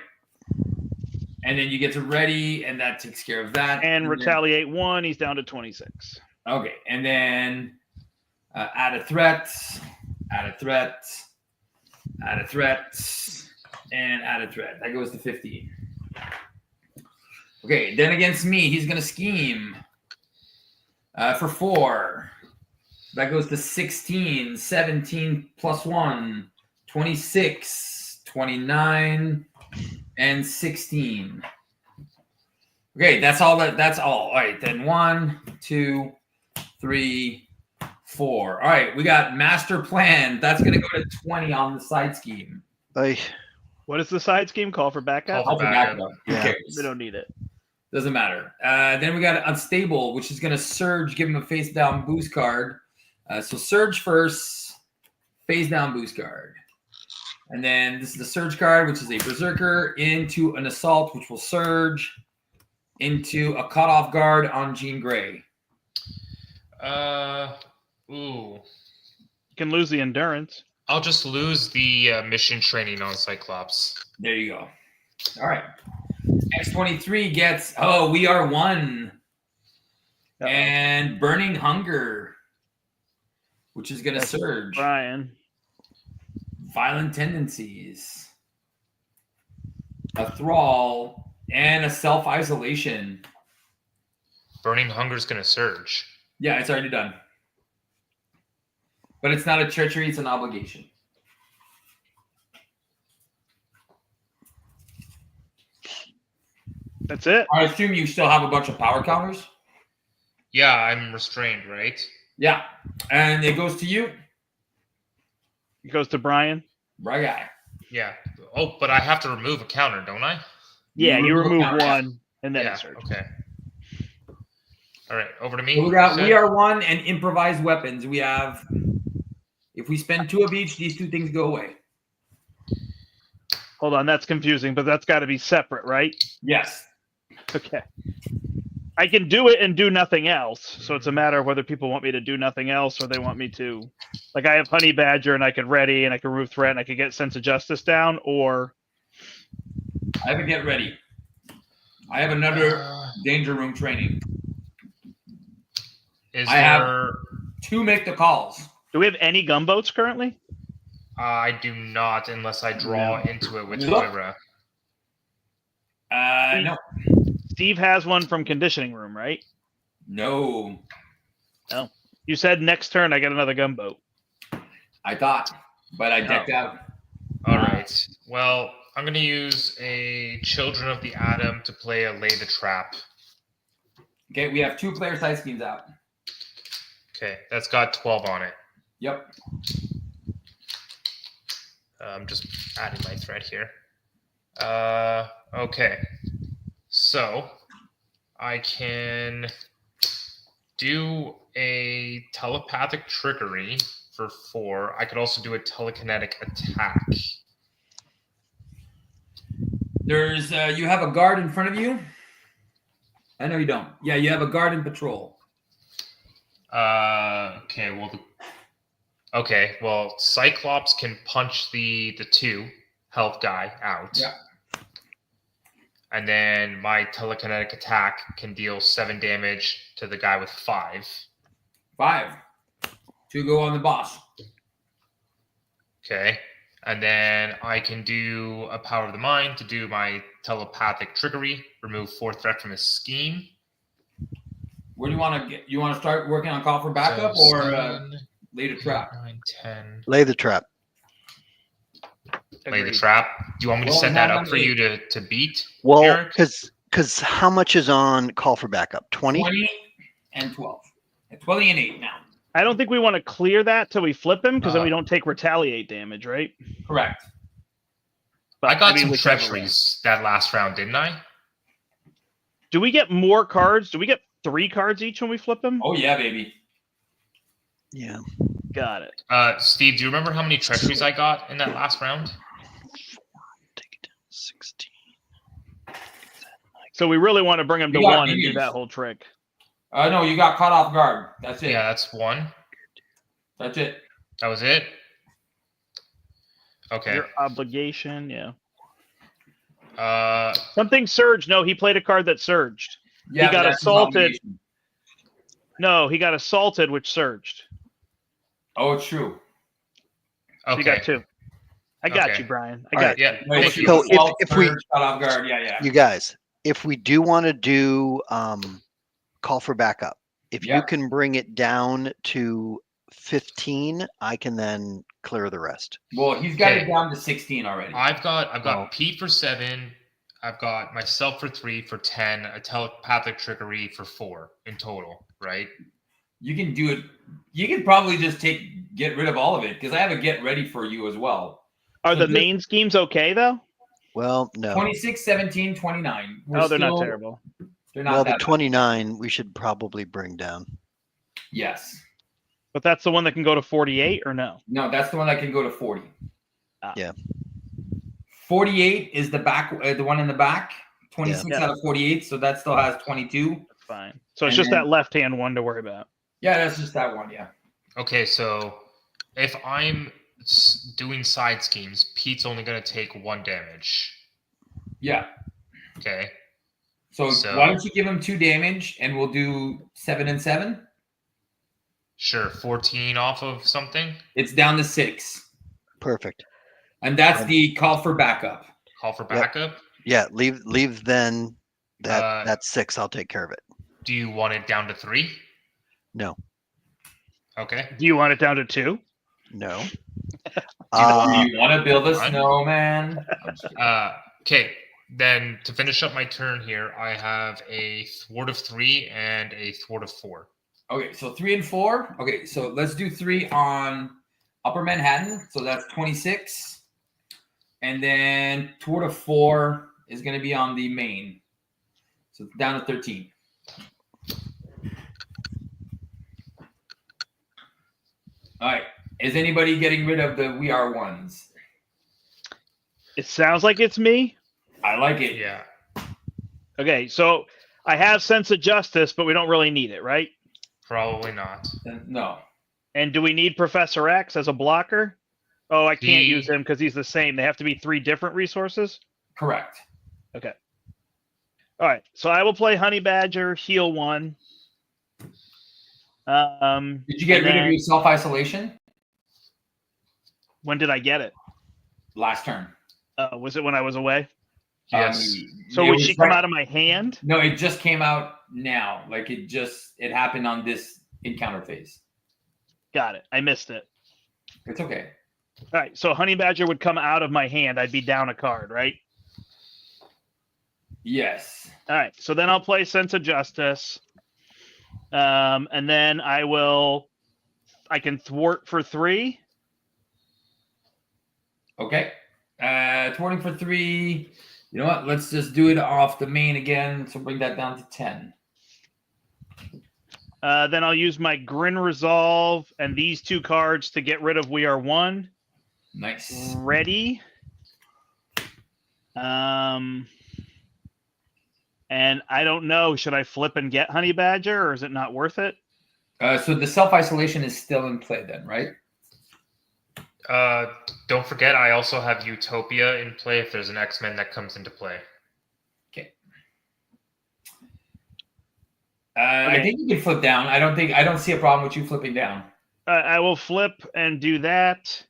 Speaker 1: And then you get to ready, and that takes care of that.
Speaker 2: And
Speaker 1: then-
Speaker 2: retaliate 1, he's down to 26.
Speaker 1: Okay, and then add a threat, add a threat, add a threat, and add a threat. That goes to 15. Okay, then against me, he's going to scheme for 4. That goes to 16, 17 plus 1, 26, 29, and 16. Okay, that's all. That's all. All right, then 1, 2, 3, 4. All right, we got master plan. That's going to go to 20 on the side scheme.
Speaker 2: What is the side scheme? Call for backup?
Speaker 3: Call
Speaker 1: I'll be
Speaker 3: backup.
Speaker 1: back up. Who
Speaker 4: Yeah.
Speaker 1: cares?
Speaker 2: We don't need it.
Speaker 1: Doesn't matter. Then we got unstable, which is going to surge, give him a face down boost card. So surge first, face down boost card. And then this is the surge card, which is a berserker, into an assault, which will surge into a cutoff guard on Jean Grey.
Speaker 3: Ooh.
Speaker 2: You can lose the endurance.
Speaker 3: I'll just lose the mission training on Cyclops.
Speaker 1: There you go. All right. X23 gets, we are 1.
Speaker 2: Uh-oh.
Speaker 1: And burning hunger, which is going to
Speaker 2: That's
Speaker 1: surge.
Speaker 2: Brian.
Speaker 1: Violent tendencies, a thrall, and a self-isolation.
Speaker 3: Burning Hunger's going to surge.
Speaker 1: Yeah, it's already done. But it's not a treachery, it's an obligation.
Speaker 2: That's it.
Speaker 1: I assume you still have a bunch of power counters?
Speaker 3: Yeah, I'm restrained, right?
Speaker 1: Yeah. And it goes to you,
Speaker 2: It goes to Brian.
Speaker 1: right guy.
Speaker 3: Yeah. Oh, but I have to remove a counter, don't I?
Speaker 2: Yeah, you remove
Speaker 1: counters.
Speaker 2: 1 and then
Speaker 3: Yeah.
Speaker 2: it surges.
Speaker 3: Okay. All right, over to me.
Speaker 1: So we got
Speaker 3: You
Speaker 1: we
Speaker 3: said?
Speaker 1: are 1 and improvised weapons. We have, if we spend 2 of each, these 2 things go away.
Speaker 2: Hold on, that's confusing, but that's got to be separate, right?
Speaker 1: Yes.
Speaker 2: Okay. I can do it and do nothing else. So it's a matter of whether people want me to do nothing else or they want me to. Like I have Honey Badger and I could ready and I can remove threat and I could get Sense of Justice down, or
Speaker 1: I have a get ready. I have another
Speaker 3: Uh,
Speaker 1: danger room training.
Speaker 3: is
Speaker 1: I have-
Speaker 3: there?
Speaker 1: 2 make the calls.
Speaker 2: do we have any gunboats currently?
Speaker 3: I do not, unless I draw into it with
Speaker 1: Look.
Speaker 3: Moira.
Speaker 1: No.
Speaker 2: Steve has one from Conditioning Room, right?
Speaker 1: No.
Speaker 2: You said next turn I get another gunboat.
Speaker 1: I thought, but I decked out.
Speaker 3: All right. Well, I'm going to use a Children of the Atom to play a Lay the Trap.
Speaker 1: Okay, we have 2 player side schemes out.
Speaker 3: Okay, that's got 12 on it.
Speaker 1: Yep.
Speaker 3: I'm just adding my thread here. Okay. So I can do a telepathic trickery for 4. I could also do a telekinetic attack.
Speaker 1: There's you have a guard in front of you. I know you don't. Yeah, you have a guard in patrol.
Speaker 3: Okay, well, Cyclops can punch the 2. health guy out.
Speaker 1: Yeah.
Speaker 3: And then my telekinetic attack can deal 7 damage to the guy with 5.
Speaker 1: 5. 2 go on the boss.
Speaker 3: Okay. And then I can do a power of the mind to do my telepathic trickery, remove 4 threat from his scheme.
Speaker 1: Where do you want to get? You want to start working on call for backup
Speaker 3: So
Speaker 1: or
Speaker 3: 7,
Speaker 1: lay the trap?
Speaker 3: 9, 10.
Speaker 4: Lay the trap.
Speaker 3: Lay the
Speaker 2: Agreed.
Speaker 3: trap. Do you want me to
Speaker 1: Well,
Speaker 3: set that
Speaker 1: not
Speaker 3: up for
Speaker 1: on
Speaker 3: you to beat?
Speaker 4: Well,
Speaker 3: Eric?
Speaker 4: because how much is on call for backup? 20?
Speaker 1: 20 and 12. 20 and 8 now.
Speaker 2: I don't think we want to clear that till we flip him because then we don't take retaliate damage, right?
Speaker 1: Correct.
Speaker 2: But
Speaker 3: I got
Speaker 2: mean,
Speaker 3: some
Speaker 2: whichever way.
Speaker 3: treacheries that last round, didn't I?
Speaker 2: Do we get more cards? Do we get 3 cards each when we flip him?
Speaker 1: Oh yeah, baby.
Speaker 4: Yeah.
Speaker 2: Got it.
Speaker 3: Steve, do you remember how many treacheries I got in that last round?
Speaker 4: 16.
Speaker 2: So we really want to bring him to
Speaker 1: You got
Speaker 2: 1 and do
Speaker 1: minions.
Speaker 2: that whole trick.
Speaker 1: No, you got caught off guard. That's it.
Speaker 3: Yeah, that's 1.
Speaker 1: That's it.
Speaker 3: That was it? Okay.
Speaker 2: Your obligation, yeah.
Speaker 3: Uh,
Speaker 2: Something surged. No, he played a card that surged.
Speaker 1: Yeah,
Speaker 2: He got
Speaker 1: but that's his
Speaker 2: assaulted.
Speaker 1: obligation.
Speaker 2: No, he got assaulted, which surged.
Speaker 1: Oh, it's true.
Speaker 2: So
Speaker 3: okay.
Speaker 2: you got 2. I got
Speaker 3: Okay.
Speaker 2: you, Brian. I
Speaker 4: All
Speaker 2: got
Speaker 4: right.
Speaker 2: you.
Speaker 3: Yeah.
Speaker 1: Wait,
Speaker 3: Thank
Speaker 1: she
Speaker 3: you.
Speaker 4: So
Speaker 1: was assault,
Speaker 4: if we-
Speaker 1: surge, caught off guard. Yeah.
Speaker 4: You guys, if we do want to do call for backup, if you
Speaker 1: Yeah.
Speaker 4: can bring it down to 15, I can then clear the rest.
Speaker 1: Well, he's got
Speaker 3: Okay.
Speaker 1: it down to 16 already.
Speaker 3: I've got
Speaker 4: Oh.
Speaker 3: Pete for 7. I've got myself for 3 for 10. A telepathic trickery for 4 in total, right?
Speaker 1: You can do it. You can probably just get rid of all of it because I have a get ready for you as well.
Speaker 2: Are
Speaker 1: So
Speaker 2: the
Speaker 1: this-
Speaker 2: main schemes okay, though?
Speaker 4: Well, no.
Speaker 1: 26, 17, 29.
Speaker 2: Oh, they're not terrible.
Speaker 1: They're not
Speaker 4: Well, the
Speaker 1: that bad.
Speaker 4: 29 we should probably bring down.
Speaker 1: Yes.
Speaker 2: But that's the one that can go to 48 or no?
Speaker 1: No, that's the one that can go to 40.
Speaker 2: Ah.
Speaker 4: Yeah.
Speaker 1: 48 is the back, the one in the back. 26
Speaker 2: Yeah.
Speaker 1: out of 48, so that still has 22.
Speaker 2: That's fine. So it's
Speaker 1: And
Speaker 2: just
Speaker 1: then-
Speaker 2: that left-hand one to worry about.
Speaker 1: Yeah, that's just that one. Yeah.
Speaker 3: Okay, so if I'm doing side schemes, Pete's only going to take 1 damage.
Speaker 1: Yeah.
Speaker 3: Okay.
Speaker 1: So,
Speaker 3: So-
Speaker 1: why don't you give him 2 damage and we'll do 7 and 7?
Speaker 3: Sure. 14 off of something.
Speaker 1: It's down to 6.
Speaker 4: Perfect.
Speaker 1: And that's the call for backup.
Speaker 3: Call for
Speaker 4: Yep.
Speaker 3: backup.
Speaker 4: Yeah, leave then
Speaker 3: Uh,
Speaker 4: that's 6. I'll take care of it.
Speaker 3: Do you want it down to 3?
Speaker 4: No.
Speaker 3: Okay.
Speaker 2: Do you want it down to 2?
Speaker 4: No.
Speaker 1: Do you want to build a
Speaker 3: Fine.
Speaker 1: snowman?
Speaker 3: Okay. Then to finish up my turn here, I have a thwart of 3 and a thwart of 4.
Speaker 1: Okay, so 3 and 4. Okay, so let's do 3 on Upper Manhattan. So that's 26. And then toward a 4 is going to be on the main. So it's down to 13. All right. Is anybody getting rid of the We Are Ones?
Speaker 2: It sounds like it's me.
Speaker 1: I like it.
Speaker 3: Yeah.
Speaker 2: Okay, so I have Sense of Justice, but we don't really need it, right?
Speaker 3: Probably not.
Speaker 1: No.
Speaker 2: And do we need Professor X as a blocker? Oh, I can't
Speaker 3: The-
Speaker 2: use him because he's the same. They have to be 3 different resources.
Speaker 1: Correct.
Speaker 2: All right, so I will play Honey Badger, heal 1.
Speaker 1: Did you get
Speaker 2: and
Speaker 1: rid of
Speaker 2: then-
Speaker 1: your self-isolation?
Speaker 2: When did I get it?
Speaker 1: Last turn.
Speaker 2: Was it when I was away?
Speaker 3: Yes.
Speaker 2: So
Speaker 1: It
Speaker 2: would
Speaker 1: was
Speaker 2: she come
Speaker 1: right-
Speaker 2: out of my hand?
Speaker 1: No, it just came out now. Like it happened on this encounter phase.
Speaker 2: Got it. I missed it.
Speaker 1: It's okay.
Speaker 2: All right, so Honey Badger would come out of my hand. I'd be down a card, right?
Speaker 1: Yes.
Speaker 2: All right, so then I'll play Sense of Justice. And then I can thwart for 3.
Speaker 1: Okay. Thwarting for 3. You know what? Let's just do it off the main again. So bring that down to 10.
Speaker 2: Then I'll use my Grin Resolve and these 2 cards to get rid of We Are 1.
Speaker 1: Nice.
Speaker 2: Ready. And I don't know, should I flip and get Honey Badger or is it not worth it?
Speaker 1: So the self-isolation is still in play then, right?
Speaker 3: Don't forget, I also have Utopia in play if there's an X-Men that comes into play.
Speaker 1: Okay. I think you can flip down. I don't see a problem with you flipping down.
Speaker 2: I will flip and do that.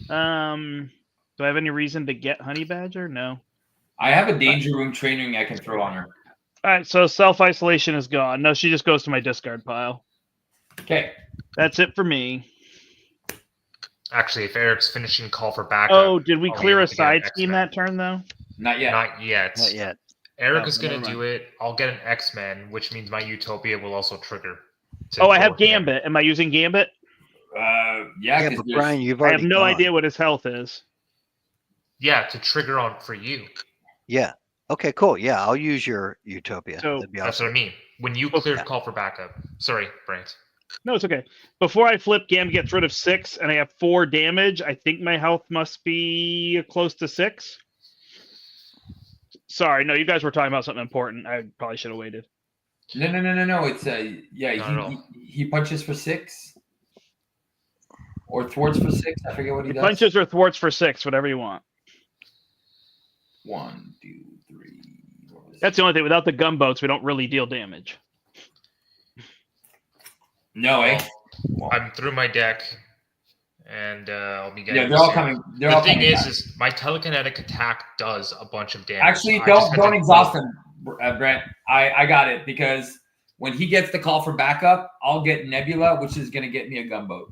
Speaker 2: Do I have any reason to get Honey Badger? No.
Speaker 1: I have a danger room training I can throw on her.
Speaker 2: All right, so self-isolation is gone. No, she just goes to my discard pile.
Speaker 1: Okay.
Speaker 2: That's it for me.
Speaker 3: Actually, if Eric's finishing call for backup.
Speaker 2: Oh, did we
Speaker 3: I'll be
Speaker 2: clear
Speaker 3: able
Speaker 2: a
Speaker 3: to get an
Speaker 2: side scheme
Speaker 3: X-Men.
Speaker 2: that turn, though?
Speaker 1: Not yet.
Speaker 3: Not yet.
Speaker 4: Not yet.
Speaker 3: Eric
Speaker 2: Oh,
Speaker 3: is going
Speaker 2: never
Speaker 3: to do it. I'll get an X-Men, which means my Utopia will also trigger.
Speaker 2: Oh, I have
Speaker 3: go him.
Speaker 2: Gambit. Am I using Gambit?
Speaker 1: Yeah,
Speaker 4: Yeah,
Speaker 1: 'cause
Speaker 4: but
Speaker 1: there's-
Speaker 4: Brian, you've
Speaker 2: I
Speaker 4: already
Speaker 2: have no
Speaker 4: gone.
Speaker 2: idea what his health is.
Speaker 3: Yeah, to trigger on for you.
Speaker 4: Yeah. Okay, cool. Yeah, I'll use your Utopia.
Speaker 2: So-
Speaker 4: That'd be
Speaker 3: That's
Speaker 4: awesome.
Speaker 3: what I mean. When you
Speaker 2: Oh,
Speaker 3: clear
Speaker 4: yeah.
Speaker 3: call for backup. Sorry, Brant.
Speaker 2: No, it's okay. Before I flip, Gambit gets rid of 6, and I have 4 damage. I think my health must be close to 6. Sorry, no, you guys were talking about something important. I probably should have waited.
Speaker 1: No. It's yeah.
Speaker 3: Not at all.
Speaker 1: He punches for 6 or thwarts for 6. I forget what he does.
Speaker 2: Punches or thwarts for 6, whatever you want.
Speaker 1: 1, 2, 3. What was
Speaker 2: That's the only thing. Without the gunboats, we don't really deal damage.
Speaker 1: No, eh?
Speaker 3: I'm through my deck, and I'll be getting.
Speaker 1: Yeah, they're all
Speaker 3: soon.
Speaker 1: coming. They're
Speaker 3: The
Speaker 1: all
Speaker 3: thing
Speaker 1: coming
Speaker 3: is,
Speaker 1: back.
Speaker 3: is my telekinetic attack does a bunch of damage.
Speaker 1: Actually,
Speaker 3: I just had
Speaker 1: don't
Speaker 3: to-
Speaker 1: exhaust him, Brent. I got it because when he gets the call for backup, I'll get Nebula, which is going to get me a gunboat.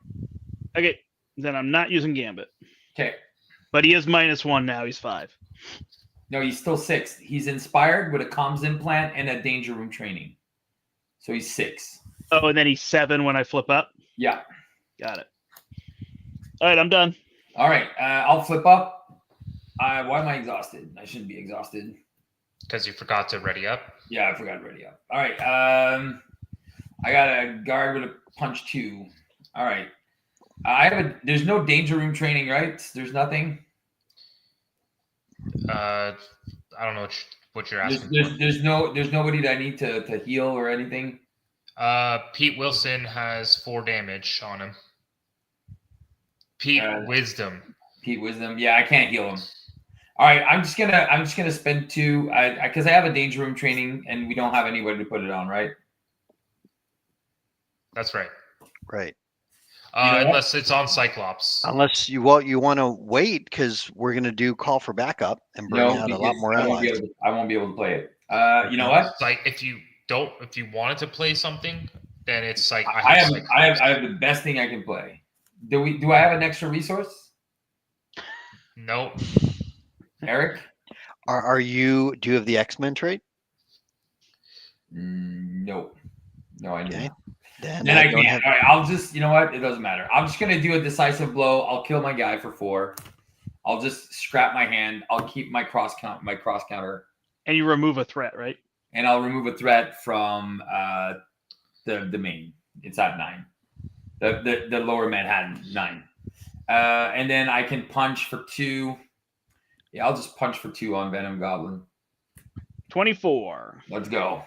Speaker 2: Okay, then I'm not using Gambit.
Speaker 1: Okay.
Speaker 2: But he is -1 now. He's 5.
Speaker 1: No, he's still 6. He's inspired with a comms implant and a danger room training. So he's 6.
Speaker 2: Oh, and then he's 7 when I flip up.
Speaker 1: Yeah.
Speaker 2: Got it. All right, I'm done.
Speaker 1: All right. I'll flip up. Why am I exhausted? I shouldn't be exhausted.
Speaker 3: Because you forgot to ready up.
Speaker 1: Yeah, I forgot to ready up. All right. I got a guard with a punch 2. All right. There's no danger room training, right? There's nothing.
Speaker 3: I don't know what you're asking. for.
Speaker 1: There's nobody that I need to heal or anything.
Speaker 3: Pete Wilson has 4 damage on him. Pete Wisdom.
Speaker 1: Pete Wisdom. Yeah, I can't heal him. All right, I'm just gonna spend 2 because I have a danger room training and we don't have anybody to put it on, right?
Speaker 3: That's right.
Speaker 4: Right.
Speaker 1: You know what?
Speaker 3: Unless it's on Cyclops.
Speaker 4: Unless you want to wait because we're gonna do call for backup and bring out a lot
Speaker 1: because
Speaker 4: more
Speaker 1: I won't
Speaker 4: allies.
Speaker 1: be able to play it. You know what?
Speaker 3: Like if you wanted to play something, then it's like
Speaker 1: I have
Speaker 3: Cyclops.
Speaker 1: the best thing I can play. Do I have an extra resource,
Speaker 3: Nope.
Speaker 1: Eric?
Speaker 4: Do you have the X-Men trait?
Speaker 1: No, I don't.
Speaker 4: Okay. Then
Speaker 1: I
Speaker 4: don't
Speaker 1: can't.
Speaker 4: have.
Speaker 1: All right, I'll just, you know what? It doesn't matter. I'm just gonna do a decisive blow. I'll kill my guy for 4. I'll just scrap my hand. I'll keep my cross counter,
Speaker 2: And you remove a threat, right?
Speaker 1: and I'll remove a threat from the main. It's at 9. The lower Manhattan 9. And then I can punch for 2. Yeah, I'll just punch for 2 on Venom Goblin.
Speaker 2: 24.
Speaker 1: Let's go.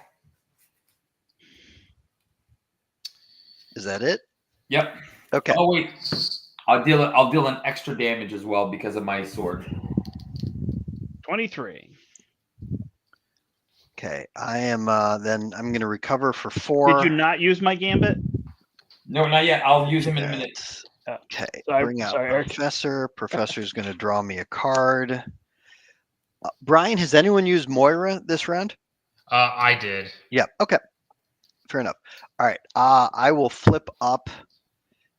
Speaker 4: Is that it?
Speaker 1: Yep.
Speaker 4: Okay.
Speaker 1: Oh wait, I'll deal an extra damage as well because of my sword.
Speaker 2: 23.
Speaker 4: Okay. I am. Then I'm gonna recover for 4.
Speaker 2: Did you not use my Gambit?
Speaker 1: No, not yet. I'll use him in a minute.
Speaker 4: Okay.
Speaker 2: Sorry-
Speaker 4: Bring out
Speaker 2: sorry, Eric.
Speaker 4: Professor. Professor's gonna draw me a card. Brian, has anyone used Moira this round?
Speaker 3: I did.
Speaker 4: Yeah. Okay. Fair enough. All right. I will flip up.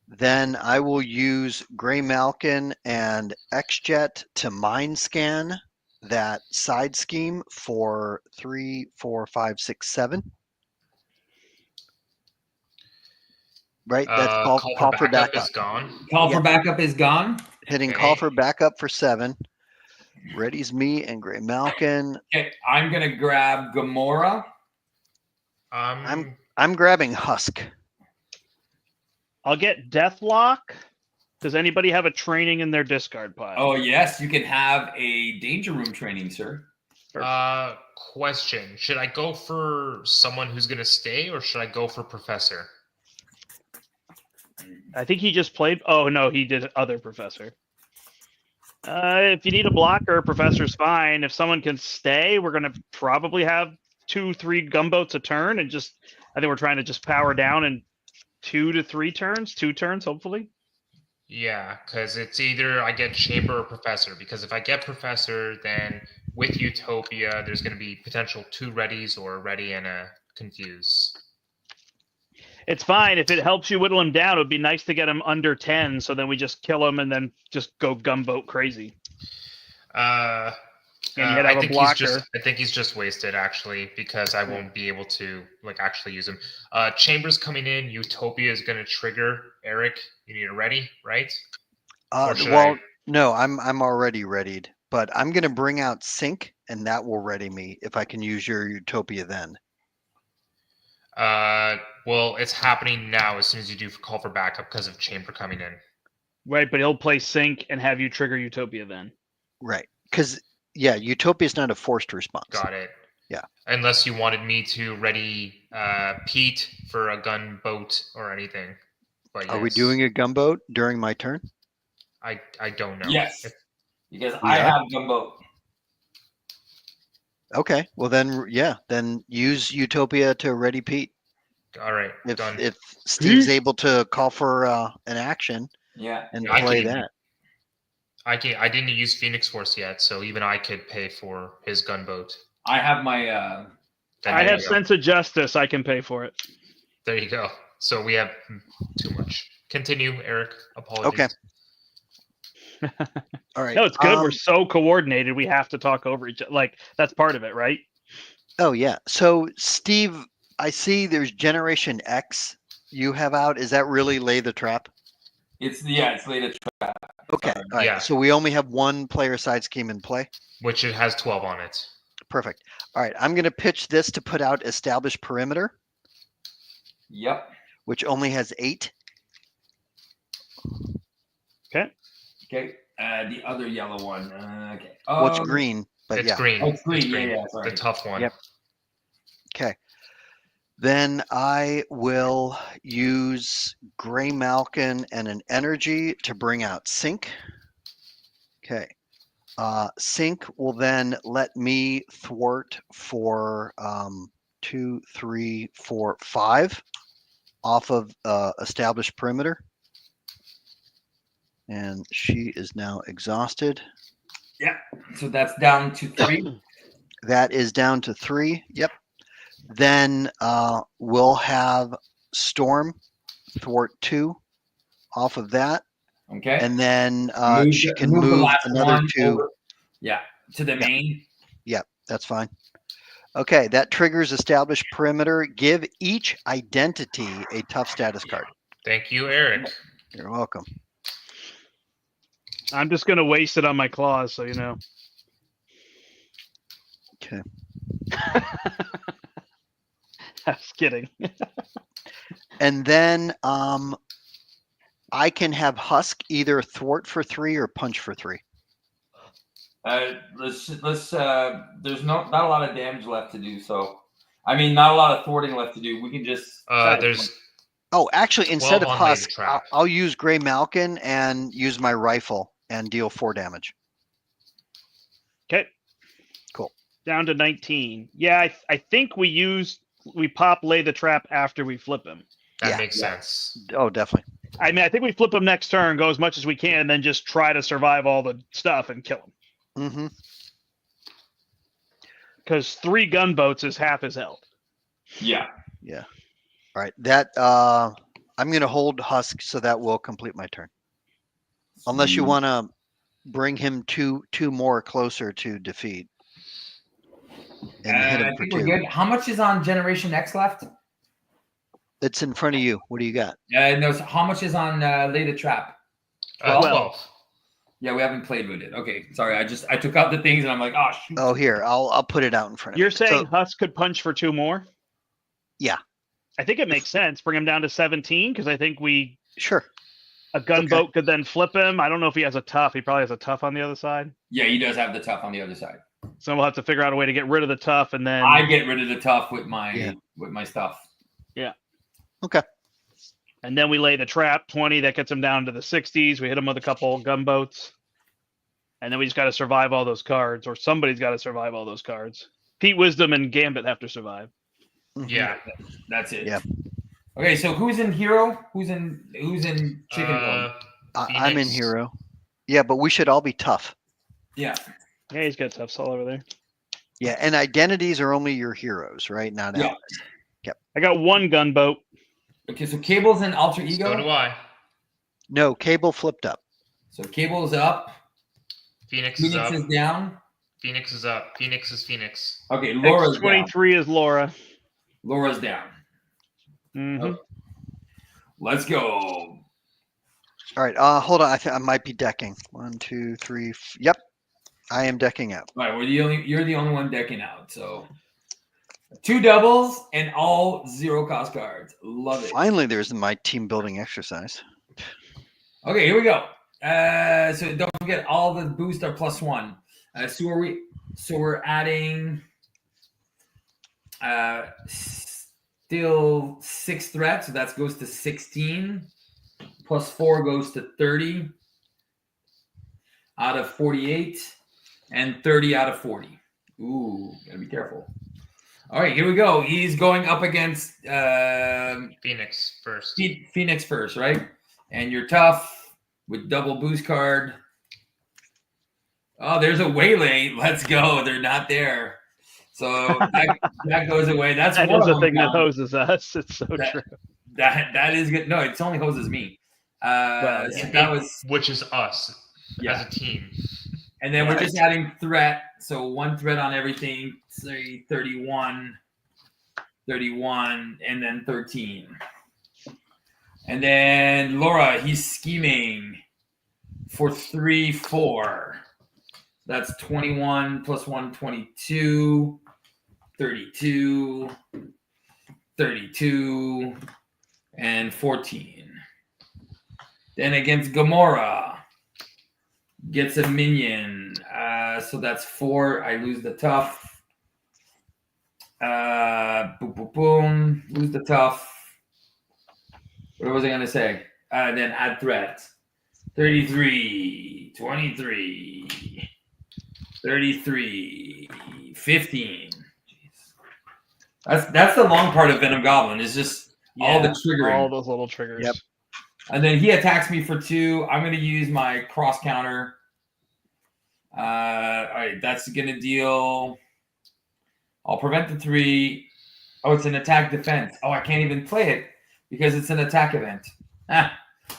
Speaker 4: Then I will use Gray Malkin and XJet to mind scan that side scheme for 3, 4, 5, 6, 7. Right. That's call for backup.
Speaker 3: is gone.
Speaker 1: Call for
Speaker 4: Yeah.
Speaker 1: backup is gone.
Speaker 4: Hitting
Speaker 3: Okay.
Speaker 4: call for backup for 7. Ready's me and Gray Malkin.
Speaker 1: Okay, I'm gonna grab Gamora.
Speaker 4: I'm grabbing Husk.
Speaker 2: I'll get Deathlock. Does anybody have a training in their discard pile?
Speaker 1: Oh yes, you can have a danger room training, sir.
Speaker 3: Question: should I go for someone who's gonna stay, or should I go for Professor?
Speaker 2: I think he just played. Oh no, he did other professor. If you need a blocker, professor's fine. If someone can stay, we're gonna probably have 2-3 gunboats a turn, and just I think we're trying to just power down in 2 to 3 turns, 2 turns, hopefully.
Speaker 3: Yeah, because it's either I get chamber or professor. Because if I get professor, then with Utopia, there's going to be potential 2 readies or a ready and a confuse.
Speaker 2: It's fine if it helps you whittle him down. It would be nice to get him under 10, so then we just kill him and then just go gunboat crazy.
Speaker 3: And
Speaker 2: you'd have a blocker.
Speaker 3: I think he's just wasted actually because I won't be able to like actually use him. Chambers coming in. Utopia is going to trigger. Eric, you need a ready, right?
Speaker 4: No, I'm already readied, but I'm going to bring out sync, and that will ready me if I can use your Utopia then.
Speaker 3: Well, it's happening now as soon as you do call for backup because of chamber coming in.
Speaker 2: Right, but he'll play sync and have you trigger Utopia then.
Speaker 4: Right, because Utopia is not a forced response.
Speaker 3: Got it.
Speaker 4: Yeah.
Speaker 3: Unless you wanted me to ready Pete for a gunboat or anything. But
Speaker 4: Are we doing a gunboat during my turn?
Speaker 3: I don't know.
Speaker 1: Yes, because I have gunboat.
Speaker 4: Okay, well then use Utopia to ready Pete.
Speaker 3: All right, done.
Speaker 4: If Steve's able to call for an action, and play that.
Speaker 3: I didn't use Phoenix Force yet, so even I could pay for his gunboat.
Speaker 1: I have my.
Speaker 2: I have sense of justice. I can pay for it.
Speaker 3: There you go. So we have too much. Continue, Eric. Apologies.
Speaker 4: Okay. All right.
Speaker 2: No, it's good. We're so coordinated. We have to talk over each other. Like, that's part of it, right?
Speaker 4: Oh, yeah. So, Steve, I see there's Generation X you have out. Is that really Lay the Trap?
Speaker 1: It's lay the trap.
Speaker 4: Okay. All right.
Speaker 3: Yeah.
Speaker 4: So we only have one player side scheme in play.
Speaker 3: Which it has 12 on it.
Speaker 4: Perfect. All right. I'm going to pitch this to put out Established Perimeter.
Speaker 1: Yep.
Speaker 4: Which only has 8.
Speaker 2: Okay.
Speaker 1: Okay. The other yellow one. Okay.
Speaker 4: What's green? But
Speaker 3: it's green.
Speaker 1: Oh, it's green.
Speaker 3: It's green.
Speaker 1: Yeah, sorry.
Speaker 3: The tough one.
Speaker 4: Yep. Okay. Then I will use Gray Malkin and an energy to bring out Sync. Okay. Sync will then let me thwart for 2, 3, 4, 5 off of Established Perimeter. And she is now exhausted.
Speaker 1: Yeah. So that's down to 3.
Speaker 4: That is down to 3. Yep. Then we'll have Storm thwart 2 off of that.
Speaker 1: Okay.
Speaker 4: And then she can move another 2.
Speaker 1: Over, to the main.
Speaker 4: Yep, that's fine. Okay, that triggers Established Perimeter. Give each identity a tough status card.
Speaker 3: Thank you, Eric.
Speaker 4: You're welcome.
Speaker 2: I'm just going to waste it on my claws, so you know.
Speaker 4: Okay.
Speaker 2: I was kidding.
Speaker 4: And then I can have Husk either thwart for 3 or punch for 3.
Speaker 1: Let's there's not a lot of damage left to do, so I mean not a lot of thwarting left to do. We can just
Speaker 4: actually instead of Husk, I'll use Gray Malkin and use my rifle and deal 4 damage.
Speaker 2: Okay.
Speaker 4: Cool.
Speaker 2: Down to 19. Yeah, I think we pop Lay the Trap after we flip him.
Speaker 3: That makes sense.
Speaker 4: Oh, definitely.
Speaker 2: I mean, I think we flip him next turn, go as much as we can, and then just try to survive all the stuff and kill him.
Speaker 4: Mm-hmm.
Speaker 2: Because 3 gunboats is half his health.
Speaker 1: Yeah.
Speaker 4: Yeah. All right. That I'm going to hold Husk, so that will complete my turn. Unless you want to bring him two more closer to defeat. And hit him for 2.
Speaker 1: We're good. How much is on Generation X left?
Speaker 4: It's in front of you. What do you got?
Speaker 1: No. So how much is on Lay the Trap?
Speaker 3: 12.
Speaker 1: Yeah, we haven't played with it. Okay, sorry. I took out the things and I'm like, oh shoot.
Speaker 4: Oh, here I'll put it out in front of you.
Speaker 2: You're saying Husk could punch for 2 more?
Speaker 4: Yeah.
Speaker 2: I think it makes sense. Bring him down to 17 because I think
Speaker 4: sure.
Speaker 2: A gunboat could then flip him. I don't know if he has a tough. He probably has a tough on the other side.
Speaker 1: Yeah, he does have the tough on the other side.
Speaker 2: So we'll have to figure out a way to get rid of the tough, and then
Speaker 1: I get rid of the tough with my stuff.
Speaker 2: Yeah.
Speaker 4: Okay.
Speaker 2: And then we lay the trap 20 that gets them down to the 60s. We hit them with a couple gunboats. And then we just got to survive all those cards, or somebody's got to survive all those cards. Pete Wisdom and Gambit have to survive.
Speaker 3: Yeah.
Speaker 1: That's it.
Speaker 4: Yeah.
Speaker 1: Okay, so who's in hero? Who's in chicken mode?
Speaker 4: I'm in
Speaker 3: Phoenix.
Speaker 4: hero. Yeah, but we should all be tough.
Speaker 1: Yeah.
Speaker 2: Yeah, he's got tough all over there.
Speaker 4: Yeah, and identities are only your heroes, right? Not
Speaker 1: Yeah.
Speaker 4: allies.
Speaker 2: I got one gunboat.
Speaker 1: Okay, so Cable's in alter ego.
Speaker 3: So do I.
Speaker 4: No, Cable flipped up.
Speaker 1: So Cable is up.
Speaker 3: Phoenix is
Speaker 1: Phoenix
Speaker 3: up.
Speaker 1: is down.
Speaker 3: Phoenix is up. Phoenix is Phoenix.
Speaker 1: Okay, Laura's down.
Speaker 2: X23 is Laura.
Speaker 1: Laura's down.
Speaker 2: Mhm.
Speaker 1: Okay. Let's go.
Speaker 4: All right. Hold on. I think I might be decking. 1, 2, 3. Yep, I am decking out.
Speaker 1: All right, you're the only one decking out. So 2 doubles and all 0 cost cards. Love it.
Speaker 4: Finally, there's my team building exercise.
Speaker 1: Okay, here we go. So don't forget all the boosts are +1. So we're adding still 6 threats, so that goes to 16. +4 goes to 30 out of 48, and 30 out of 40. Ooh, gotta be careful. All right, here we go. He's going up against
Speaker 3: Phoenix first.
Speaker 1: Phoenix first, right? And you're tough with double boost card. Oh, there's a waylay. Let's go. They're not there. So that goes away. That's
Speaker 2: That
Speaker 1: one
Speaker 2: is
Speaker 1: of
Speaker 2: the
Speaker 1: them
Speaker 2: thing that
Speaker 1: gone.
Speaker 2: hoses us. It's so
Speaker 1: That-
Speaker 2: true.
Speaker 1: That is good. No, it's only hoses me.
Speaker 2: Well,
Speaker 1: So
Speaker 2: yeah.
Speaker 1: that was
Speaker 3: Which is us
Speaker 1: yeah.
Speaker 3: as a team.
Speaker 1: And then we're
Speaker 4: Right.
Speaker 1: just adding threat. So 1 threat on everything. Say 31, 31, and then 13. And then Laura, he's scheming for 3, 4. That's 21 plus 1, 22, 32, 32, and 14. Then against Gamora, gets a minion. So that's 4. I lose the tough. Boom, boom, boom. Lose the tough. What was I going to say? Then add threat. 33, 23, 33, 15. Jeez. That's the long part of Venom Goblin is just all the triggering.
Speaker 2: All those little triggers.
Speaker 4: Yep.
Speaker 1: And then he attacks me for 2. I'm going to use my cross counter. All right, that's going to deal. I'll prevent the 3. Oh, it's an attack defense. Oh, I can't even play it because it's an attack event.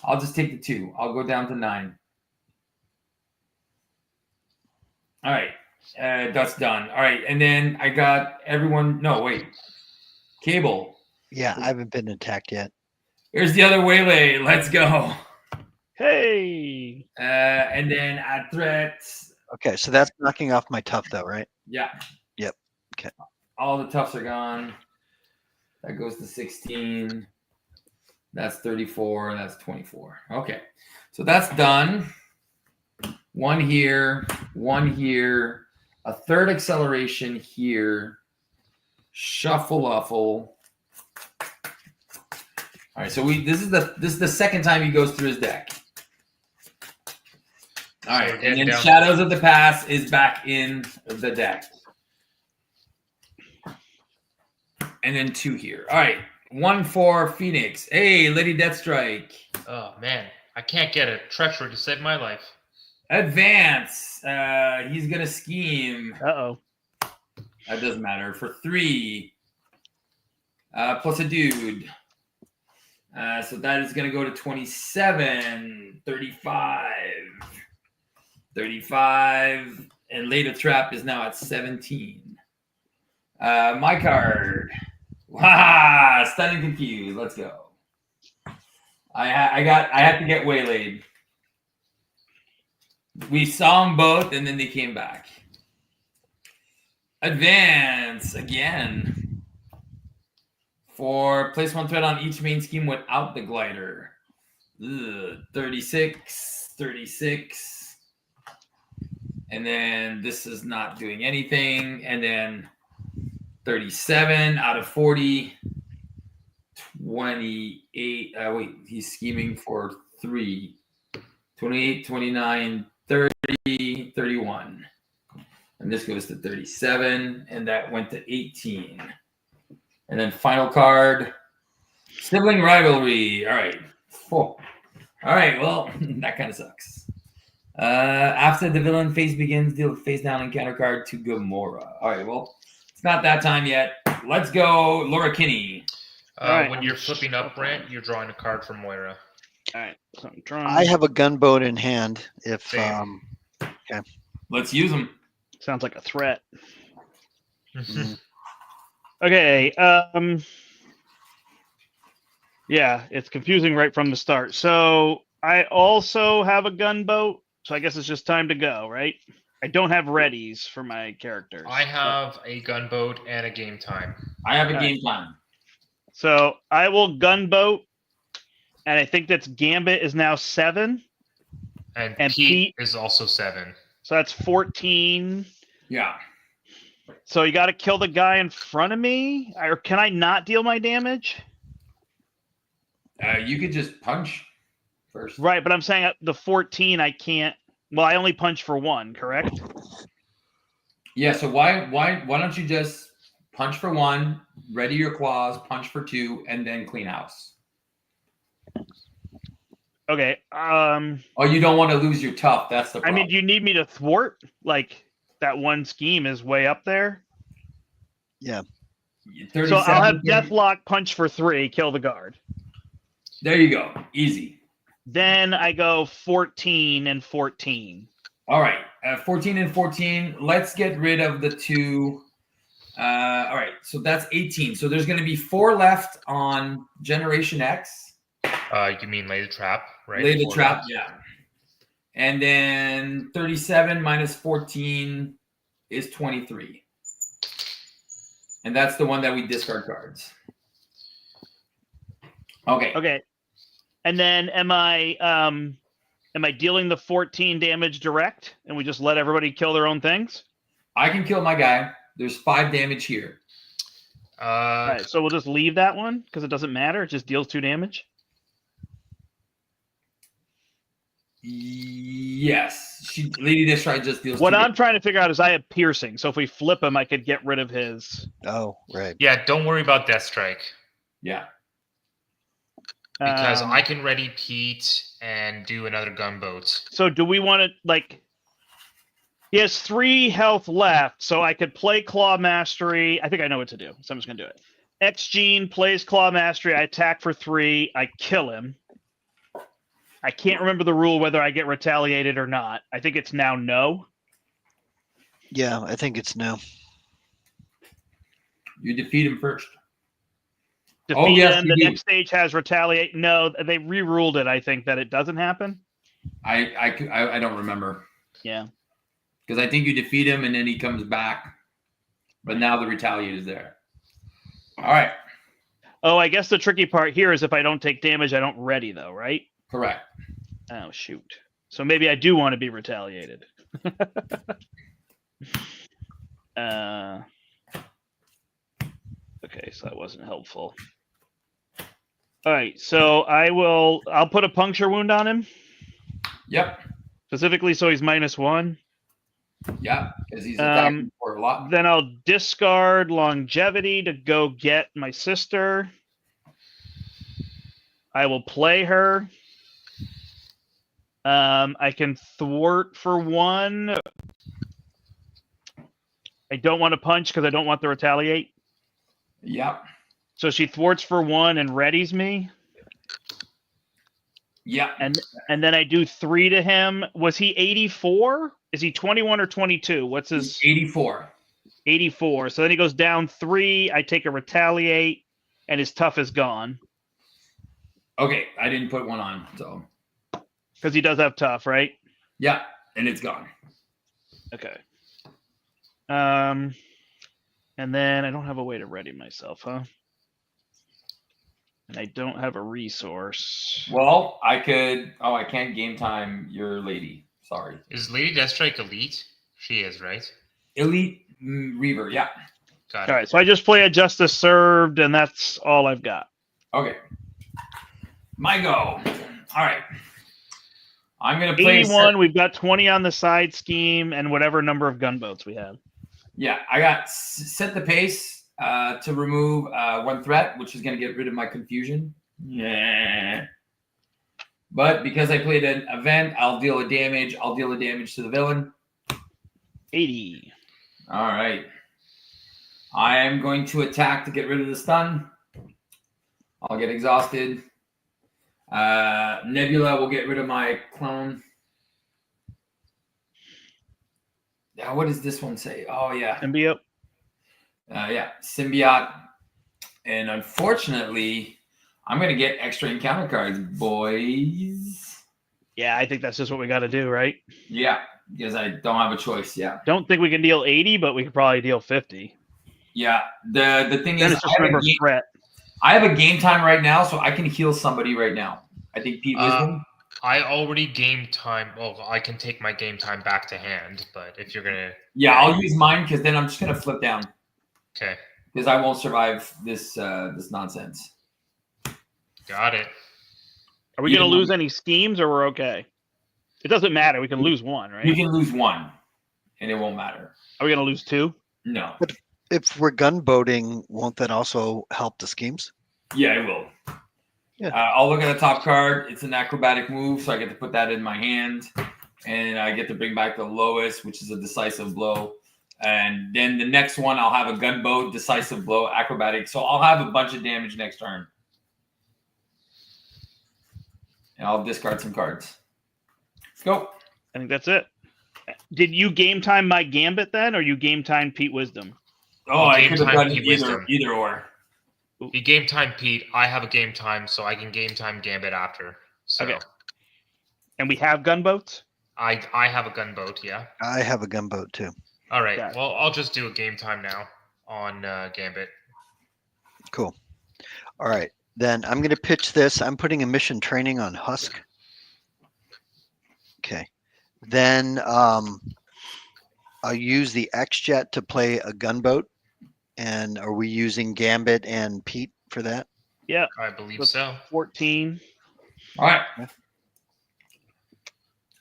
Speaker 1: I'll just take the 2. I'll go down to 9. All right, that's done. All right, and then I got everyone. No, wait. Cable.
Speaker 4: Yeah, I haven't been attacked yet.
Speaker 1: Here's the other waylay. Let's go.
Speaker 2: Hey.
Speaker 1: And then add threats.
Speaker 4: Okay, so that's knocking off my tough, though, right?
Speaker 1: Yeah.
Speaker 4: Yep. Okay.
Speaker 1: All the toughs are gone. That goes to 16. That's 34. That's 24. Okay. So that's done. 1 here, 1 here, a 3rd acceleration here. Shuffle-uffle. All right, so this is the second time he goes through his deck. All right, and then Shadows of the Past is back in the deck. And then 2 here. All right, 1 for Phoenix. Hey, Lady Deathstrike.
Speaker 3: Oh man, I can't get a treachery to save my life.
Speaker 1: Advance. He's gonna scheme.
Speaker 2: Uh-oh.
Speaker 1: That doesn't matter. For 3. Plus a dude. So that is going to go to 27, 35, 35, and Later Trap is now at 17. My card. Wow, Stunning Confused. Let's go. I had to get waylaid. We saw them both, and then they came back. Advance again. For place 1 threat on each main scheme without the glider. 36, 36. And then this is not doing anything. And then 37 out of 40. 28. Wait, he's scheming for 3. 28, 29, 30, 31. And this goes to 37, and that went to 18. And then final card, sibling rivalry. All right. All right, well, that kind of sucks. After the villain phase begins, deal with face down encounter card to Gamora. All right, well, it's not that time yet. Let's go, Laura Kinney.
Speaker 2: Right.
Speaker 3: When you're flipping up, Brent, you're drawing a card from Moira.
Speaker 2: All right, so I'm trying.
Speaker 4: I have a gunboat in hand. If
Speaker 3: Same.
Speaker 1: Let's use them.
Speaker 2: Sounds like a threat.
Speaker 4: Mm.
Speaker 2: Okay. Yeah, it's confusing right from the start. So I also have a gunboat, so I guess it's just time to go, right? I don't have readies for my characters.
Speaker 3: I have a gunboat and a game time.
Speaker 1: I have a
Speaker 2: All
Speaker 1: game time.
Speaker 2: So I will gunboat, and I think that's Gambit is now 7.
Speaker 3: And
Speaker 2: And
Speaker 3: Pete
Speaker 2: Pete-
Speaker 3: is also 7.
Speaker 2: So that's 14.
Speaker 1: Yeah.
Speaker 2: So you got to kill the guy in front of me, or can I not deal my damage?
Speaker 1: You could just punch first.
Speaker 2: Right, but I'm saying the 14 I can't. Well, I only punch for 1, correct?
Speaker 1: Yeah, so why don't you just punch for 1, ready your claws, punch for 2, and then clean house?
Speaker 2: Okay.
Speaker 1: Oh, you don't want to lose your tough. That's the
Speaker 2: I
Speaker 1: problem.
Speaker 2: mean, do you need me to thwart? Like that one scheme is way up there.
Speaker 1: 37,
Speaker 2: So I'll have Deathlock punch for 3, kill the guard.
Speaker 1: There you go. Easy.
Speaker 2: Then I go 14 and 14.
Speaker 1: All right. 14 and 14. Let's get rid of the 2. All right. So that's 18. So there's going to be 4 left on Generation X.
Speaker 3: You mean lay the trap, right?
Speaker 1: Lay the
Speaker 3: Four
Speaker 1: trap,
Speaker 3: left.
Speaker 1: yeah. And then 37 minus 14 is 23. And that's the one that we discard cards. Okay.
Speaker 2: Okay. And then am I dealing the 14 damage direct and we just let everybody kill their own things?
Speaker 1: I can kill my guy. There's 5 damage here.
Speaker 2: All right, so we'll just leave that one because it doesn't matter. It just deals 2 damage.
Speaker 1: Yes. Lady Destroy just deals
Speaker 2: What
Speaker 1: 2
Speaker 2: I'm trying to figure out is I have piercing, so if we flip him, I could get rid of his.
Speaker 4: Oh, right.
Speaker 3: Yeah, don't worry about Death Strike.
Speaker 1: Yeah.
Speaker 3: Because I can ready Pete and do another gunboat.
Speaker 2: So do we want to, like, he has 3 health left, so I could play Claw Mastery. I think I know what to do, so I'm just going to do it. X-Gene plays Claw Mastery. I attack for 3. I kill him. I can't remember the rule whether I get retaliated or not. I think it's now no.
Speaker 4: Yeah, I think it's no.
Speaker 1: You defeat him first.
Speaker 2: Defeat
Speaker 1: yes,
Speaker 2: him.
Speaker 1: you
Speaker 2: The
Speaker 1: do.
Speaker 2: next stage has retaliate. No, they re-ruled it, I think, that it doesn't happen.
Speaker 1: I don't remember.
Speaker 2: Yeah.
Speaker 1: Because I think you defeat him and then he comes back. But now the retaliate is there. All right.
Speaker 2: Oh, I guess the tricky part here is if I don't take damage, I don't ready, though, right?
Speaker 1: Correct.
Speaker 2: Oh, shoot. So maybe I do want to be retaliated. Okay, so that wasn't helpful. All right, so I'll put a puncture wound on him,
Speaker 1: Yep.
Speaker 2: specifically so he's -1.
Speaker 1: Yeah. Because he's attacking for a lot.
Speaker 2: Then I'll discard longevity to go get my sister. I will play her. I can thwart for 1. I don't want to punch because I don't want to retaliate.
Speaker 1: Yep.
Speaker 2: So she thwarts for 1 and readies me.
Speaker 1: Yep.
Speaker 2: And then I do 3 to him. Was he 84? Is he 21 or 22? What's his
Speaker 1: 84.
Speaker 2: 84? So then he goes down 3. I take a retaliate, and his tough is gone
Speaker 1: Okay. I didn't put 1 on. So,
Speaker 2: because he does have tough, right?
Speaker 1: yeah. And it's gone.
Speaker 2: Okay. And then I don't have a way to ready myself, huh? And I don't have a resource.
Speaker 1: Well, I could. Oh, I can't game time your lady. Sorry.
Speaker 3: Is Lady Deathstrike elite? She is, right?
Speaker 1: Elite Reaver. Yeah.
Speaker 3: Got
Speaker 2: All
Speaker 3: it.
Speaker 2: right, so I just play a Justice Served, and that's all I've got.
Speaker 1: Okay. My go. All right. I'm going to play
Speaker 2: 81. We've got 20 on the side scheme and whatever number of gunboats we have.
Speaker 1: Yeah, I got set the pace to remove one threat, which is going to get rid of my confusion. Yeah. But because I played an event, I'll deal a damage. I'll deal a damage to the villain.
Speaker 2: 80.
Speaker 1: All right. I am going to attack to get rid of the stun. I'll get exhausted. Nebula will get rid of my clone. Now, what does this one say? Oh, yeah.
Speaker 2: Symbiote.
Speaker 1: Yeah, symbiote. And unfortunately, I'm going to get extra encounter cards, boys.
Speaker 2: Yeah, I think that's just what we got to do, right?
Speaker 1: Yeah, because I don't have a choice. Yeah.
Speaker 2: Don't think we can deal 80, but we could probably deal 50.
Speaker 1: Yeah. The thing
Speaker 2: Then
Speaker 1: is,
Speaker 2: it's just remember threat.
Speaker 1: I have a game time right now, so I can heal somebody right now. I think Pete Wisdom.
Speaker 3: I already game time. Well, I can take my game time back to hand, but if you're gonna,
Speaker 1: Yeah, I'll use mine because then I'm just gonna flip down
Speaker 3: okay,
Speaker 1: because I won't survive this this nonsense.
Speaker 3: got it.
Speaker 2: Are we going to lose any schemes or we're okay? It doesn't matter. We can lose one, right?
Speaker 1: You can lose one, and it won't matter.
Speaker 2: Are we going to lose two?
Speaker 1: No.
Speaker 4: If we're gunboating, won't that also help the schemes?
Speaker 1: Yeah, it will.
Speaker 4: Yeah.
Speaker 1: I'll look at the top card. It's an acrobatic move, so I get to put that in my hand, and I get to bring back the lowest, which is a decisive blow. And then the next one, I'll have a gunboat, decisive blow, acrobatic. So I'll have a bunch of damage next turn. And I'll discard some cards. Let's go.
Speaker 2: I think that's it. Did you game time my Gambit then, or you game time Pete Wisdom?
Speaker 1: Oh, I
Speaker 3: Game
Speaker 1: could have
Speaker 3: time
Speaker 1: done
Speaker 3: Pete
Speaker 1: either,
Speaker 3: Wisdom.
Speaker 1: either or.
Speaker 3: He game time Pete. I have a game time, so I can game time Gambit after. So
Speaker 2: Okay. And we have gunboats?
Speaker 3: I have a gunboat. Yeah.
Speaker 4: I have a gunboat too.
Speaker 3: All right.
Speaker 2: Got it.
Speaker 3: Well, I'll just do a game time now on Gambit.
Speaker 4: Cool. All right. Then I'm going to pitch this. I'm putting a mission training on Husk. Okay. Then I'll use the X-Jet to play a gunboat. And are we using Gambit and Pete for that?
Speaker 2: Yeah.
Speaker 3: I believe
Speaker 2: Let's-
Speaker 3: so.
Speaker 2: 14.
Speaker 1: All right.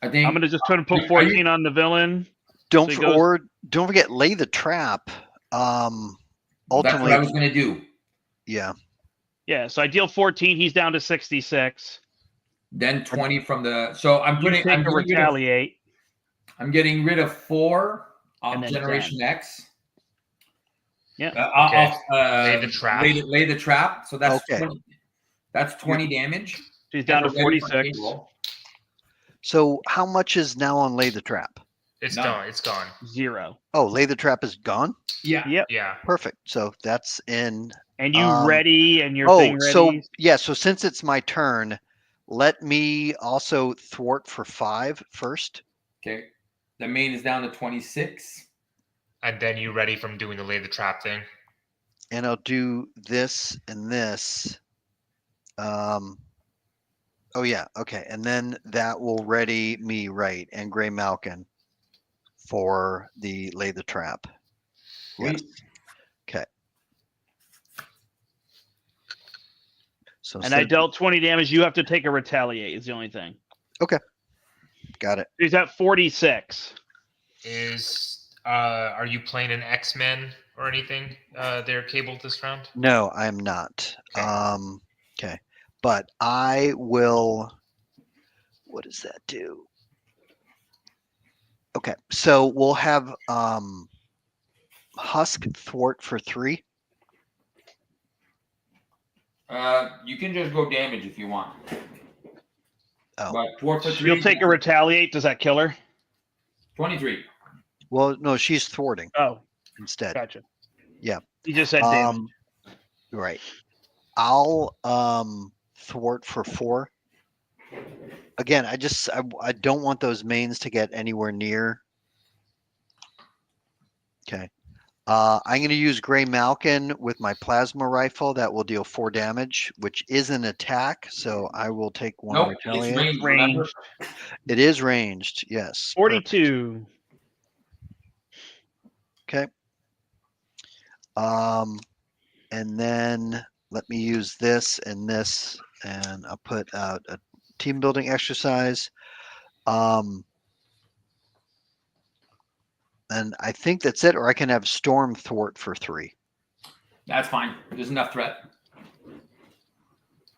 Speaker 1: I think
Speaker 2: I'm going to just try to
Speaker 1: Are
Speaker 2: put
Speaker 1: you-
Speaker 2: 14 on the villain.
Speaker 4: Don't
Speaker 2: So he goes-
Speaker 4: don't forget lay the trap.
Speaker 1: that's
Speaker 4: Ultimately,
Speaker 1: what I was going to do.
Speaker 4: yeah.
Speaker 2: Yeah, so I deal 14. He's down to 66.
Speaker 1: Then 20 from the. So I'm
Speaker 2: You
Speaker 1: putting.
Speaker 2: take a retaliate.
Speaker 1: I'm getting rid of 4 off
Speaker 2: And then
Speaker 1: Generation X.
Speaker 2: Yeah.
Speaker 3: Okay.
Speaker 1: Lay
Speaker 3: the trap.
Speaker 1: Lay the trap. So that's
Speaker 4: Okay.
Speaker 1: 20, that's 20 damage.
Speaker 2: He's down to
Speaker 1: And we're ready for
Speaker 2: 46.
Speaker 1: table.
Speaker 4: So how much is now on lay the trap?
Speaker 3: It's
Speaker 1: None.
Speaker 3: done. It's gone.
Speaker 2: 0.
Speaker 4: Oh, lay the trap is gone.
Speaker 1: Yeah.
Speaker 2: Yep.
Speaker 3: Yeah.
Speaker 4: Perfect. So that's in.
Speaker 2: And you
Speaker 4: Um,
Speaker 2: ready and your
Speaker 4: Oh,
Speaker 2: thing ready.
Speaker 4: so yeah. So since it's my turn, let me also thwart for 5 first.
Speaker 1: Okay. The main is down to 26.
Speaker 3: And then you ready from doing the lay the trap thing.
Speaker 4: And I'll do this and this. Oh yeah, okay. And then that will ready me right and Gray Malkin for the lay the trap. Yes.
Speaker 1: Sweet.
Speaker 4: Okay. So
Speaker 2: And I dealt 20 damage. You have to take a retaliate is the only thing.
Speaker 4: got it.
Speaker 2: He's at 46.
Speaker 3: Are you playing an X-Men or anything there, Cable, this round?
Speaker 4: No, I'm not.
Speaker 3: Okay.
Speaker 4: Okay. But I will. What does that do? Okay. So we'll have Husk thwart for 3.
Speaker 1: You can just go damage if you want.
Speaker 4: Oh.
Speaker 1: But 4 for 3.
Speaker 2: You'll take a retaliate. Does that kill her?
Speaker 1: 23.
Speaker 4: Well, no, she's thwarting
Speaker 2: Oh,
Speaker 4: instead.
Speaker 2: gotcha.
Speaker 4: Yeah.
Speaker 2: You just said damage.
Speaker 4: Right. I'll thwart for 4. Again, I don't want those mains to get anywhere near. Okay. I'm going to use Gray Malkin with my plasma rifle. That will deal 4 damage, which is an attack. So I will take 1
Speaker 1: Nope, it's
Speaker 4: retaliate.
Speaker 1: range. Remember?
Speaker 2: Ranged.
Speaker 4: It is ranged. Yes.
Speaker 2: 42.
Speaker 4: Okay. And then let me use this, and I'll put out a team building exercise. And I think that's it, or I can have storm thwart for 3.
Speaker 1: That's fine. There's enough threat.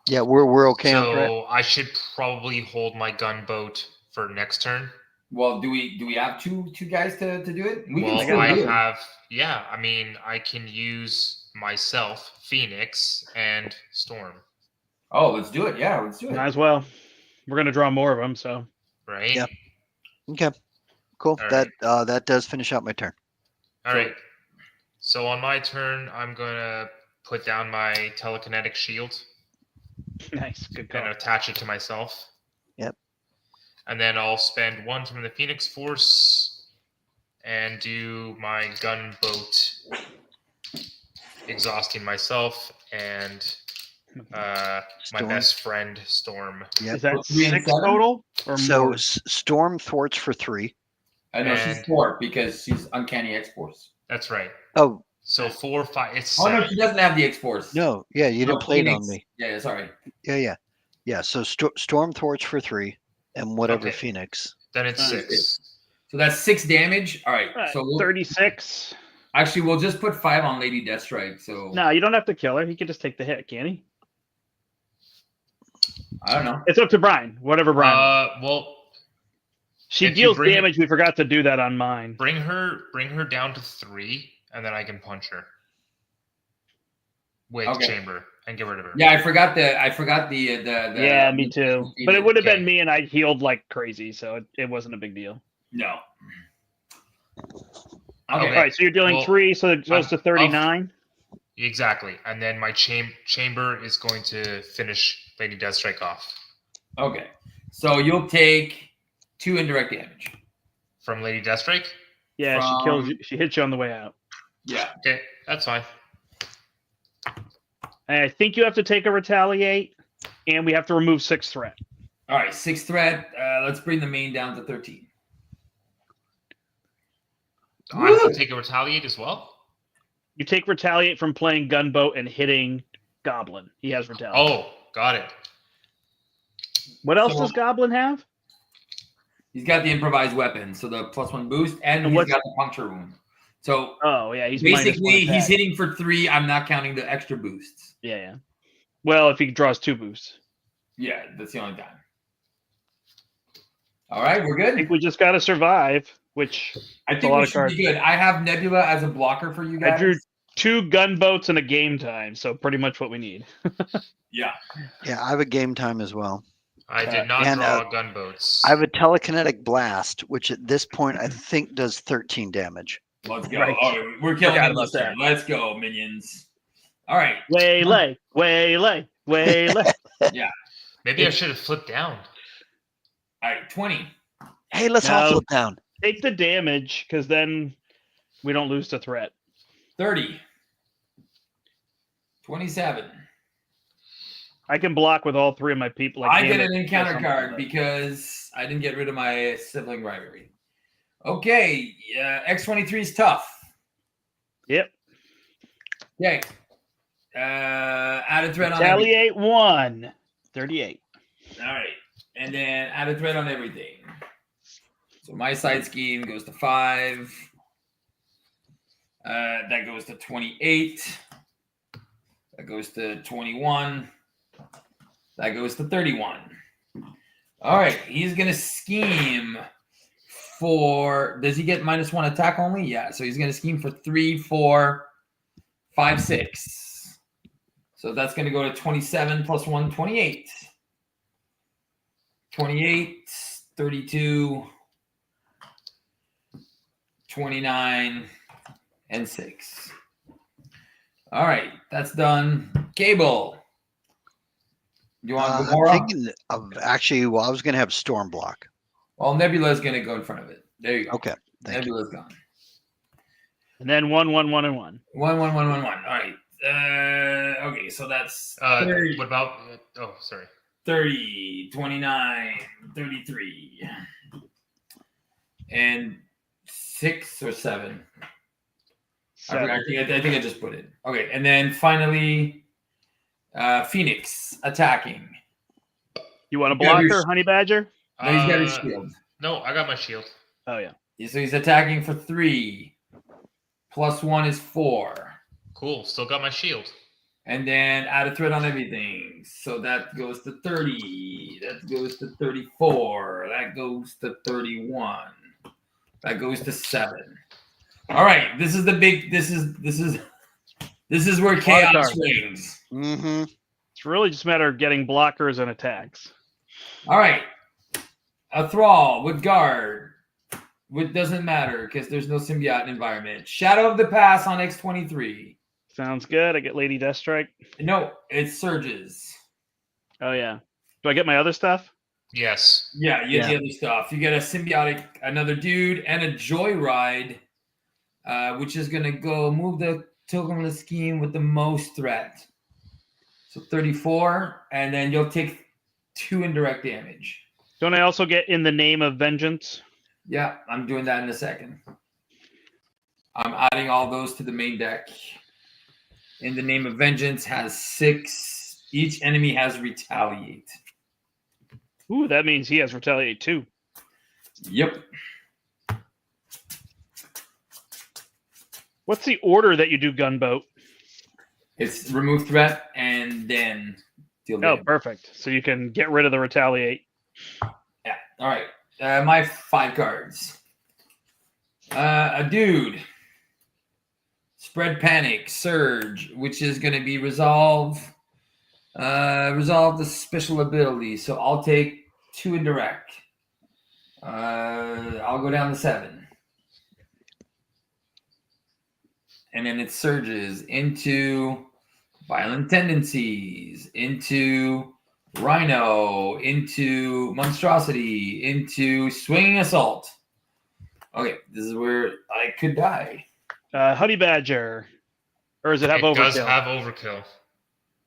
Speaker 4: Yeah, we're okay on threat.
Speaker 3: So I should probably hold my gunboat for next turn.
Speaker 1: Well, do we have two guys to do it? We
Speaker 3: Well,
Speaker 1: still
Speaker 3: I
Speaker 1: do it.
Speaker 3: have. Yeah, I mean, I can use myself, Phoenix, and Storm.
Speaker 1: Oh, let's do it. Yeah, let's do it.
Speaker 2: Might as well. We're gonna draw more of them, so
Speaker 3: Right.
Speaker 4: Yeah. Okay. Cool.
Speaker 3: All
Speaker 4: That does finish out my turn.
Speaker 3: All right. So on my turn, I'm gonna put down my telekinetic shield
Speaker 2: nice, good call.
Speaker 3: and attach it to myself.
Speaker 4: Yep.
Speaker 3: And then I'll spend 1 from the Phoenix Force and do my gunboat, exhausting myself and my
Speaker 4: Storm.
Speaker 3: best friend Storm.
Speaker 4: Yep.
Speaker 2: Is that
Speaker 1: 3 and
Speaker 2: 6
Speaker 1: 7?
Speaker 2: total or
Speaker 4: So
Speaker 2: more?
Speaker 4: storm thwarts for 3.
Speaker 1: I know she's
Speaker 3: And-
Speaker 1: 4 because she's uncanny X-Force.
Speaker 3: That's right.
Speaker 4: Oh
Speaker 3: So 4, 5. It's
Speaker 1: Oh no,
Speaker 3: 7.
Speaker 1: she doesn't have the X-Force.
Speaker 4: no, yeah, you didn't play it on
Speaker 1: Phoenix.
Speaker 4: me.
Speaker 1: Yeah, sorry.
Speaker 4: Yeah. So storm thwarts for 3, and whatever
Speaker 3: Okay.
Speaker 4: Phoenix.
Speaker 3: Then it's
Speaker 2: Alright.
Speaker 3: 6.
Speaker 1: So that's 6 damage. All right.
Speaker 2: All right,
Speaker 1: So we'll
Speaker 2: 36.
Speaker 1: actually we'll just put 5 on Lady Deathstrike. So
Speaker 2: No, you don't have to kill her. He can just take the hit, can he?
Speaker 1: I don't know.
Speaker 2: It's up to Brian. Whatever Brian.
Speaker 3: Well,
Speaker 2: she
Speaker 3: if you
Speaker 2: deals
Speaker 3: bring it-
Speaker 2: damage. We forgot to do that on mine.
Speaker 3: bring her down to 3, and then I can punch her with
Speaker 1: Okay.
Speaker 3: chamber and get rid of her.
Speaker 1: Yeah, I forgot the
Speaker 2: Yeah, me too. But it would have
Speaker 3: Okay.
Speaker 2: been me, and I healed like crazy, so it wasn't a big deal.
Speaker 1: No.
Speaker 3: Okay.
Speaker 2: All right, so you're dealing
Speaker 3: Well,
Speaker 2: 3, so it goes to
Speaker 3: of-
Speaker 2: 39.
Speaker 3: Exactly. And then my chamber is going to finish Lady Deathstrike off
Speaker 1: Okay. So you'll take 2 indirect damage.
Speaker 3: from Lady Deathstrike.
Speaker 2: Yeah, she kills you. She hits you on the way out.
Speaker 1: Yeah.
Speaker 3: Okay, that's fine.
Speaker 2: And I think you have to take a retaliate, and we have to remove 6 threat.
Speaker 1: All right. 6 threat. Let's bring the main down to 13.
Speaker 3: I have to take a retaliate as well.
Speaker 2: You take retaliate from playing gunboat and hitting Goblin. He has retaliate.
Speaker 3: Oh, got it.
Speaker 2: What else
Speaker 1: So-
Speaker 2: does Goblin have?
Speaker 1: He's got the improvised weapon, so the +1 boost, and
Speaker 2: And
Speaker 1: he's
Speaker 2: what's-
Speaker 1: got the puncture wound. So
Speaker 2: Oh, yeah, he's minus
Speaker 1: basically,
Speaker 2: 1
Speaker 1: he's
Speaker 2: attack.
Speaker 1: hitting for 3. I'm not counting the extra boosts.
Speaker 2: Yeah. Well, if he draws 2 boosts.
Speaker 1: Yeah, that's the only time. All right, we're
Speaker 2: I think
Speaker 1: good.
Speaker 2: we just got to survive, which
Speaker 1: I
Speaker 2: a
Speaker 1: think
Speaker 2: lot
Speaker 1: we
Speaker 2: of
Speaker 1: should
Speaker 2: cards.
Speaker 1: be good. I have Nebula as a blocker for you guys.
Speaker 2: I drew 2 gunboats in a game time, so pretty much what we need.
Speaker 1: Yeah.
Speaker 4: Yeah, I have a game time as well.
Speaker 3: I did not
Speaker 4: And,
Speaker 3: draw gunboats.
Speaker 4: I have a telekinetic blast, which at this point I think does 13 damage.
Speaker 1: Let's go.
Speaker 2: Right.
Speaker 1: All right, we're killing
Speaker 2: Forgot
Speaker 1: him
Speaker 2: about
Speaker 1: this turn. Let's go, minions. All right.
Speaker 2: Waylay.
Speaker 3: Maybe I should have flipped down.
Speaker 1: All right, 20.
Speaker 4: Hey, let's all
Speaker 2: No.
Speaker 4: flip down.
Speaker 2: Take the damage, because then we don't lose to threat.
Speaker 1: 30. 27.
Speaker 2: I can block with all 3 of my people. Like
Speaker 1: I get
Speaker 2: damage
Speaker 1: an
Speaker 2: or
Speaker 1: encounter
Speaker 2: something
Speaker 1: card
Speaker 2: like that.
Speaker 1: because I didn't get rid of my sibling rivalry. Okay, X23 is tough.
Speaker 2: Yep.
Speaker 1: Okay. Added threat on everything.
Speaker 2: Retaliate 1. 38.
Speaker 1: All right. And then added threat on everything. So my side scheme goes to 5. That goes to 28. That goes to 21. That goes to 31. All right. He's going to scheme for. Does he get -1 attack only? Yeah. So he's going to scheme for 3, 4, 5, 6. So that's going to go to 27 plus 1, 28. 28, 32, 29, and 6. All right, that's done. Cable. You want
Speaker 4: I'm
Speaker 1: Gamora?
Speaker 4: thinking of actually, well, I was going to have storm block.
Speaker 1: Well, Nebula's going to go in front of it. There you go.
Speaker 4: Okay, thank you.
Speaker 1: Nebula's gone.
Speaker 2: And then 1, 1, 1, and 1.
Speaker 1: 1, 1, 1, 1, 1. All right. Okay, so that's 30,
Speaker 3: What about? Oh, sorry.
Speaker 1: 30, 29, 33, and 6 or 7. I think I just put it. Okay, and then finally, Phoenix attacking.
Speaker 2: You want a
Speaker 1: You got your
Speaker 2: blocker, Honey Badger?
Speaker 1: No, he's got his shield.
Speaker 3: No, I got my shield.
Speaker 2: Oh, yeah.
Speaker 1: So he's attacking for 3. +1 is 4.
Speaker 3: Cool. Still got my shield.
Speaker 1: And then add a threat on everything. So that goes to 30. That goes to 34. That goes to 31. That goes to 7. All right. This is the big. This is where chaos swings.
Speaker 4: Mm-hmm.
Speaker 2: It's really just a matter of getting blockers and attacks.
Speaker 1: All right. A thrall with guard. It doesn't matter because there's no symbiote environment. Shadow of the Past on X23.
Speaker 2: Sounds good. I get Lady Deathstrike.
Speaker 1: No, it surges.
Speaker 2: Oh, yeah. Do I get my other stuff?
Speaker 3: Yes.
Speaker 1: Yeah, you get the other stuff. You get a symbiotic, another dude, and a joyride, which is going to go move the token of the scheme with the most threat. So 34, and then you'll take 2 indirect damage.
Speaker 2: Don't I also get In the Name of Vengeance?
Speaker 1: Yeah, I'm doing that in a second. I'm adding all those to the main deck. In the Name of Vengeance has 6. Each enemy has Retaliate.
Speaker 2: Ooh, that means he has Retaliate too.
Speaker 1: Yep.
Speaker 2: What's the order that you do Gunboat?
Speaker 1: It's remove threat and then deal
Speaker 2: Oh,
Speaker 1: damage.
Speaker 2: perfect. So you can get rid of the Retaliate.
Speaker 1: Yeah. All right. My 5 cards. A dude. Spread Panic, Surge, which is going to be resolve. Resolve the special ability. So I'll take 2 indirect. I'll go down to 7. And then it surges into Violent Tendencies, into Rhino, into Monstrosity, into Swinging Assault. Okay, this is where I could die.
Speaker 2: Honey Badger. Or does it have
Speaker 3: It
Speaker 2: overkill?
Speaker 3: does have overkill.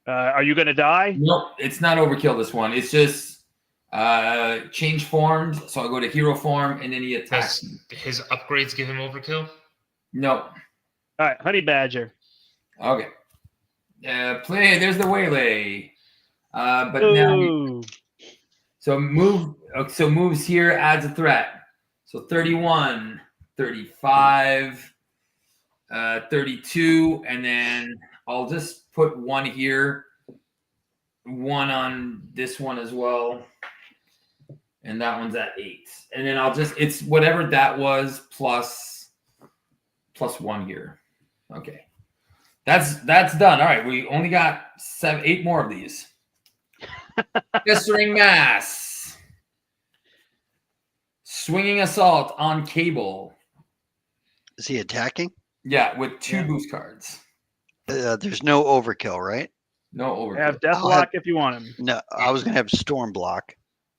Speaker 2: Are you going to die?
Speaker 1: Nope, it's not overkill, this one. It's just change formed. So I go to hero form, and then he attacks.
Speaker 3: Does his upgrades give him overkill?
Speaker 1: Nope.
Speaker 2: All right, Honey Badger.
Speaker 1: Okay. Play. There's the waylay. But now,
Speaker 2: Ooh.
Speaker 1: so moves here adds a threat. So 31, 35, 32, and then I'll just put 1 here, 1 on this one as well, and that one's at 8. And then it's whatever that was plus 1 here. Okay. That's done. All right, we only got 8 more of these. Festering Mass. Swinging Assault on Cable.
Speaker 4: Is he attacking?
Speaker 1: Yeah, with 2 boost cards.
Speaker 4: There's no overkill, right?
Speaker 1: No overkill.
Speaker 2: Have Deathlock if you want him.
Speaker 4: No, I was going to have Storm Block.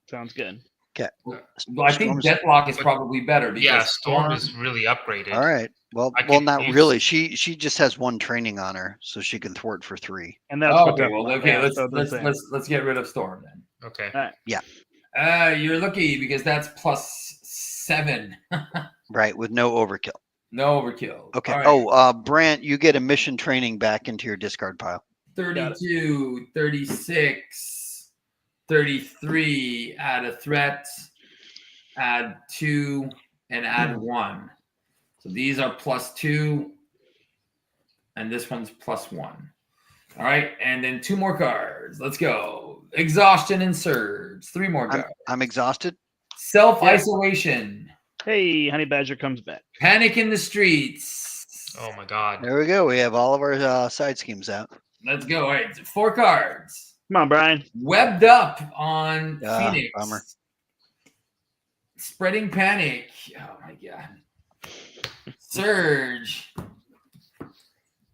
Speaker 2: Sounds good.
Speaker 4: Okay.
Speaker 1: Well, I think
Speaker 4: Storm's-
Speaker 1: Deathlock is probably better because
Speaker 3: Yeah, Storm is really upgraded.
Speaker 4: All right. Well,
Speaker 3: I could
Speaker 4: not
Speaker 3: use-
Speaker 4: really. She just has 1 training on her, so she can thwart for 3.
Speaker 2: And that's
Speaker 1: Oh,
Speaker 2: what
Speaker 1: okay. Well,
Speaker 2: Deathlock
Speaker 1: okay.
Speaker 2: has, so it doesn't say.
Speaker 1: Let's get rid of Storm then.
Speaker 3: Okay.
Speaker 1: You're lucky because that's +7.
Speaker 4: Right, with no overkill.
Speaker 1: No overkill.
Speaker 4: Okay.
Speaker 1: All right.
Speaker 4: Brant, you get a mission training back into your discard pile.
Speaker 1: 32, 36, 33. Add a threat. Add 2 and add 1. So these are +2, and this one's +1. All right, and then 2 more cards. Let's go. Exhaustion and Surge. 3 more cards.
Speaker 4: I'm exhausted.
Speaker 1: Self-isolation.
Speaker 2: Hey, Honey Badger comes back.
Speaker 1: Panic in the Streets.
Speaker 3: Oh my god.
Speaker 4: There we go. We have all of our side schemes out.
Speaker 1: Let's go. All right, 4 cards.
Speaker 2: Come on, Brian.
Speaker 1: Webbed Up on Phoenix.
Speaker 4: Bummer.
Speaker 1: Spreading Panic. Oh my god. Surge.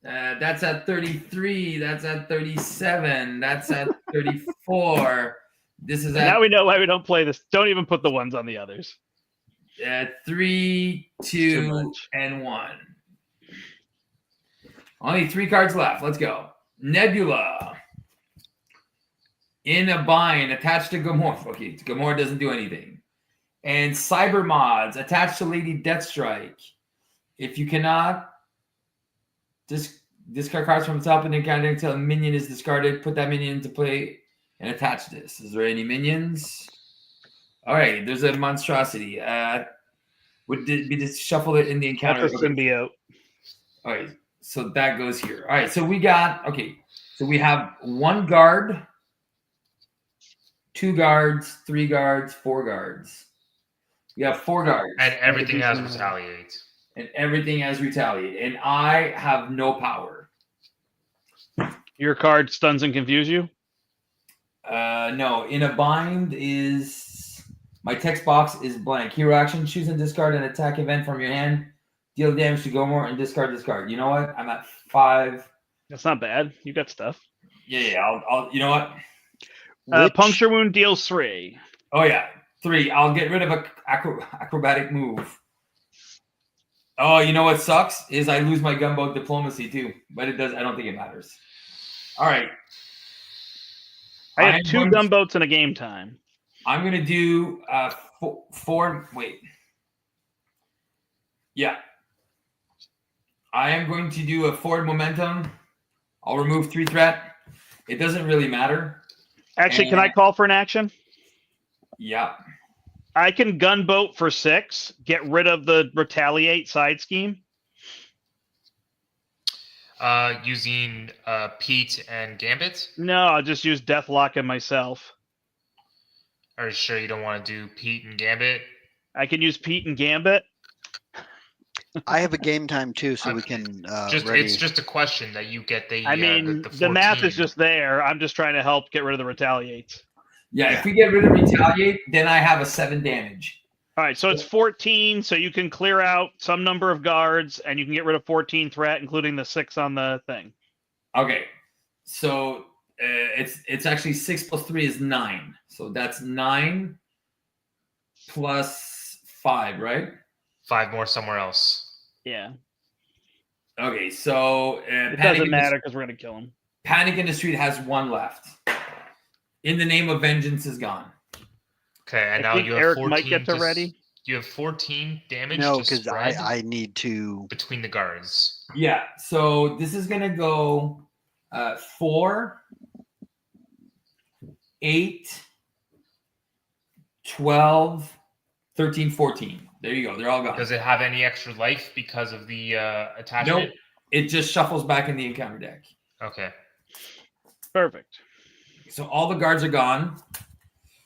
Speaker 1: That's at 33. That's at 37. That's at 34. This is
Speaker 2: Now
Speaker 1: at
Speaker 2: we know why we don't play this. Don't even put the ones on the others.
Speaker 1: 3,
Speaker 2: Too
Speaker 1: 2,
Speaker 2: much.
Speaker 1: and 1. Only 3 cards left. Let's go. Nebula. In a bind, attached to Gamora. Okay, Gamora doesn't do anything. And Cyber Mods, attached to Lady Deathstrike. If you cannot Discard cards from the top and then counter until a minion is discarded. Put that minion into play and attach this. Is there any minions? All right, there's a monstrosity. Would be just shuffle it in the encounter.
Speaker 2: That's a symbiote.
Speaker 1: All right, so that goes here. All right, so we got So we have 1 guard, 2 guards, 3 guards, 4 guards. We have 4 guards.
Speaker 3: And everything has retaliate.
Speaker 1: And everything has retaliate. And I have no power.
Speaker 2: Your card stuns and confuse you?
Speaker 1: No. In a bind is my text box is blank. Hero action, choose and discard an attack event from your hand. Deal damage to Gomor and discard this card. You know what? I'm at 5.
Speaker 2: That's not bad. You got stuff.
Speaker 1: Yeah. I'll you know what?
Speaker 2: Puncture wound deals 3.
Speaker 1: Oh yeah, 3. I'll get rid of a acrobatic move. Oh, you know what sucks is I lose my gunboat diplomacy too, but it does. I don't think it matters. All right.
Speaker 2: I have 2 gunboats in a game time.
Speaker 1: I'm gonna do 4. Wait. Yeah. I am going to do a forward momentum. I'll remove 3 threat. It doesn't really matter.
Speaker 2: Actually, can I call for an action?
Speaker 1: Yeah.
Speaker 2: I can gunboat for 6, get rid of the retaliate side scheme.
Speaker 3: Using Pete and Gambit?
Speaker 2: No, I'll just use Deathlock and myself.
Speaker 3: Are you sure you don't want to do Pete and Gambit?
Speaker 2: I can use Pete and Gambit.
Speaker 4: I have a game time too, so we can ready.
Speaker 3: It's just a question that you get the.
Speaker 2: I mean, the math is just there. I'm just trying to help get rid of the retaliates.
Speaker 1: Yeah, if we get rid of retaliate, then I have a 7 damage.
Speaker 2: All right, so it's 14, so you can clear out some number of guards, and you can get rid of 14 threat, including the 6 on the thing.
Speaker 1: Okay, so it's actually 6 plus 3 is 9. So that's 9 plus 5, right?
Speaker 3: 5 more somewhere else.
Speaker 2: Yeah.
Speaker 1: Okay, so
Speaker 2: it doesn't matter because we're going to kill him.
Speaker 1: Panic in the Street has 1 left. In the Name of Vengeance is gone.
Speaker 3: Okay, and
Speaker 2: I
Speaker 3: now
Speaker 2: think
Speaker 3: you have
Speaker 2: Eric
Speaker 3: 14.
Speaker 2: might get to ready.
Speaker 3: You have 14 damage.
Speaker 4: No, because I need to
Speaker 3: between the guards.
Speaker 1: Yeah, so this is gonna go 4, 8, 12, 13, 14. There you go. They're all gone.
Speaker 3: Does it have any extra life because of the attachment?
Speaker 1: Nope. It just shuffles back in the encounter deck.
Speaker 3: Okay.
Speaker 2: Perfect.
Speaker 1: So all the guards are gone.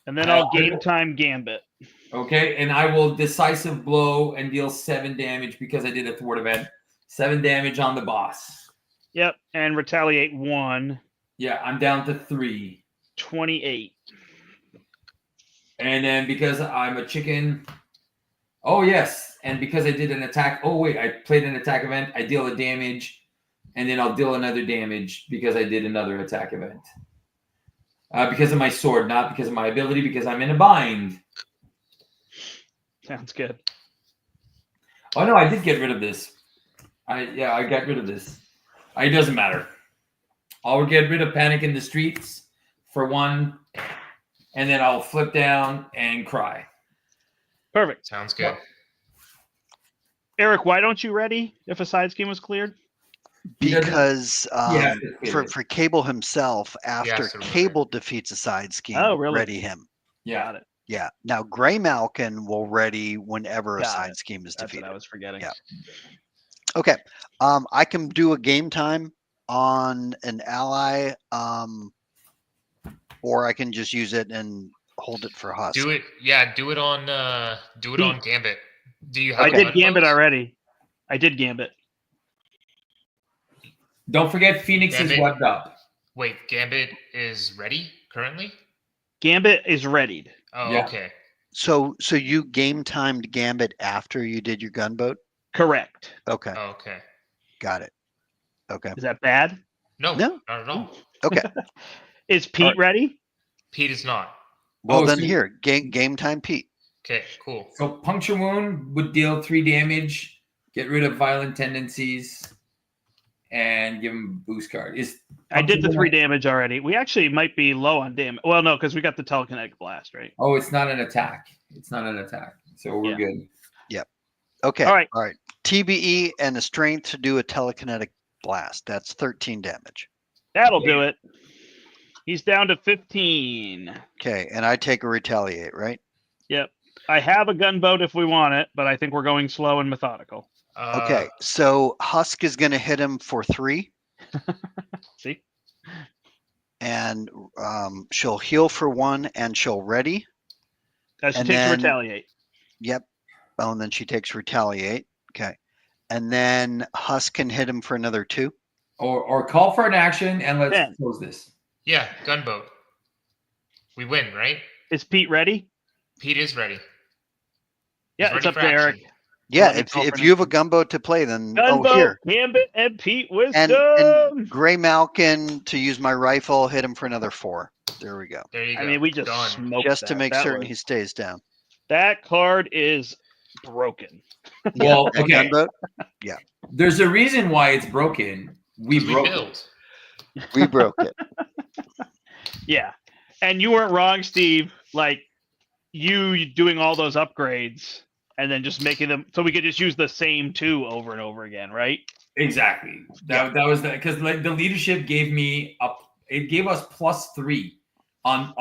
Speaker 2: And then I'll game time Gambit.
Speaker 1: Okay, and I will decisive blow and deal 7 damage because I did a thwart event. 7 damage on the boss.
Speaker 2: Yep, and retaliate 1.
Speaker 1: Yeah, I'm down to 3.
Speaker 2: 28.
Speaker 1: And then because I'm a chicken. Oh, yes. And because I did an attack. Oh, wait. I played an attack event. I deal a damage. And then I'll deal another damage because I did another attack event. Because of my sword, not because of my ability, because I'm in a bind.
Speaker 2: Sounds good.
Speaker 1: Oh, no. I did get rid of this. I got rid of this. It doesn't matter. I'll get rid of Panic in the Streets for 1. And then I'll flip down and cry.
Speaker 2: Perfect.
Speaker 3: Sounds good.
Speaker 2: Eric, why don't you ready if a side scheme was cleared?
Speaker 4: Because for Cable himself, after Cable defeats a side scheme, ready him.
Speaker 1: Yeah.
Speaker 2: Got it.
Speaker 4: Yeah. Now Gray Malkin will ready whenever a side scheme is defeated.
Speaker 2: That's what I was forgetting.
Speaker 4: Yeah. Okay. I can do a game time on an ally, or I can just use it and hold it for Husk.
Speaker 3: Do it. Yeah. Do it on Gambit. Do you have?
Speaker 2: I did Gambit already. I did Gambit.
Speaker 1: Don't forget Phoenix is webbed up.
Speaker 3: Wait, Gambit is ready currently?
Speaker 2: Gambit is readied.
Speaker 3: Oh,
Speaker 1: yeah.
Speaker 3: Okay.
Speaker 4: So you game timed Gambit after you did your gunboat?
Speaker 2: Correct.
Speaker 4: Okay.
Speaker 3: Oh, okay.
Speaker 4: Got it. Okay.
Speaker 2: Is that bad?
Speaker 3: No,
Speaker 4: No.
Speaker 3: not at all.
Speaker 4: Okay.
Speaker 2: Is Pete ready?
Speaker 3: Pete is not.
Speaker 4: Well, then here, game time Pete.
Speaker 3: Okay, cool.
Speaker 1: So Puncture Wound would deal 3 damage, get rid of Violent Tendencies, and give him a boost card.
Speaker 2: I did the 3 damage already. We actually might be low on damage. Well, no, because we got the telekinetic blast, right?
Speaker 1: Oh, it's not an attack. It's not an attack. So we're good.
Speaker 4: Yep. Okay.
Speaker 2: All right.
Speaker 4: TBE and a strength to do a telekinetic blast. That's 13 damage.
Speaker 2: That'll do it. He's down to 15.
Speaker 4: Okay, and I take a retaliate, right?
Speaker 2: Yep. I have a gunboat if we want it, but I think we're going slow and methodical.
Speaker 4: Okay, so Husk is going to hit him for 3.
Speaker 2: See?
Speaker 4: And she'll heal for 1, and she'll ready.
Speaker 2: She
Speaker 4: And
Speaker 2: takes
Speaker 4: then-
Speaker 2: retaliate.
Speaker 4: Yep. Oh, and then she takes retaliate. Okay. And then Husk can hit him for another 2.
Speaker 1: Or call for an action and let's
Speaker 2: 10.
Speaker 1: close this.
Speaker 3: Yeah, gunboat. We win, right?
Speaker 2: Is Pete ready?
Speaker 3: Pete is ready.
Speaker 2: Yeah,
Speaker 3: He's
Speaker 2: it's
Speaker 3: ready
Speaker 2: up
Speaker 3: for
Speaker 2: to
Speaker 3: action.
Speaker 2: Eric.
Speaker 4: Yeah,
Speaker 2: Let me call
Speaker 4: if
Speaker 2: for
Speaker 4: you have a gunboat to play, then
Speaker 2: Gunboat,
Speaker 4: here.
Speaker 2: Gambit, and Pete Wisdom.
Speaker 4: And Gray Malkin to use my rifle, hit him for another 4. There we go.
Speaker 3: There you go.
Speaker 2: I mean, we just
Speaker 3: Done.
Speaker 2: smoked
Speaker 4: Just to
Speaker 2: that.
Speaker 4: make
Speaker 2: That
Speaker 4: certain
Speaker 2: was-
Speaker 4: he stays down.
Speaker 2: That card is broken.
Speaker 1: Well,
Speaker 4: That
Speaker 1: okay.
Speaker 4: gunboat,
Speaker 1: There's a reason why it's broken. We
Speaker 3: 'Cause we
Speaker 1: broke it.
Speaker 3: build.
Speaker 4: we broke it.
Speaker 2: Yeah. And you weren't wrong, Steve. Like, you doing all those upgrades and then just making them so we could just use the same 2 over and over again, right?
Speaker 1: Exactly. That was because like the leadership gave me it gave us +3 on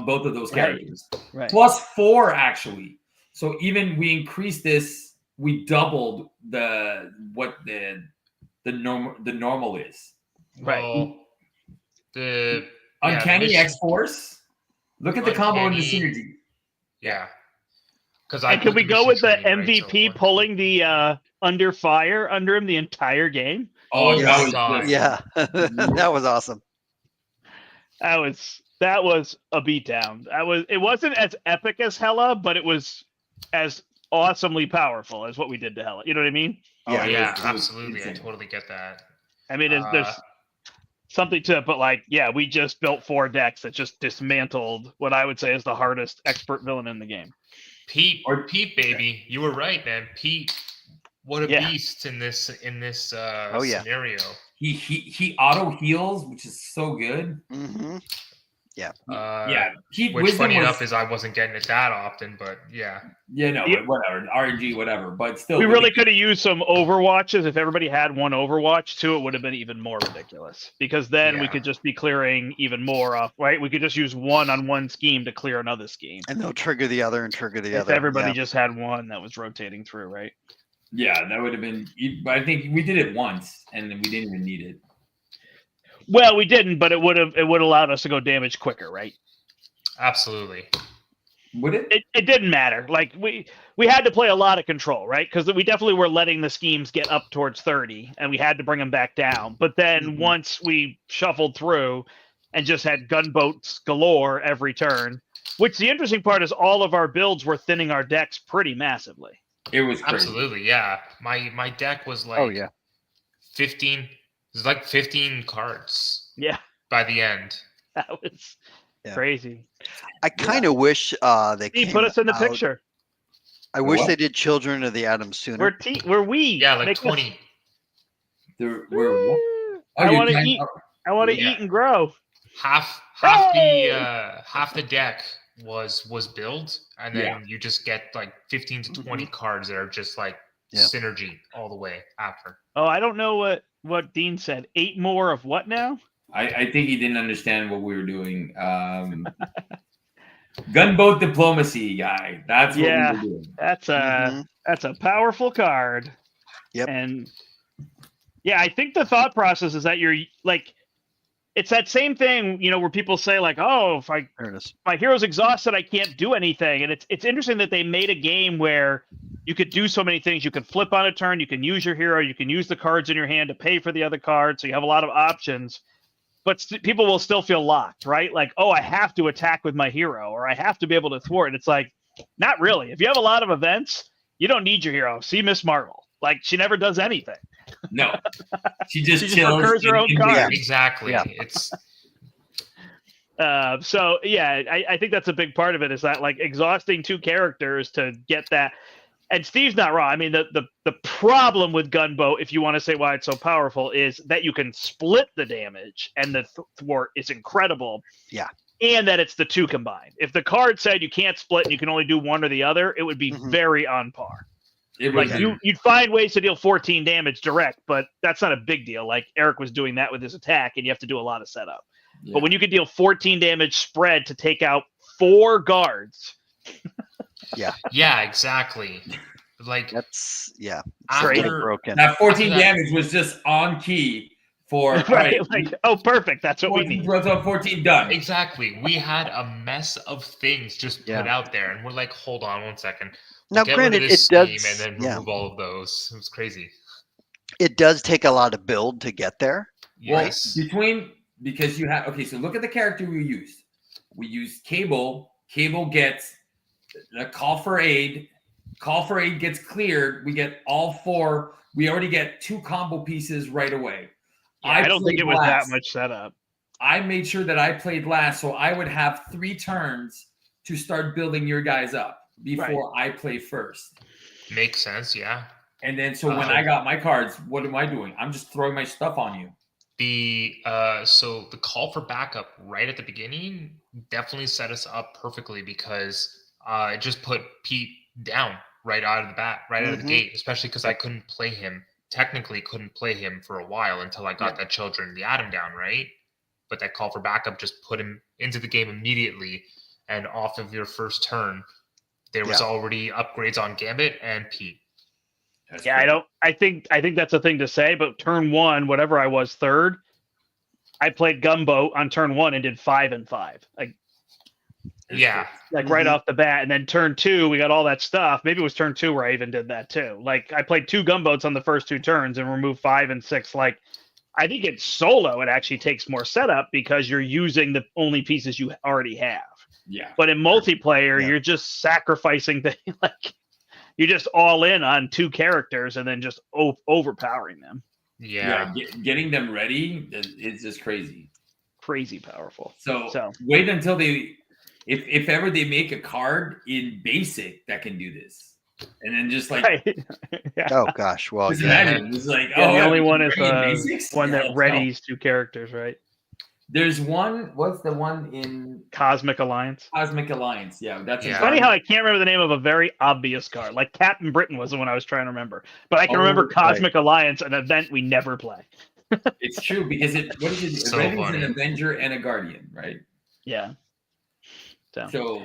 Speaker 1: both of those
Speaker 2: Right.
Speaker 1: characters.
Speaker 2: Right.
Speaker 1: +4 actually. So even we increased this, we doubled the normal is.
Speaker 2: Right.
Speaker 3: Well, the yeah,
Speaker 1: Uncanny
Speaker 3: mission-
Speaker 1: X-Force. Look at the combo and the
Speaker 3: Uncanny-
Speaker 1: synergy.
Speaker 3: Yeah. Because
Speaker 2: And can we go with the MVP pulling the under fire under him the entire game?
Speaker 1: Oh,
Speaker 4: Yeah.
Speaker 1: that was
Speaker 3: God.
Speaker 1: just-
Speaker 4: Yeah, that was awesome.
Speaker 2: That was a beatdown. It wasn't as epic as Hella, but it was as awesomely powerful as what we did to Hella. You know what I mean?
Speaker 4: Yeah,
Speaker 1: it
Speaker 3: Yeah,
Speaker 1: was
Speaker 3: absolutely. I
Speaker 1: insane.
Speaker 3: totally get that.
Speaker 2: I mean, there's something to it, but like, yeah, we just built 4 decks that just dismantled what I would say is the hardest expert villain in the game.
Speaker 3: Pete, baby, you were right, man. Pete, what a
Speaker 2: Yeah.
Speaker 3: beast in this
Speaker 4: Oh, yeah.
Speaker 3: scenario.
Speaker 1: He auto heals, which is so good.
Speaker 4: Hmm.
Speaker 1: Yeah, Pete
Speaker 3: Which,
Speaker 1: Wisdom
Speaker 3: funny
Speaker 1: was,
Speaker 3: enough, is I wasn't getting it that often, but yeah.
Speaker 1: yeah, no,
Speaker 2: Yeah.
Speaker 1: whatever, RNG, whatever, but still,
Speaker 2: We really could have used some Overwatches. If everybody had one Overwatch too, it would have been even more ridiculous because then we
Speaker 3: Yeah.
Speaker 2: could just be clearing even more off, right? We could just use one on one scheme to clear another scheme.
Speaker 4: And they'll trigger the other and trigger the
Speaker 2: If
Speaker 4: other.
Speaker 2: everybody
Speaker 4: Yeah.
Speaker 2: just had one that was rotating through, right?
Speaker 1: Yeah, that would have been. But I think we did it once, and then we didn't even need it.
Speaker 2: Well, we didn't, but it would allowed us to go damage quicker, right?
Speaker 3: Absolutely.
Speaker 1: Would it?
Speaker 2: It didn't matter. Like we had to play a lot of control, right? Because we definitely were letting the schemes get up towards 30, and we had to bring them back down. But then
Speaker 4: Mhm.
Speaker 2: once we shuffled through and just had gunboats galore every turn, which the interesting part is all of our builds were thinning our decks pretty massively.
Speaker 1: It was crazy.
Speaker 3: Absolutely, yeah. My deck was like
Speaker 4: Oh yeah.
Speaker 3: 15. It was like 15 cards
Speaker 2: Yeah,
Speaker 3: by the end.
Speaker 2: that was
Speaker 4: Yeah.
Speaker 2: crazy.
Speaker 4: I kind of wish they
Speaker 2: He
Speaker 4: came
Speaker 2: put us in the
Speaker 4: out-
Speaker 2: picture.
Speaker 4: I wish
Speaker 1: What?
Speaker 4: they did Children of the Atom sooner.
Speaker 2: We're we.
Speaker 3: Yeah, like
Speaker 2: Make us-
Speaker 3: 20.
Speaker 1: We're,
Speaker 2: Woo!
Speaker 1: oh,
Speaker 2: I
Speaker 1: you're
Speaker 2: want to
Speaker 1: trying-
Speaker 2: eat. I want to
Speaker 3: Yeah.
Speaker 2: eat and grow.
Speaker 3: Half
Speaker 2: Hey!
Speaker 3: the deck was build, and then
Speaker 1: Yeah.
Speaker 3: you just get like 15 to 20 cards that are just like
Speaker 4: Yeah.
Speaker 3: synergy all the way after.
Speaker 2: Oh, I don't know what Dean said. 8 more of what now?
Speaker 1: I think he didn't understand what we were doing. Gunboat Diplomacy, guy. That's what
Speaker 2: Yeah.
Speaker 1: we were doing.
Speaker 2: That's
Speaker 4: Mhm.
Speaker 2: that's a powerful card.
Speaker 4: Yep.
Speaker 2: And yeah, I think the thought process is that you're like, it's that same thing, where people say like, oh, if
Speaker 4: There it is.
Speaker 2: my hero's exhausted, I can't do anything. And it's interesting that they made a game where you could do so many things. You could flip on a turn, you can use your hero, you can use the cards in your hand to pay for the other cards. So you have a lot of options. But people will still feel locked, right? Like, oh, I have to attack with my hero, or I have to be able to thwart. And it's like, not really. If you have a lot of events, you don't need your hero. See Miss Marvel. Like, she never does anything.
Speaker 1: No, she just
Speaker 2: She just
Speaker 1: chills.
Speaker 2: recurs her own
Speaker 1: in-
Speaker 2: card.
Speaker 4: Yeah.
Speaker 3: Exactly.
Speaker 4: Yeah.
Speaker 3: It's
Speaker 2: So yeah, I think that's a big part of it is that like exhausting 2 characters to get that. And Steve's not wrong. I mean, the problem with Gunboat, if you want to say why it's so powerful, is that you can split the damage, and the thwart is incredible.
Speaker 4: Yeah.
Speaker 2: And that it's the 2 combined. If the card said you can't split and you can only do one or the other, it would be
Speaker 4: Mhm.
Speaker 2: very on par.
Speaker 1: It
Speaker 2: Like
Speaker 1: was
Speaker 2: you'd find ways to deal 14 damage direct, but that's not a big deal. Like Eric was doing that with his attack, and you have to do a lot of setup.
Speaker 1: yeah.
Speaker 2: But when you could deal 14 damage spread to take out 4 guards,
Speaker 3: Yeah, exactly. Like
Speaker 4: That's yeah.
Speaker 2: Great.
Speaker 3: after
Speaker 4: Broken.
Speaker 1: That 14
Speaker 3: After that-
Speaker 1: damage was just on key for all
Speaker 2: right?
Speaker 1: right,
Speaker 2: Like, oh, perfect. That's what we
Speaker 1: 14
Speaker 2: need.
Speaker 1: throws on 14 done.
Speaker 3: exactly, we had a mess of things just put
Speaker 4: Yeah.
Speaker 3: out there, and we're like, hold on one second.
Speaker 4: Now,
Speaker 3: Get rid of
Speaker 4: granted,
Speaker 3: this
Speaker 4: it does.
Speaker 3: scheme and then
Speaker 4: Yeah,
Speaker 3: remove all of those. It was crazy.
Speaker 4: it does take a lot of build to get there.
Speaker 3: Yes.
Speaker 1: Well, because you have so look at the character we used. We used Cable. Cable gets the call for aid. Call for aid gets cleared. We get all 4. We already get 2 combo pieces right away.
Speaker 2: Yeah, I don't think
Speaker 1: played
Speaker 2: it was
Speaker 1: last.
Speaker 2: that much setup.
Speaker 1: I made sure that I played last, so I would have 3 turns to start building your guys up before I play first.
Speaker 3: Makes sense, yeah.
Speaker 1: And then so when I got my cards, what am I doing? I'm just throwing my stuff on you.
Speaker 3: So the call for backup right at the beginning definitely set us up perfectly because it just put Pete down right out of the bat, right out of the gate, especially because I couldn't play him. Technically couldn't play him for a while until I got that Children of the Atom down, right? But that call for backup just put him into the game immediately, and off of your first turn, there was already upgrades on Gambit and Pete.
Speaker 2: Yeah, I think that's a thing to say, but turn 1, whatever I was third, I played Gumboat on turn 1 and did 5 and 5. Like right off the bat. And then turn 2, we got all that stuff. Maybe it was turn 2 where I even did that too. Like I played 2 Gumboats on the first 2 turns and removed 5 and 6. Like I think it's solo, it actually takes more setup because you're using the only pieces you already have.
Speaker 1: Yeah.
Speaker 2: But in multiplayer, you're just sacrificing things. Like you're just all in on 2 characters and then just overpowering them.
Speaker 3: Yeah.
Speaker 1: Getting them ready is just crazy.
Speaker 2: Crazy powerful.
Speaker 1: So wait until if ever they make a card in basic that can do this. And then just like
Speaker 4: Oh gosh, well,
Speaker 1: just
Speaker 4: yeah.
Speaker 1: imagine it's like
Speaker 2: the only one is
Speaker 1: basics?
Speaker 2: one that
Speaker 1: let's go.
Speaker 2: readies 2 characters, right?
Speaker 1: There's one. What's the one in
Speaker 2: Cosmic Alliance?
Speaker 1: Cosmic Alliance? Yeah, that's
Speaker 3: Yeah.
Speaker 2: It's funny how I can't remember the name of a very obvious card. Like Captain Britain was the one I was trying to remember, but I can remember Cosmic Alliance, an event we never play.
Speaker 1: It's true because what is it?
Speaker 3: So
Speaker 1: Ready's
Speaker 3: funny.
Speaker 1: an Avenger and a Guardian, right?
Speaker 2: Yeah.
Speaker 1: So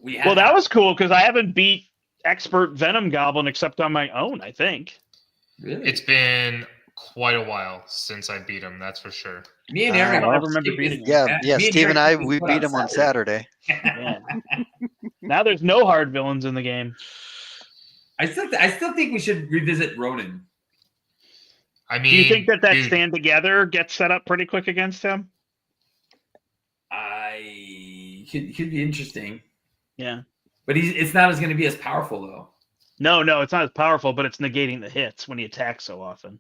Speaker 1: we have.
Speaker 2: Well, that was cool because I haven't beat Expert Venom Goblin except on my own, I think.
Speaker 1: Really.
Speaker 3: It's been quite a while since I beat him, that's for sure.
Speaker 1: Me and Aaron.
Speaker 2: I don't remember beating him.
Speaker 4: Yeah,
Speaker 1: Me and
Speaker 4: Steve and
Speaker 1: Aaron
Speaker 4: I, we
Speaker 1: put
Speaker 4: beat him on Saturday.
Speaker 2: Yeah. Now there's no hard villains in the game.
Speaker 1: I still think we should revisit Ronin.
Speaker 3: I mean,
Speaker 2: Do you think that
Speaker 3: dude,
Speaker 2: stand together gets set up pretty quick against him?
Speaker 1: Could be interesting,
Speaker 2: Yeah.
Speaker 1: but it's not as going to be as powerful though.
Speaker 2: No, it's not as powerful, but it's negating the hits when he attacks so often.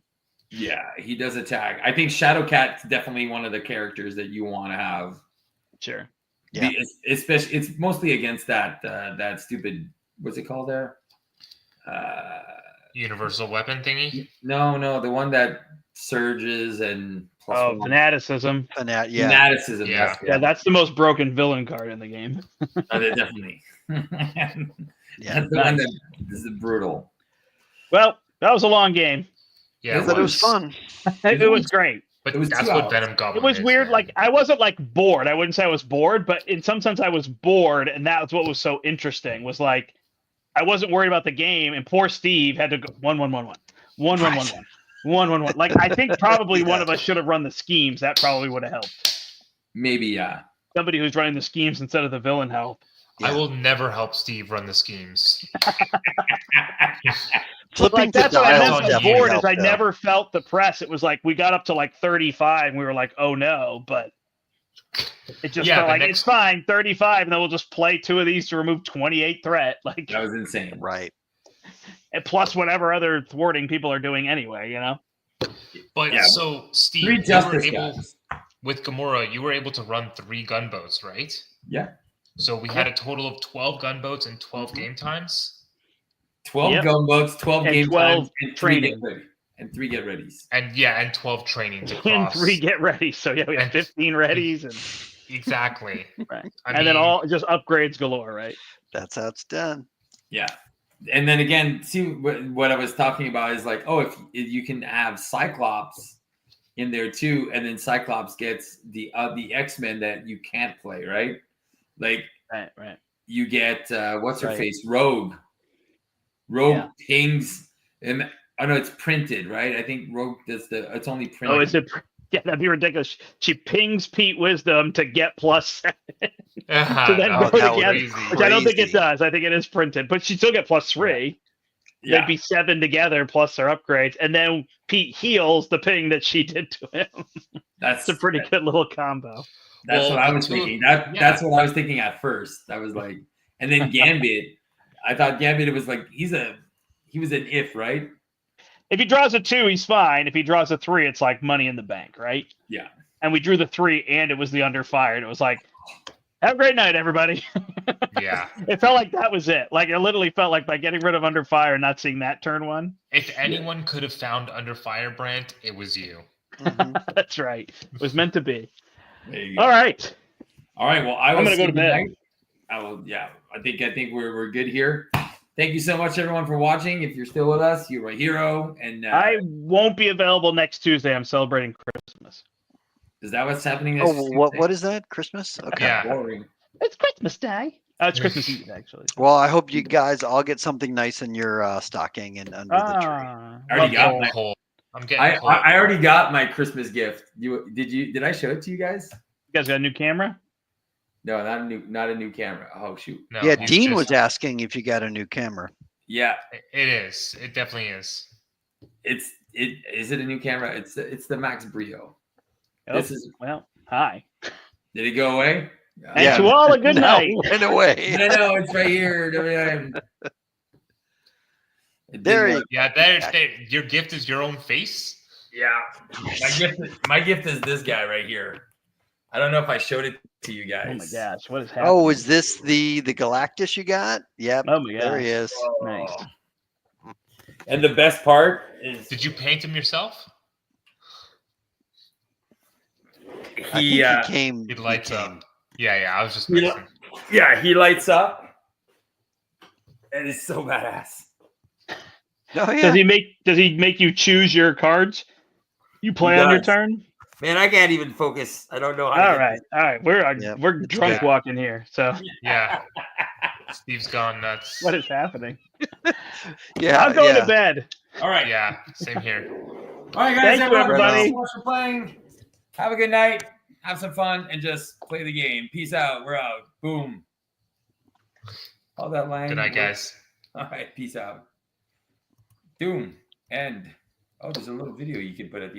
Speaker 1: Yeah, he does attack. I think Shadowcat's definitely one of the characters that you want to have.
Speaker 2: Sure.
Speaker 4: Yeah.
Speaker 1: Especially, it's mostly against that stupid. What's it called there?
Speaker 3: universal weapon thingy.
Speaker 1: No, the one that surges and
Speaker 2: Oh, fanaticism.
Speaker 1: fanaticism.
Speaker 3: Yeah.
Speaker 2: Yeah, that's the most broken villain card in the game.
Speaker 1: Definitely.
Speaker 4: Yeah.
Speaker 1: That's the one that is brutal.
Speaker 2: Well, that was a long game.
Speaker 3: Yeah,
Speaker 4: But it was fun.
Speaker 2: It was great.
Speaker 3: But
Speaker 1: It was
Speaker 3: that's
Speaker 1: 2
Speaker 3: what
Speaker 1: hours.
Speaker 3: Venom Goblin
Speaker 2: It was
Speaker 3: is,
Speaker 2: weird.
Speaker 3: man.
Speaker 2: Like I wasn't like bored. I wouldn't say I was bored, but in some sense I was bored, and that was what was so interesting. Was like I wasn't worried about the game, and poor Steve had to go 1-1-1-1, 1-1-1-1, 1-1-1. Like I think probably one of us should have run the schemes. That probably would have helped.
Speaker 1: Maybe, yeah.
Speaker 2: Somebody who's running the schemes instead of the villain help.
Speaker 3: I will never help Steve run the schemes.
Speaker 4: Flipping
Speaker 2: Like
Speaker 4: to
Speaker 2: that's what I
Speaker 3: dials
Speaker 2: meant by
Speaker 3: definitely
Speaker 2: bored is
Speaker 4: helped,
Speaker 2: I
Speaker 4: though.
Speaker 2: never felt the press. It was like we got up to like 35 and we were like, oh no, but it just
Speaker 3: Yeah,
Speaker 2: felt
Speaker 3: the
Speaker 2: like
Speaker 3: next-
Speaker 2: it's fine, 35, and then we'll just play 2 of these to remove 28 threat. Like
Speaker 1: That was insane.
Speaker 4: Right.
Speaker 2: and plus whatever other thwarting people are doing anyway, you know?
Speaker 3: But
Speaker 1: Yeah.
Speaker 3: so Steve,
Speaker 1: 3
Speaker 3: you were
Speaker 1: justice
Speaker 3: able
Speaker 1: guys.
Speaker 3: with Gamora, you were able to run 3 gunboats, right?
Speaker 1: Yeah.
Speaker 3: So we had a total of 12 gunboats and 12 game times.
Speaker 1: 12
Speaker 2: Yep.
Speaker 1: gunboats, 12
Speaker 2: And
Speaker 1: game
Speaker 2: 12
Speaker 1: times, and 3
Speaker 2: training.
Speaker 1: get ready. And 3 get readies.
Speaker 3: And 12 trainings
Speaker 2: And
Speaker 3: across.
Speaker 2: 3 get ready. So yeah, we have
Speaker 3: And-
Speaker 2: 15 readies and
Speaker 3: Exactly.
Speaker 2: right.
Speaker 3: I
Speaker 2: And then
Speaker 3: mean,
Speaker 2: all just upgrades galore, right?
Speaker 4: That's how it's done.
Speaker 1: Yeah. And then again, see what I was talking about is like, oh, if you can have Cyclops in there too, and then Cyclops gets the X-Men that you can't play, right? Like,
Speaker 2: Right.
Speaker 1: you get what's her
Speaker 2: Right.
Speaker 1: face, Rogue pings, and oh no, it's printed, right? I think Rogue does it's only printed.
Speaker 2: Oh, is it? Yeah, that'd be ridiculous. She pings Pete Wisdom to get +7. So then
Speaker 3: Oh,
Speaker 2: go
Speaker 4: that would
Speaker 2: together,
Speaker 4: be
Speaker 2: which I don't think it
Speaker 4: crazy.
Speaker 2: does. I think it is printed, but she'd still get +3.
Speaker 1: Yeah.
Speaker 2: They'd be 7 together plus their upgrades, and then Pete heals the ping that she did to him.
Speaker 1: That's
Speaker 2: It's a pretty good little combo.
Speaker 1: That's
Speaker 3: Well,
Speaker 1: what I
Speaker 3: the
Speaker 1: was
Speaker 3: two-
Speaker 1: thinking.
Speaker 3: yeah.
Speaker 1: That's what I was thinking at first. I was like, and then Gambit. I thought Gambit was like he was an if, right?
Speaker 2: If he draws a 2, he's fine. If he draws a 3, it's like money in the bank, right?
Speaker 1: Yeah.
Speaker 2: And we drew the 3, and it was the under fire, and it was like, have a great night, everybody.
Speaker 3: Yeah.
Speaker 2: It felt like that was it. Like it literally felt like by getting rid of under fire and not seeing that turn 1.
Speaker 3: If anyone could have found Under Firebrand, it was you.
Speaker 4: Mhm.
Speaker 2: That's right. It was meant to be.
Speaker 1: There you go.
Speaker 2: All right.
Speaker 1: All right. Well, I will
Speaker 2: I'm gonna go
Speaker 1: see
Speaker 2: to bed.
Speaker 1: tonight. I will. Yeah. I think we're good here. Thank you so much, everyone, for watching. If you're still with us, you're a hero. And
Speaker 2: I won't be available next Tuesday. I'm celebrating Christmas.
Speaker 1: is that what's happening next
Speaker 4: Oh,
Speaker 1: Tuesday?
Speaker 4: what is that? Christmas? Okay.
Speaker 3: Yeah.
Speaker 1: Boring.
Speaker 2: It's Christmas Day. It's Christmas Eve, actually.
Speaker 4: Well, I hope you guys all get something nice in your stocking and under the tree.
Speaker 2: Ah,
Speaker 1: I already got
Speaker 2: love
Speaker 1: my-
Speaker 3: Cold. I'm getting
Speaker 1: I
Speaker 3: cold.
Speaker 1: already got my Christmas gift. Did I show it to you guys?
Speaker 2: You guys got a new camera?
Speaker 1: No, not a new camera. Oh shoot.
Speaker 3: No,
Speaker 4: Yeah,
Speaker 3: he's
Speaker 4: Dean
Speaker 3: just-
Speaker 4: was asking if you got a new camera.
Speaker 1: Yeah.
Speaker 3: It is. It definitely is.
Speaker 1: Is it a new camera? It's the Max Brio.
Speaker 2: Oh,
Speaker 1: This is
Speaker 2: well, hi.
Speaker 1: did it go away?
Speaker 2: And
Speaker 4: Yeah.
Speaker 2: to all a good
Speaker 4: No,
Speaker 2: night.
Speaker 4: went away.
Speaker 1: No, it's right here. It
Speaker 4: There
Speaker 1: didn't
Speaker 4: he-
Speaker 1: work.
Speaker 3: Yeah, your gift is your own face.
Speaker 1: Yeah. My gift is this guy right here. I don't know if I showed it to you guys.
Speaker 2: Oh my gosh, what is happening?
Speaker 4: Oh, is this the Galactus you got? Yep.
Speaker 2: Oh my
Speaker 4: There
Speaker 2: gosh.
Speaker 4: he is.
Speaker 2: Nice.
Speaker 1: And the best part is
Speaker 3: Did you paint him yourself?
Speaker 4: I
Speaker 1: he
Speaker 4: think he came.
Speaker 3: He lights
Speaker 4: came.
Speaker 3: up. Yeah. I was just
Speaker 1: He-
Speaker 3: messing.
Speaker 1: he lights up and it's so badass.
Speaker 4: Oh yeah.
Speaker 2: Does he make you choose your cards? You play on your
Speaker 1: does.
Speaker 2: turn?
Speaker 1: Man, I can't even focus. I don't know how
Speaker 2: All right.
Speaker 4: Yep.
Speaker 2: We're drunk
Speaker 3: Yeah.
Speaker 2: walking here. So
Speaker 3: Yeah. Steve's gone nuts.
Speaker 2: what is happening?
Speaker 4: Yeah.
Speaker 2: I'm going
Speaker 4: yeah.
Speaker 2: to bed.
Speaker 1: All right.
Speaker 3: Yeah, same here.
Speaker 1: All right, guys.
Speaker 2: Thank you,
Speaker 1: everyone,
Speaker 2: everybody.
Speaker 1: thanks so much for playing. Have a good night. Have some fun and just play the game. Peace out. We're out. Boom. All that line.
Speaker 3: Good night, guys.
Speaker 1: All right. Peace out. Doom. End. Oh, there's a little video you can put at the end.